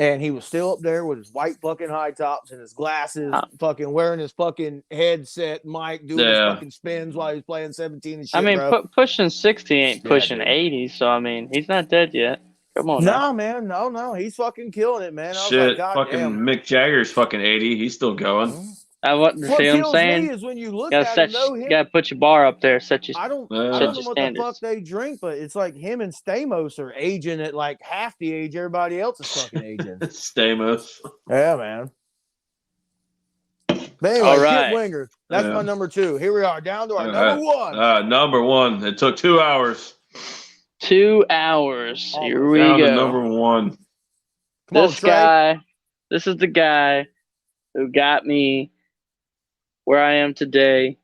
And he was still up there with his white fucking high tops and his glasses, fucking wearing his fucking headset mic, doing his fucking spins while he's playing 17 and shit. I mean, pushing 60 ain't pushing dude. 80, so I mean, he's not dead yet. Come on, no, man, no, he's fucking killing it, man. I was shit, like, fucking damn. Mick Jagger's fucking 80. He's still going. I want to see what I'm saying. Me is when you look at him, you gotta put your bar up there. I don't know what the fuck they drink, but it's like him and Stamos are aging at like half the age everybody else is fucking aging. Stamos. Yeah, man. But anyway, all right. Kip Winger. That's my number 2. Here we are, down to our number 1. Number 1. It took 2 hours. 2 hours. Here we go. go. Number 1. This is the guy who got me where I am today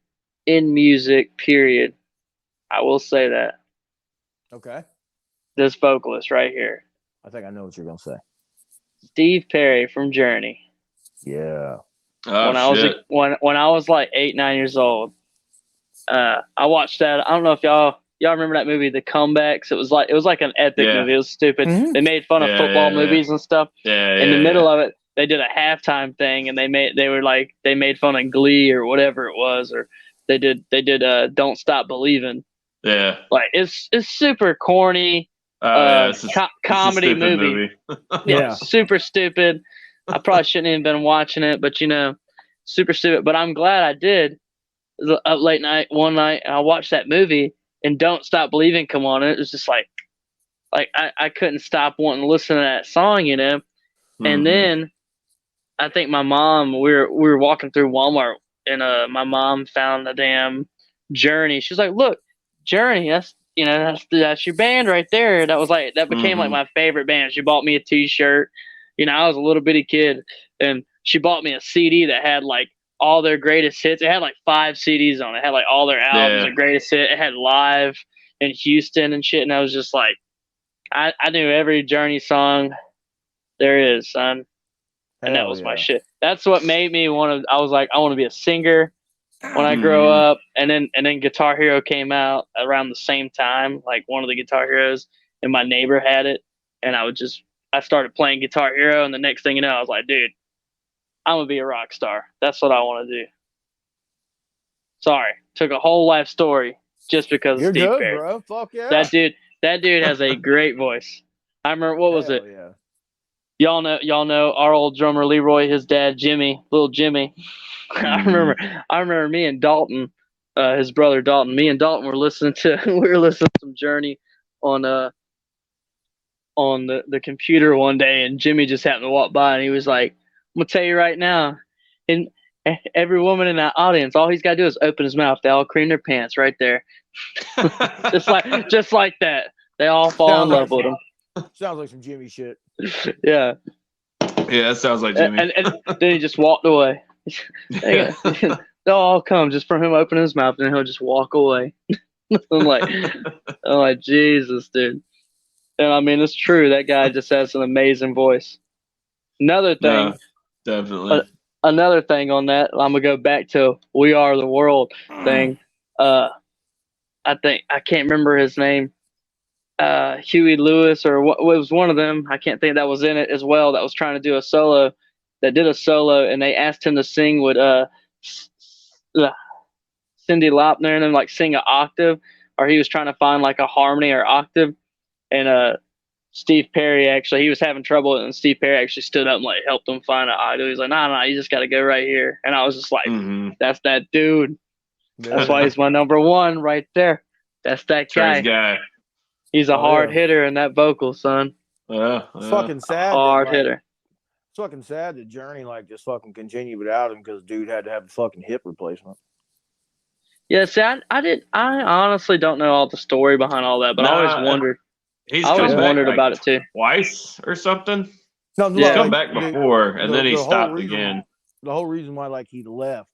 in music, period. I will say that. Okay. This vocalist right here. I think I know what you're going to say. Steve Perry from Journey. Yeah. When I was like 8, 9 years old, I watched that. I don't know if y'all remember that movie, The Comebacks. It was like an epic movie. It was stupid. Mm-hmm. They made fun of football movies and stuff. In the middle of it, they did a halftime thing, and they made fun of Glee or whatever it was, or they did Don't Stop Believing. Yeah, like it's super corny. Comedy movie. Yeah, super stupid. I probably shouldn't have been watching it, but super stupid. But I'm glad I did. Up late night one night, and I watched that movie, and Don't Stop Believing come on. It was just like I couldn't stop wanting to listen to that song, And then I think my mom, we were walking through Walmart, and my mom found the damn Journey. She was like, "Look, Journey, that's your band right there." That became like my favorite band. She bought me a T-shirt. I was a little bitty kid, and she bought me a CD that had like all their greatest hits. It had like 5 CDs on it. It had like all their albums, their greatest hit. It had Live in Houston and shit. And I was just like, I knew every Journey song there is, son. And that was my shit. That's what made me I was like, I want to be a singer when I grow up. And then Guitar Hero came out around the same time, like one of the Guitar Heroes, and my neighbor had it. And I started playing Guitar Hero, and the next thing you know, I was like, dude, I'm going to be a rock star. That's what I want to do. Sorry. Took a whole life story just because of Steve Perry. Bro. Fuck yeah. That dude has a great voice. I remember, what was it? Yeah. Y'all know our old drummer Leroy, his dad Jimmy, little Jimmy. I remember me and Dalton, his brother Dalton. Me and Dalton were listening to some Journey on the computer one day, and Jimmy just happened to walk by, and he was like, "I'm gonna tell you right now, and every woman in that audience, all he's got to do is open his mouth. They all cream their pants right there, just like that. They all fall in love with him." Sounds like some Jimmy shit. Yeah. Yeah, that sounds like Jimmy. And then he just walked away. They'll all come just from him opening his mouth, and he'll just walk away. I'm like, Jesus, dude. And I mean, it's true. That guy just has an amazing voice. Another thing, No, definitely. another thing on that, I'm gonna go back to "We Are the World" thing. I think I can't remember his name. Huey Lewis or what was one of them. I can't think that was in it as well. That was trying to do a solo. That did a solo, and they asked him to sing with Cyndi Lauper and then like sing an octave, or he was trying to find like a harmony or octave. And Steve Perry actually he was having trouble, and Steve Perry actually stood up and like helped him find an octave. He's like, nah, you just got to go right here. And I was just like, that's that dude. That's why he's my number one right there. That's that Trey's guy. guy. He's a hard hitter in that vocal, son. It's fucking sad. Hard hitter. It's fucking sad that Journey like just fucking continued without him because dude had to have a fucking hip replacement. Yeah, see, I honestly don't know all the story behind all that, but I always wondered. He's I always wondered about it too. Twice or something. No, he's come back before, and then he stopped again. The whole reason why like he left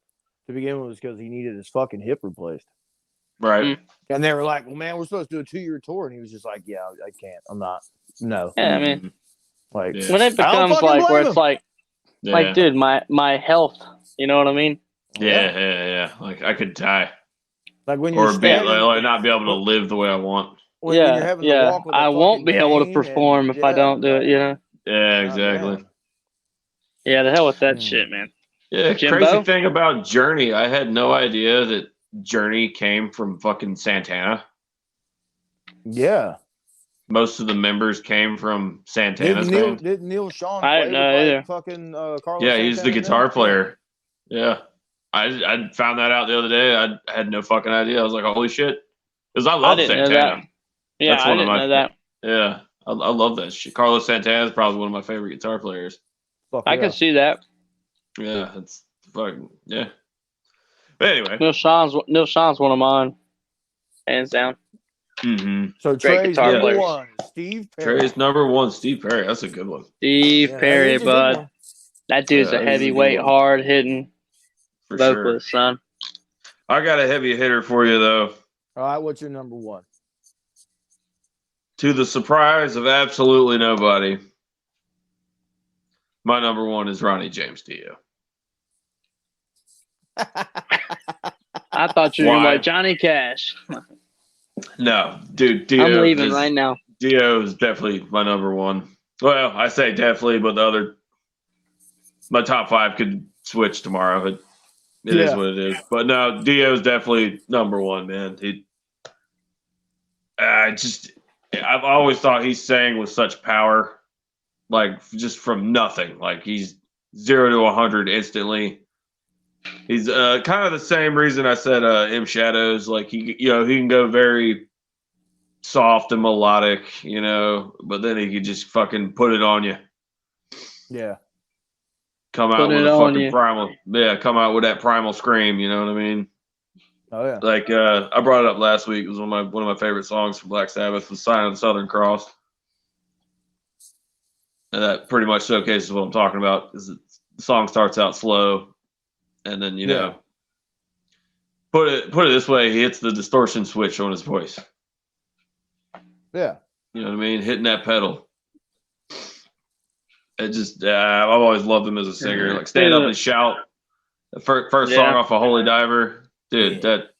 to begin with was because he needed his fucking hip replaced. Right. And they were like, "Well, man, we're supposed to do a 2-year tour," and he was just like, "Yeah, I can't. I'm not. No." Yeah, I mean, like when it becomes like where it's like, dude, my health. You know what I mean? Yeah. Like I could die. Like when you're not be able to live the way I want. When you're having to walk with I won't be able to perform if I don't do it. You know? Yeah, exactly. Yeah, the hell with that shit, man. Yeah, Jimbo? Crazy thing about Journey, I had no idea that Journey came from fucking Santana. Yeah. Most of the members came from Santana's band. Didn't Neil Sean I didn't know either. Fucking Carlos Santana he's the guitar player. Yeah. I found that out the other day. I had no fucking idea. I was like, holy shit. Because I love Santana. Yeah, I didn't know that. Yeah. I love that shit. Carlos Santana is probably one of my favorite guitar players. I can see that. Yeah, it's fucking But anyway. Neil Sean's one of mine. Hands down. So Trey's number one, Steve Perry. Trey's number one, Steve Perry. That's a good one. Steve Perry, bud. That dude's a heavyweight, hard hitting vocalist, son. I got a heavy hitter for you though. All right, what's your number one? To the surprise of absolutely nobody, my number one is Ronnie James Dio. I thought you were going to like Johnny Cash. No, dude, Dio. I'm leaving right now. Dio is definitely my number one. Well, I say definitely, but my top five could switch tomorrow. It is what it is. But no, Dio's definitely number one, man. I've always thought he sang with such power, like just from nothing. Like he's 0 to 100 instantly. He's kind of the same reason I said M Shadows. Like he can go very soft and melodic, but then he could just fucking put it on you. Yeah. Come out with a fucking primal. Yeah, come out with that primal scream. You know what I mean? Oh yeah. Like I brought it up last week. It was one of my favorite songs from Black Sabbath, was "Sign of the Southern Cross," and that pretty much showcases what I'm talking about. Is the song starts out slow, and then put it this way, he hits the distortion switch on his voice. Yeah. You know what I mean? Hitting that pedal. It just I've always loved him as a singer. Like stand up and shout. The first song off of Holy Diver. Dude, that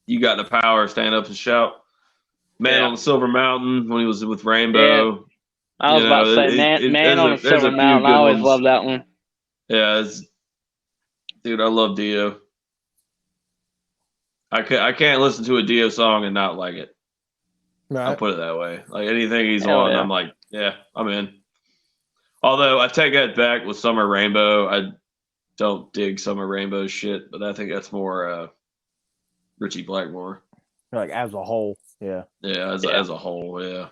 you got the power, stand up and shout. Man on the Silver Mountain when he was with Rainbow. Yeah. I was about to say Man on the Silver Mountain. I always loved that one. Yeah, dude, I love Dio. I can't listen to a Dio song and not like it. Right. I'll put it that way. Like anything he's on, I'm like, yeah, I'm in. Although I take that back with Summer Rainbow. I don't dig Summer Rainbow shit, but I think that's more Richie Blackmore. Like as a whole, yeah. Yeah, as a whole, yeah.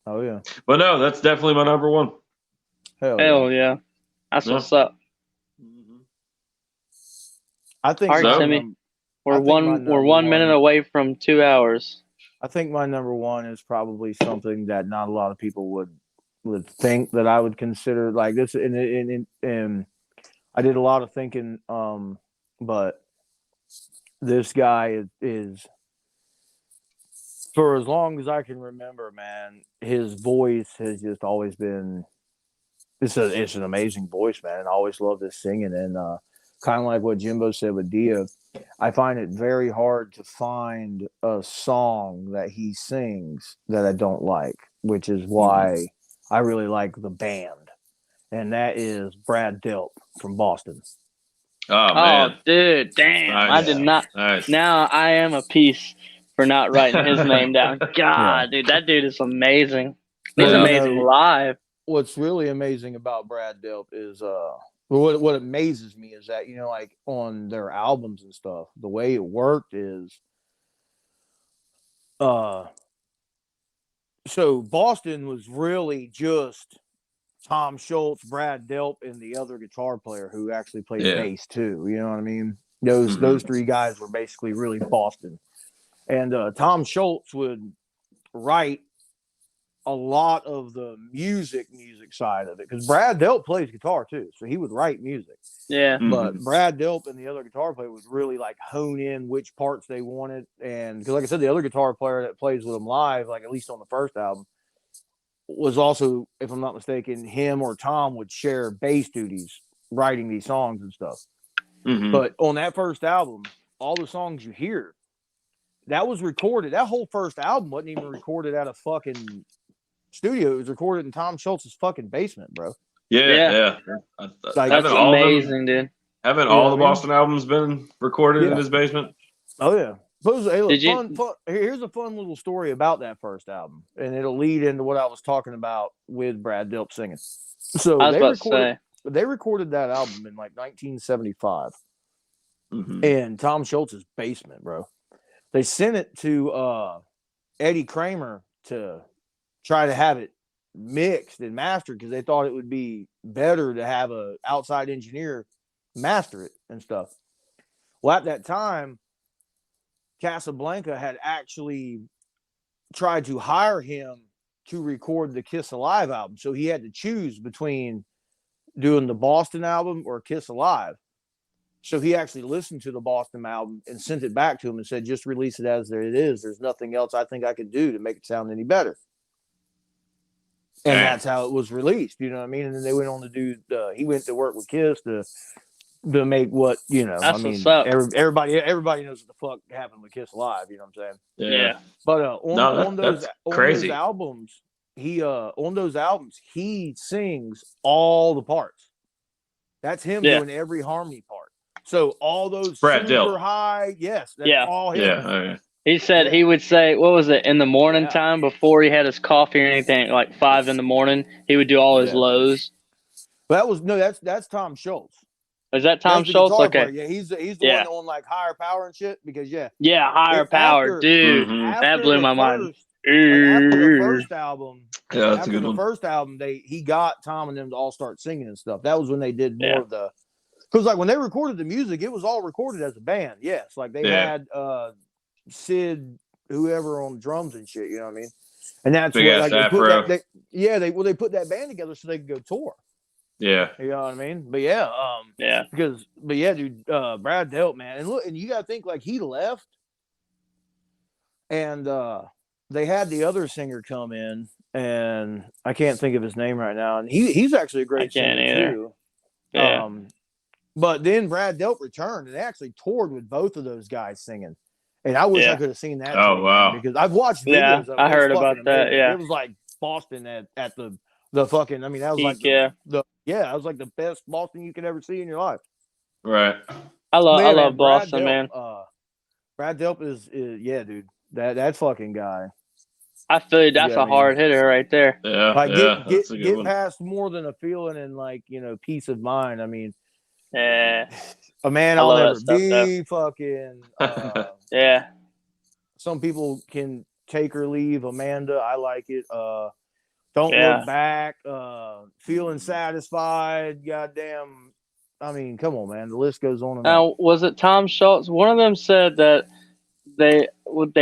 Oh yeah. But no, that's definitely my number one. Hell yeah. That's what's up. I think. All right, Timmy. We're 1 minute away from 2 hours. I think my number one is probably something that not a lot of people would think that I would consider like this. And I did a lot of thinking, but this guy is for as long as I can remember, man, his voice has just always been it's an amazing voice, man. And I always love this singing. And kind of like what Jimbo said with Dia, I find it very hard to find a song that he sings that I don't like, which is why I really like the band. And that is Brad Delp from Boston. Oh man, dude, damn! Nice. I did not. Nice. Now I am a piece for not writing his name down. God, dude, that dude is amazing. He's Yeah. amazing live. What's really amazing about Brad Delp is what amazes me is that, like on their albums and stuff, the way it worked is so Boston was really just Tom Schultz, Brad Delp, and the other guitar player who actually played bass too. You know what I mean? Those three guys were basically really Boston. And Tom Schultz would write a lot of the music side of it, because Brad Delp plays guitar too, so he would write music. Yeah. But Brad Delp and the other guitar player would really like hone in which parts they wanted, and because like I said, the other guitar player that plays with them live, like at least on the first album, was also, if I'm not mistaken, him or Tom would share bass duties writing these songs and stuff. But on that first album, all the songs you hear, that was recorded. That whole first album wasn't even recorded at a fucking studio. It was recorded in Tom Schultz's fucking basement, bro. Yeah. Like, that's amazing, dude. Haven't all the Boston albums been recorded in his basement? Oh yeah. Here's a fun little story about that first album, and it'll lead into what I was talking about with Brad Delp singing. So they recorded that album in like 1975 in Tom Schultz's basement, bro. They sent it to Eddie Kramer to try to have it mixed and mastered, because they thought it would be better to have an outside engineer master it and stuff. Well, at that time, Casablanca had actually tried to hire him to record the Kiss Alive album. So he had to choose between doing the Boston album or Kiss Alive. So he actually listened to the Boston album and sent it back to him and said, just release it as it is. There's nothing else I think I could do to make it sound any better. And that's how it was released. You know what I mean? And then they went on to do, he went to work with Kiss to make what, That's what's up. Everybody knows what the fuck happened with Kiss Alive. You know what I'm saying? Yeah. But on those albums, he sings all the parts. That's him doing every harmony part. So all those Brad super Delp. high, that's all him. Yeah. He said he would say, what was it, in the morning time before he had his coffee or anything, like 5 a.m, he would do all his lows. But that's Tom Schultz. Is that Tom Schultz? Okay. Yeah, he's the one on like higher power and shit, because higher power, dude. That blew my mind. After the first album, that's a good one. First album, he got Tom and them to all start singing and stuff. That was when they did more of the, because like when they recorded the music, it was all recorded as a band. Yes, like they had Sid, whoever, on drums and shit. You know what I mean? And that's what like they put that. They put that band together so they could go tour. Yeah, you know what I mean. But dude, Brad Delp, man, and look, and you gotta think like he left, and they had the other singer come in, and I can't think of his name right now, and he's actually a great singer too. Yeah. But then Brad Delp returned, and they actually toured with both of those guys singing. And I wish I could have seen that. Oh wow! Because I've watched videos of it. I heard about that. Yeah, it was like Boston at the fucking. I mean, that was like that was like the best Boston you could ever see in your life. Right. I love Boston, man. Brad Delp is dude. That fucking guy. I feel you. That's a hard hitter right there. Yeah. Like get past More Than a Feeling and like Peace of Mind. I mean. A man I'll never be. Fucking Some people can take or leave. Amanda, I like it. Don't Look Back. Feeling Satisfied. Goddamn. I mean, come on, man. The list goes on and now, was it Tom Schultz? One of them said that they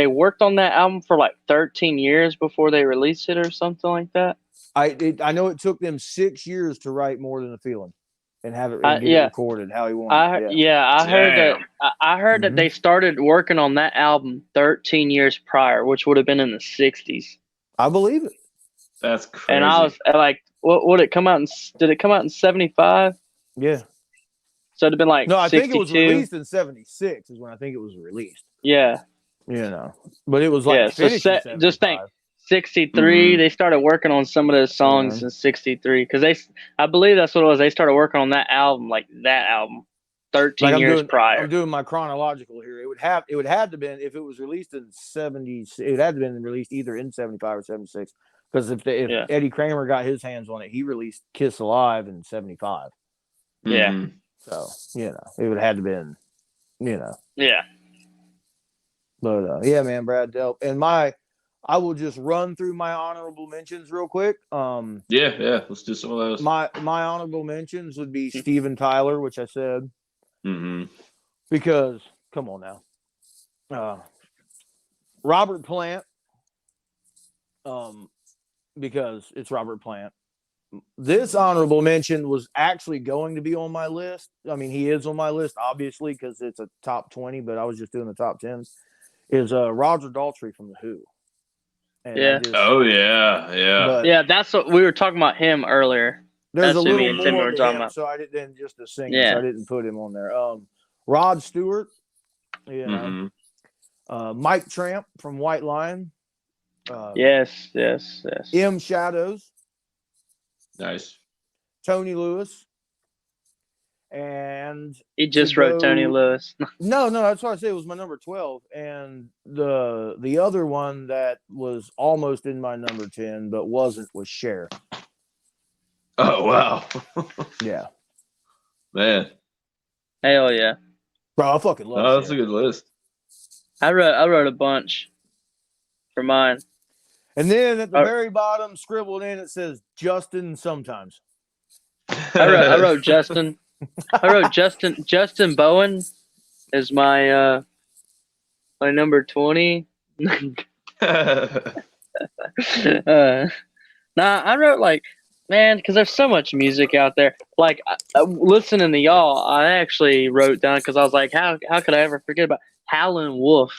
worked on that album for like 13 years before they released it or something like that. I know it took them 6 years to write More Than a Feeling. And have it recorded how he wanted. I heard that they started working on that album 13 years prior, which would have been in the 60s. I believe it. That's crazy. And I was like, what would it come out in? Did it come out in 75? Yeah. So it'd have been like No, I 62. think it was released in 76 is when I think it was released. Yeah. But it was like Yeah. So finished in 75. just think 63. Mhm. They started working on some of those songs in 63 because I believe that's what it was. They started working on that album, 13 Like years prior. I'm doing my chronological here. It would have to been if it was released in 70. It had to been released either in 75 or 76 because if Eddie Kramer got his hands on it, he released Kiss Alive in 75. Yeah. Mhm. So it would have to been Yeah. But yeah, man, Brad Delp. And I will just run through my honorable mentions real quick. Yeah. Let's do some of those. My honorable mentions would be Steven Tyler, which I said Mhm. because come on now, Robert Plant, because it's Robert Plant. This honorable mention was actually going to be on my list. I mean, he is on my list, obviously, because it's a top 20, but I was just doing the top 10s. Is Roger Daltrey from The Who. And Yeah. Yeah. That's what we were talking about him earlier. There's That's a who me little and Timmy more were to talking him, about. so I didn't just a singer, Yeah. so I didn't put him on there. Rod Stewart, Mhm. Mike Tramp from White Lion. Yes. M. Shadows, Nice. Tony Lewis, and He just wrote Tony Lewis. No, that's why I say it was my number 12. And the other one that was almost in my number 10 but wasn't was Cher. Oh wow. Yeah, Man. Hell yeah. bro, I fucking love Oh, that's Cher. a good list. I wrote a bunch for mine. And then at the very bottom, scribbled in, it says Justin sometimes. I wrote Justin. I wrote Justin Bowen is my number 20. I wrote man, because there's so much music out there. Listening to y'all, I actually wrote down because I was like, how could I ever forget about Howlin' Wolf?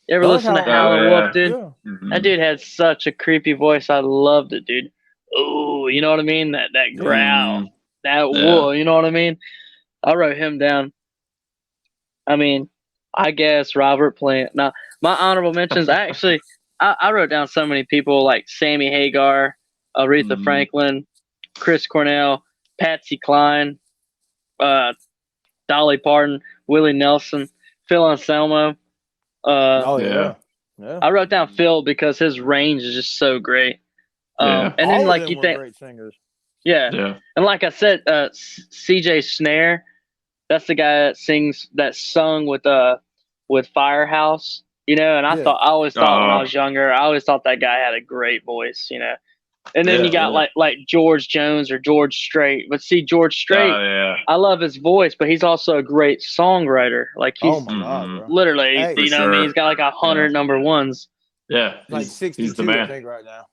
You ever listen to Howlin' Wolf, dude? Yeah. Mhm. That dude had such a creepy voice. I loved it, dude. Oh, you know what I mean? That growl, that wool. You know what I mean? I wrote him down. I mean, I guess Robert Plant. Now, my honorable mentions. I wrote down so many people like Sammy Hagar, Aretha Franklin, Chris Cornell, Patsy Cline, Dolly Parton, Willie Nelson, Phil Anselmo. Yeah. I wrote down Phil because his range is just so great. Yeah. And all then of them you were think, great singers. yeah, and like I said, CJ Snare, that's the guy that sung with Firehouse, and I always thought when I was younger, I always thought that guy had a great voice, And then you got like George Jones or George Strait, but see George Strait, I love his voice, but he's also a great songwriter. Like he's Oh my god, bro. literally, Hey, what I mean? He's got like 100 number ones. Yeah, like 62, he's the man. I think, right now.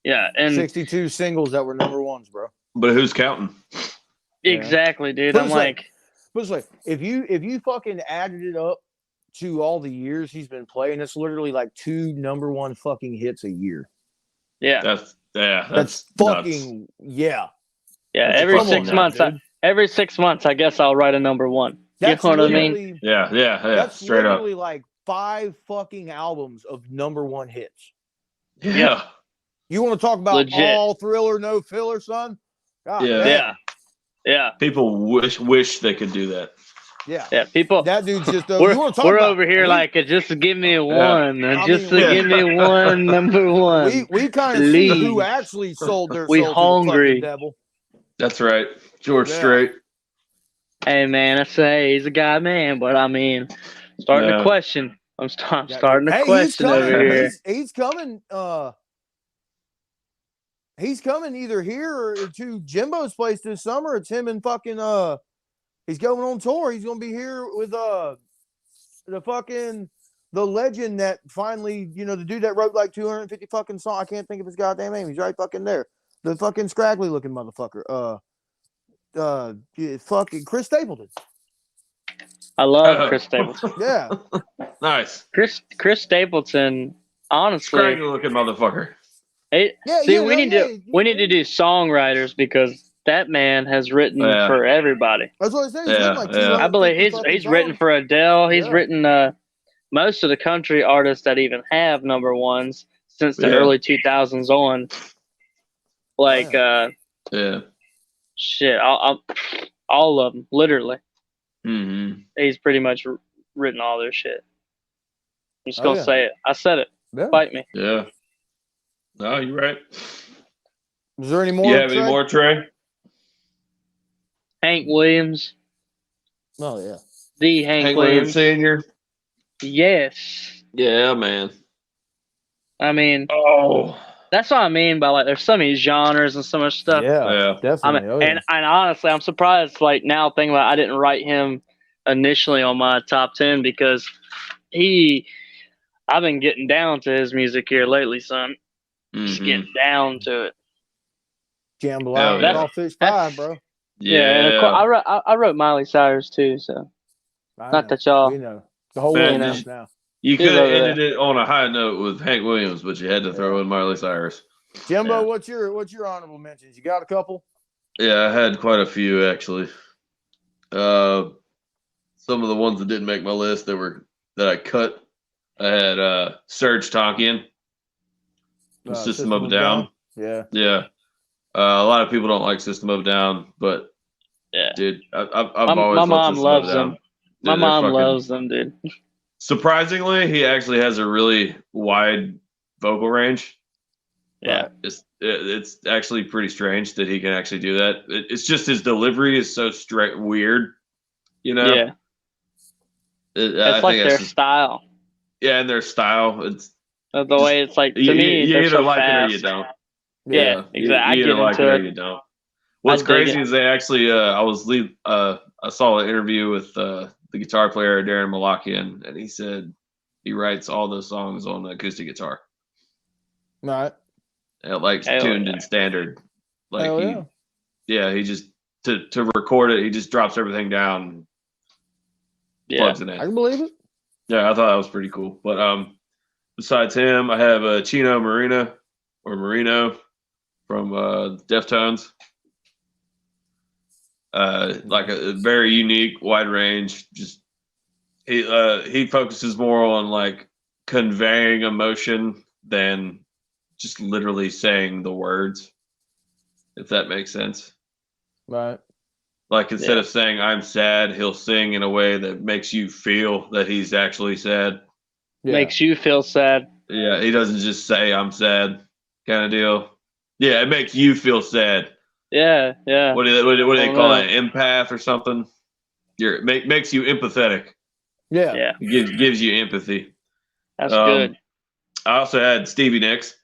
Yeah, and 62 singles that were number ones, bro. But who's counting? Exactly, dude. But I'm it's like if you fucking added it up to all the years he's been playing, it's literally like 2 number 1 fucking hits a year. Yeah, that's fucking nuts. Yeah, every 6 months. Every 6 months, I guess I'll write a number 1. That's you know what I mean? Yeah. That's straight literally up. like 5 fucking albums of number 1 hits. Yeah. You want to talk about Legit. all thriller, no filler, son? God, Yeah. People wish they could do that. Yeah. People. That dude's just. We're about, over here just give me one. Give me one number 1. We kind of see who actually sold their soul hungry. to the fucking devil. That's right, George Strait. Hey man, I say he's a guy, man, but I mean, starting to question. I'm starting to question over here. He's coming. He's coming either here or to Jimbo's place this summer. It's him and fucking he's going on tour. He's gonna be here with the legend that finally, the dude that wrote like 250 fucking songs. I can't think of his goddamn name. He's right fucking there. The fucking scraggly looking motherfucker. Fucking Chris Stapleton. I love Chris Stapleton. Yeah. Nice. Chris Stapleton, honestly. Scraggly looking motherfucker. We need to do songwriters because that man has written for everybody. That's what I say. He's written like 250 I believe he's written for Adele. He's written most of the country artists that even have number ones since the early 2000s on. Like shit, all of them, literally. Mm-hmm. He's pretty much written all their shit. I'm just gonna say it. I said it. Yeah. Fight me. Yeah. No, you're right. Is there any more? You have any more, Trey? Hank Williams. Oh yeah. The Hank Williams Senior. Yes. Yeah, man. I mean, that's what I mean by like there's so many genres and so much stuff. Yeah, definitely. And honestly, I'm surprised. Like now, thinking about, I didn't write him initially on my top 10 because I've been getting down to his music here lately, son. Just getting down to it. Jambalaya, Crawfish Pie, bro. Yeah, and of course, I wrote Miley Cyrus too, so not that y'all. We know the whole world knows now. You could have ended it on a high note with Hank Williams, but you had to throw in Miley Cyrus. Jimbo, what's your honorable mentions? You got a couple? Yeah, I had quite a few actually. Some of the ones that didn't make my list that I cut. I had Serge Tankian, System of a Down. Yeah. A lot of people don't like System of a Down, but dude, I've always my loved mom System loves of a Down. them. My mom loves them, dude. Surprisingly, he actually has a really wide vocal range. Yeah, it's actually pretty strange that he can actually do that. It's just his delivery is so weird, you know. Yeah, it's like their style. Yeah, and their style. It's the way it's like to me. You either so like fast. it or you don't. Yeah, exactly. You either like it or you don't. What's crazy is they actually. I saw an interview with the guitar player Darren Malakian, and he said he writes all those songs on the acoustic guitar. Right. Like tuned in standard. Like he just to record it, he just drops everything down. Plugs it in. I can believe it. Yeah, I thought that was pretty cool. But besides him, I have Chino Marino from Deftones. Like a very unique, wide range. Just he focuses more on like conveying emotion than just literally saying the words, if that makes sense. Right. Like instead of saying I'm sad, he'll sing in a way that makes you feel that he's actually sad. Yeah. Makes you feel sad. Yeah, he doesn't just say I'm sad kind of deal. Yeah, it makes you feel sad. Yeah. What do they call it? Empath or something? Makes you empathetic. Yeah. It gives you empathy. That's good. I also had Stevie Nicks.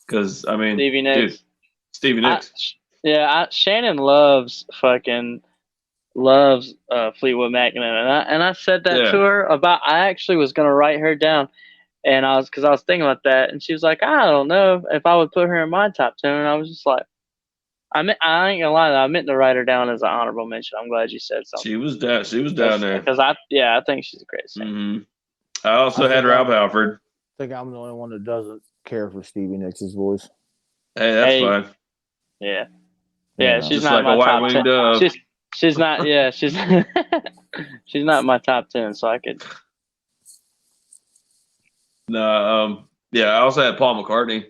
Because I mean, Stevie Nicks. Shannon loves Fleetwood Mac, and I said that to her about. I actually was gonna write her down, and I was thinking about that, and she was like, I don't know if I would put her in my top 10, and I was just like, I ain't gonna lie, I meant to write her down as an honorable mention. I'm glad you said something. She was down there because I think she's a great singer. Mm-hmm. I also had Rob Halford. I think I'm the only one that doesn't care for Stevie Nicks' voice. Hey, that's fine. Yeah, she's not like my top 10. She's not. Yeah, she's she's not my top 10. So I could. No, I also had Paul McCartney.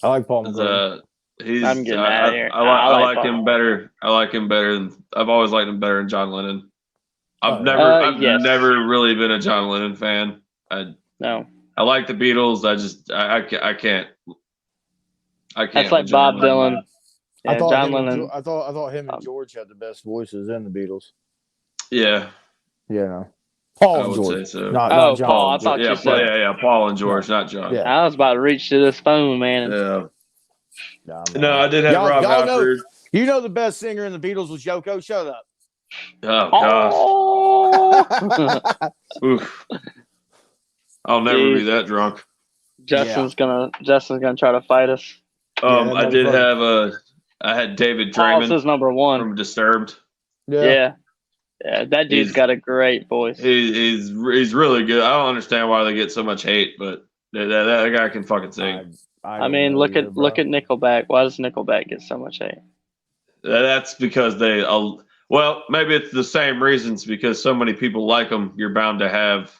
I like Paul McCartney. I'm getting out of here. I like him better. I've always liked him better than John Lennon. I've never really been a John Lennon fan. No. I like the Beatles. I can't. That's like Bob Dylan. Yeah, John Lennon. I thought him and George had the best voices in the Beatles. Yeah. Yeah. Paul and George. Say so. Not John. Paul. I thought you said. Paul and George, not John. Yeah. I was about to reach to this phone, man. Yeah. No, I did have Rob Halford. You know the best singer in the Beatles was Yoko. Shut up. Oh gosh. Oof. I'll never be that drunk. Justin's gonna try to fight us. I did have I had David Draymond. Paul's number one from Disturbed. Yeah, Yeah, that dude's got a great voice. He's really good. I don't understand why they get so much hate, but that guy can fucking sing. I mean, look at Nickelback. Why does Nickelback get so much hate? That's because they. Well, maybe it's the same reasons because so many people like them. You're bound to have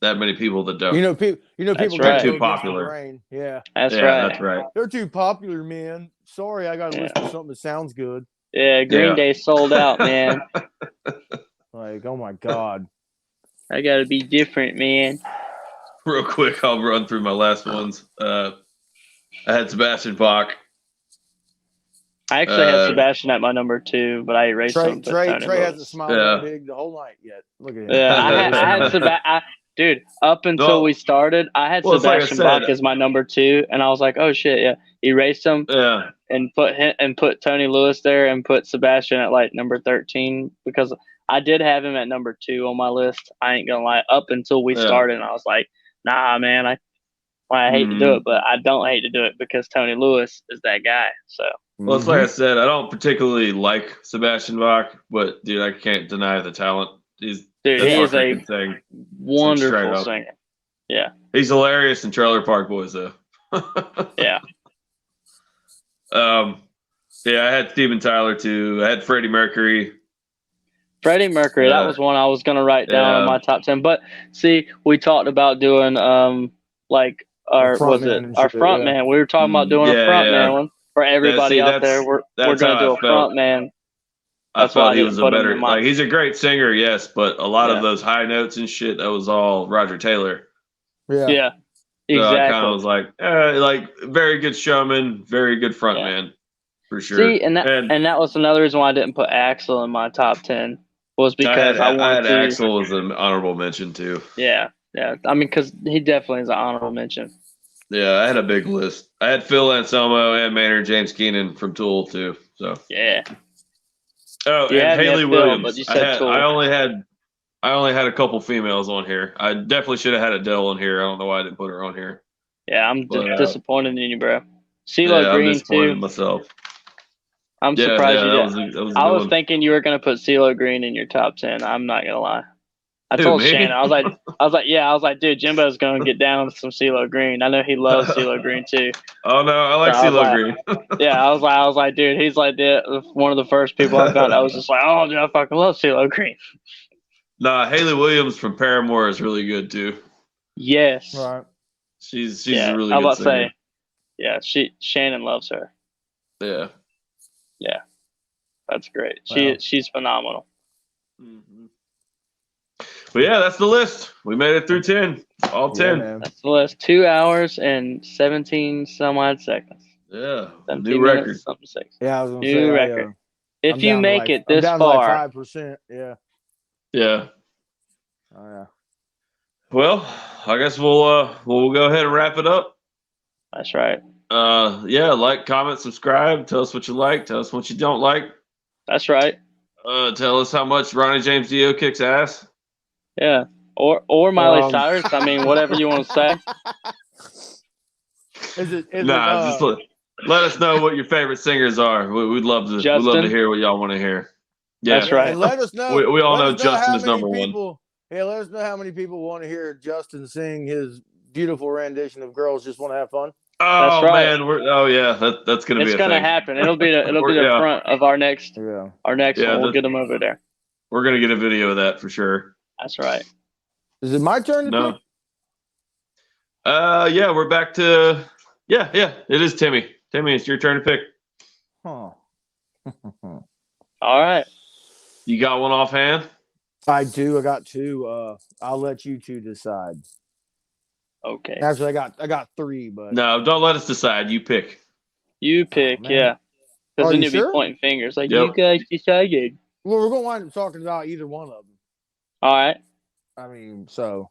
that many people that don't. People right. Too popular. Yeah, that's right. That's right. They're too popular, man. Sorry, I got to listen to something that sounds good. Yeah, Green Day sold out, man. Like, oh my god, I got to be different, man. Real quick, I'll run through my last ones. I had Sebastian Bach. I actually had Sebastian at my number 2, but I erased him. Trey hasn't smiled that big the whole night yet. Look at him. Yeah, I had Sebastian. Dude, up until we started, I had Sebastian Bach as my number 2, and I was like, oh shit, yeah, erased him. Yeah. And put Tony Lewis there and put Sebastian at like number 13 because I did have him at number 2 on my list. I ain't gonna lie. Up until we started, and I was like, nah, man, I hate to do it, but I don't hate to do it because Tony Lewis is that guy. So. Well, it's like I said, I don't particularly like Sebastian Bach, but dude, I can't deny the talent. He is a wonderful singer. Yeah. He's hilarious in Trailer Park Boys, though. Yeah. I had Steven Tyler too. I had Freddie Mercury. That was one I was gonna write down on my top 10. But see, we talked about doing our front man. We were talking about doing a front man one for everybody out there. We're gonna do a front man. I felt he was a better. Like he's a great singer, yes, but a lot of those high notes and shit, that was all Roger Taylor. Yeah. So exactly. I kind of was like very good showman, very good front man, for sure. See, and that was another reason why I didn't put Axl in my top 10 was because I wanted Axl as an honorable mention too. Yeah. I mean, because he definitely is an honorable mention. Yeah, I had a big list. I had Phil Anselmo and Maynard James Keenan from Tool too. So yeah. Oh, and Haley Williams. I only had a couple females on here. I definitely should have had Adele on here. I don't know why I didn't put her on here. Yeah, I'm disappointed in you, bro. CeeLo Green, I'm disappointed in too. myself. I'm surprised you did. I was thinking you were going to put CeeLo Green in your top 10. I'm not going to lie. I told Shannon, I was like, dude, Jimbo's going to get down with some CeeLo Green. I know he loves CeeLo Green, too. Oh, no, I like CeeLo Green. Yeah, I was like, dude, he's like one of the first people I found. I was just like, oh, dude, I fucking love CeeLo Green. Nah, Haley Williams from Paramore is really good, too. Yes. Right. She's a really good singer. Yeah, Shannon loves her. Yeah. Yeah. That's great. Wow. She's phenomenal. Mm-hmm. But yeah, that's the list. We made it through 10. All 10. Man. That's the list. 2 hours and 17 some odd seconds. Yeah. 17 New minutes, record. something 6. Yeah, I was gonna New say record. If I'm you down make to it this I'm down far. to like 5%. Yeah. Yeah. Oh yeah. Well, I guess we'll go ahead and wrap it up. That's right. Like, comment, subscribe. Tell us what you like. Tell us what you don't like. That's right. Tell us how much Ronnie James Dio kicks ass. Yeah. Or Miley Cyrus. I mean, whatever you want to say. Just let us know what your favorite singers are. We'd love to. We'd love to hear what y'all want to hear. Yeah, that's right. And let us know. We all know Justin is number one. Yeah, let us know how many people want to hear Justin sing his beautiful rendition of "Girls Just Want to Have Fun." Oh that's right. Man, that's gonna be. It's gonna happen. It'll be the front of our next one. We'll get them over there. We're gonna get a video of that for sure. That's right. Is it my turn to pick? We're back to it is Timmy. Timmy, it's your turn to pick. Huh. All right. You got one offhand? I do. I got 2. I'll let you 2 decide. Okay. Actually, I got 3, but no, don't let us decide. You pick. You pick, yeah. Because then you'll be pointing fingers like you guys decided. Well, we're gonna wind up talking about either one of them. All right. I mean, so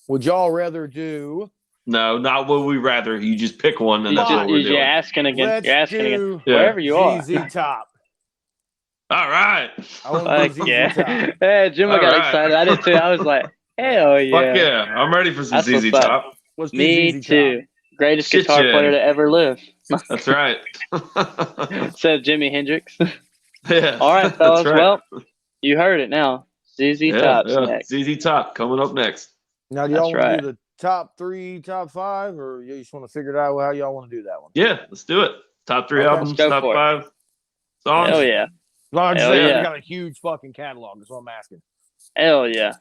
would y'all rather do? No, not would we rather. You just pick one, and that's what we're doing. You're asking again. You're asking again. Wherever you are. ZZ Top. All right. Yeah. Hey, Jimbo got excited. I did too. I was like, hell yeah. Fuck yeah. I'm ready for some ZZ Top. Me too. Greatest guitar player to ever live. That's right. Said Jimi Hendrix. Yeah. All right, fellas. Right. Well, You heard it now. ZZ Yeah, Top's yeah. next. ZZ Top coming up next. Now, do y'all That's want to right. do the top 3, top 5, or you just want to figure it out how y'all want to do that one? Yeah, let's do it. Top 3 Okay. albums, Let's go top for it. 5 songs. Hell yeah. Well, I'm just Hell saying, yeah. we got a huge fucking catalog. That's what I'm asking. Hell yeah.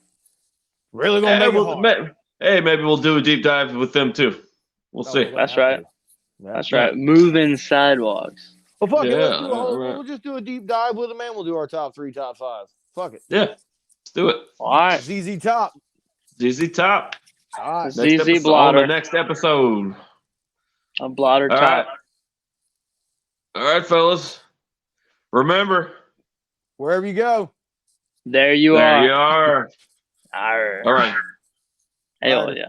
Really gonna make it hard. Maybe we'll do a deep dive with them too. We'll Oh, see. we're gonna That's have right. to. Yeah. That's right. Moving sidewalks. Well, fuck it. Yeah, Let's do a whole. right. We'll just do a deep dive with them, man. We'll do our top 3, top 5. Fuck it. Yeah, let's do it. All right. ZZ Top. ZZ Top. All right. ZZ On Blotter. the next episode. A blotter All top. right. All right, fellas. Remember, Wherever you go. There you there are. you are. Arr. All right. Hell Later. yeah.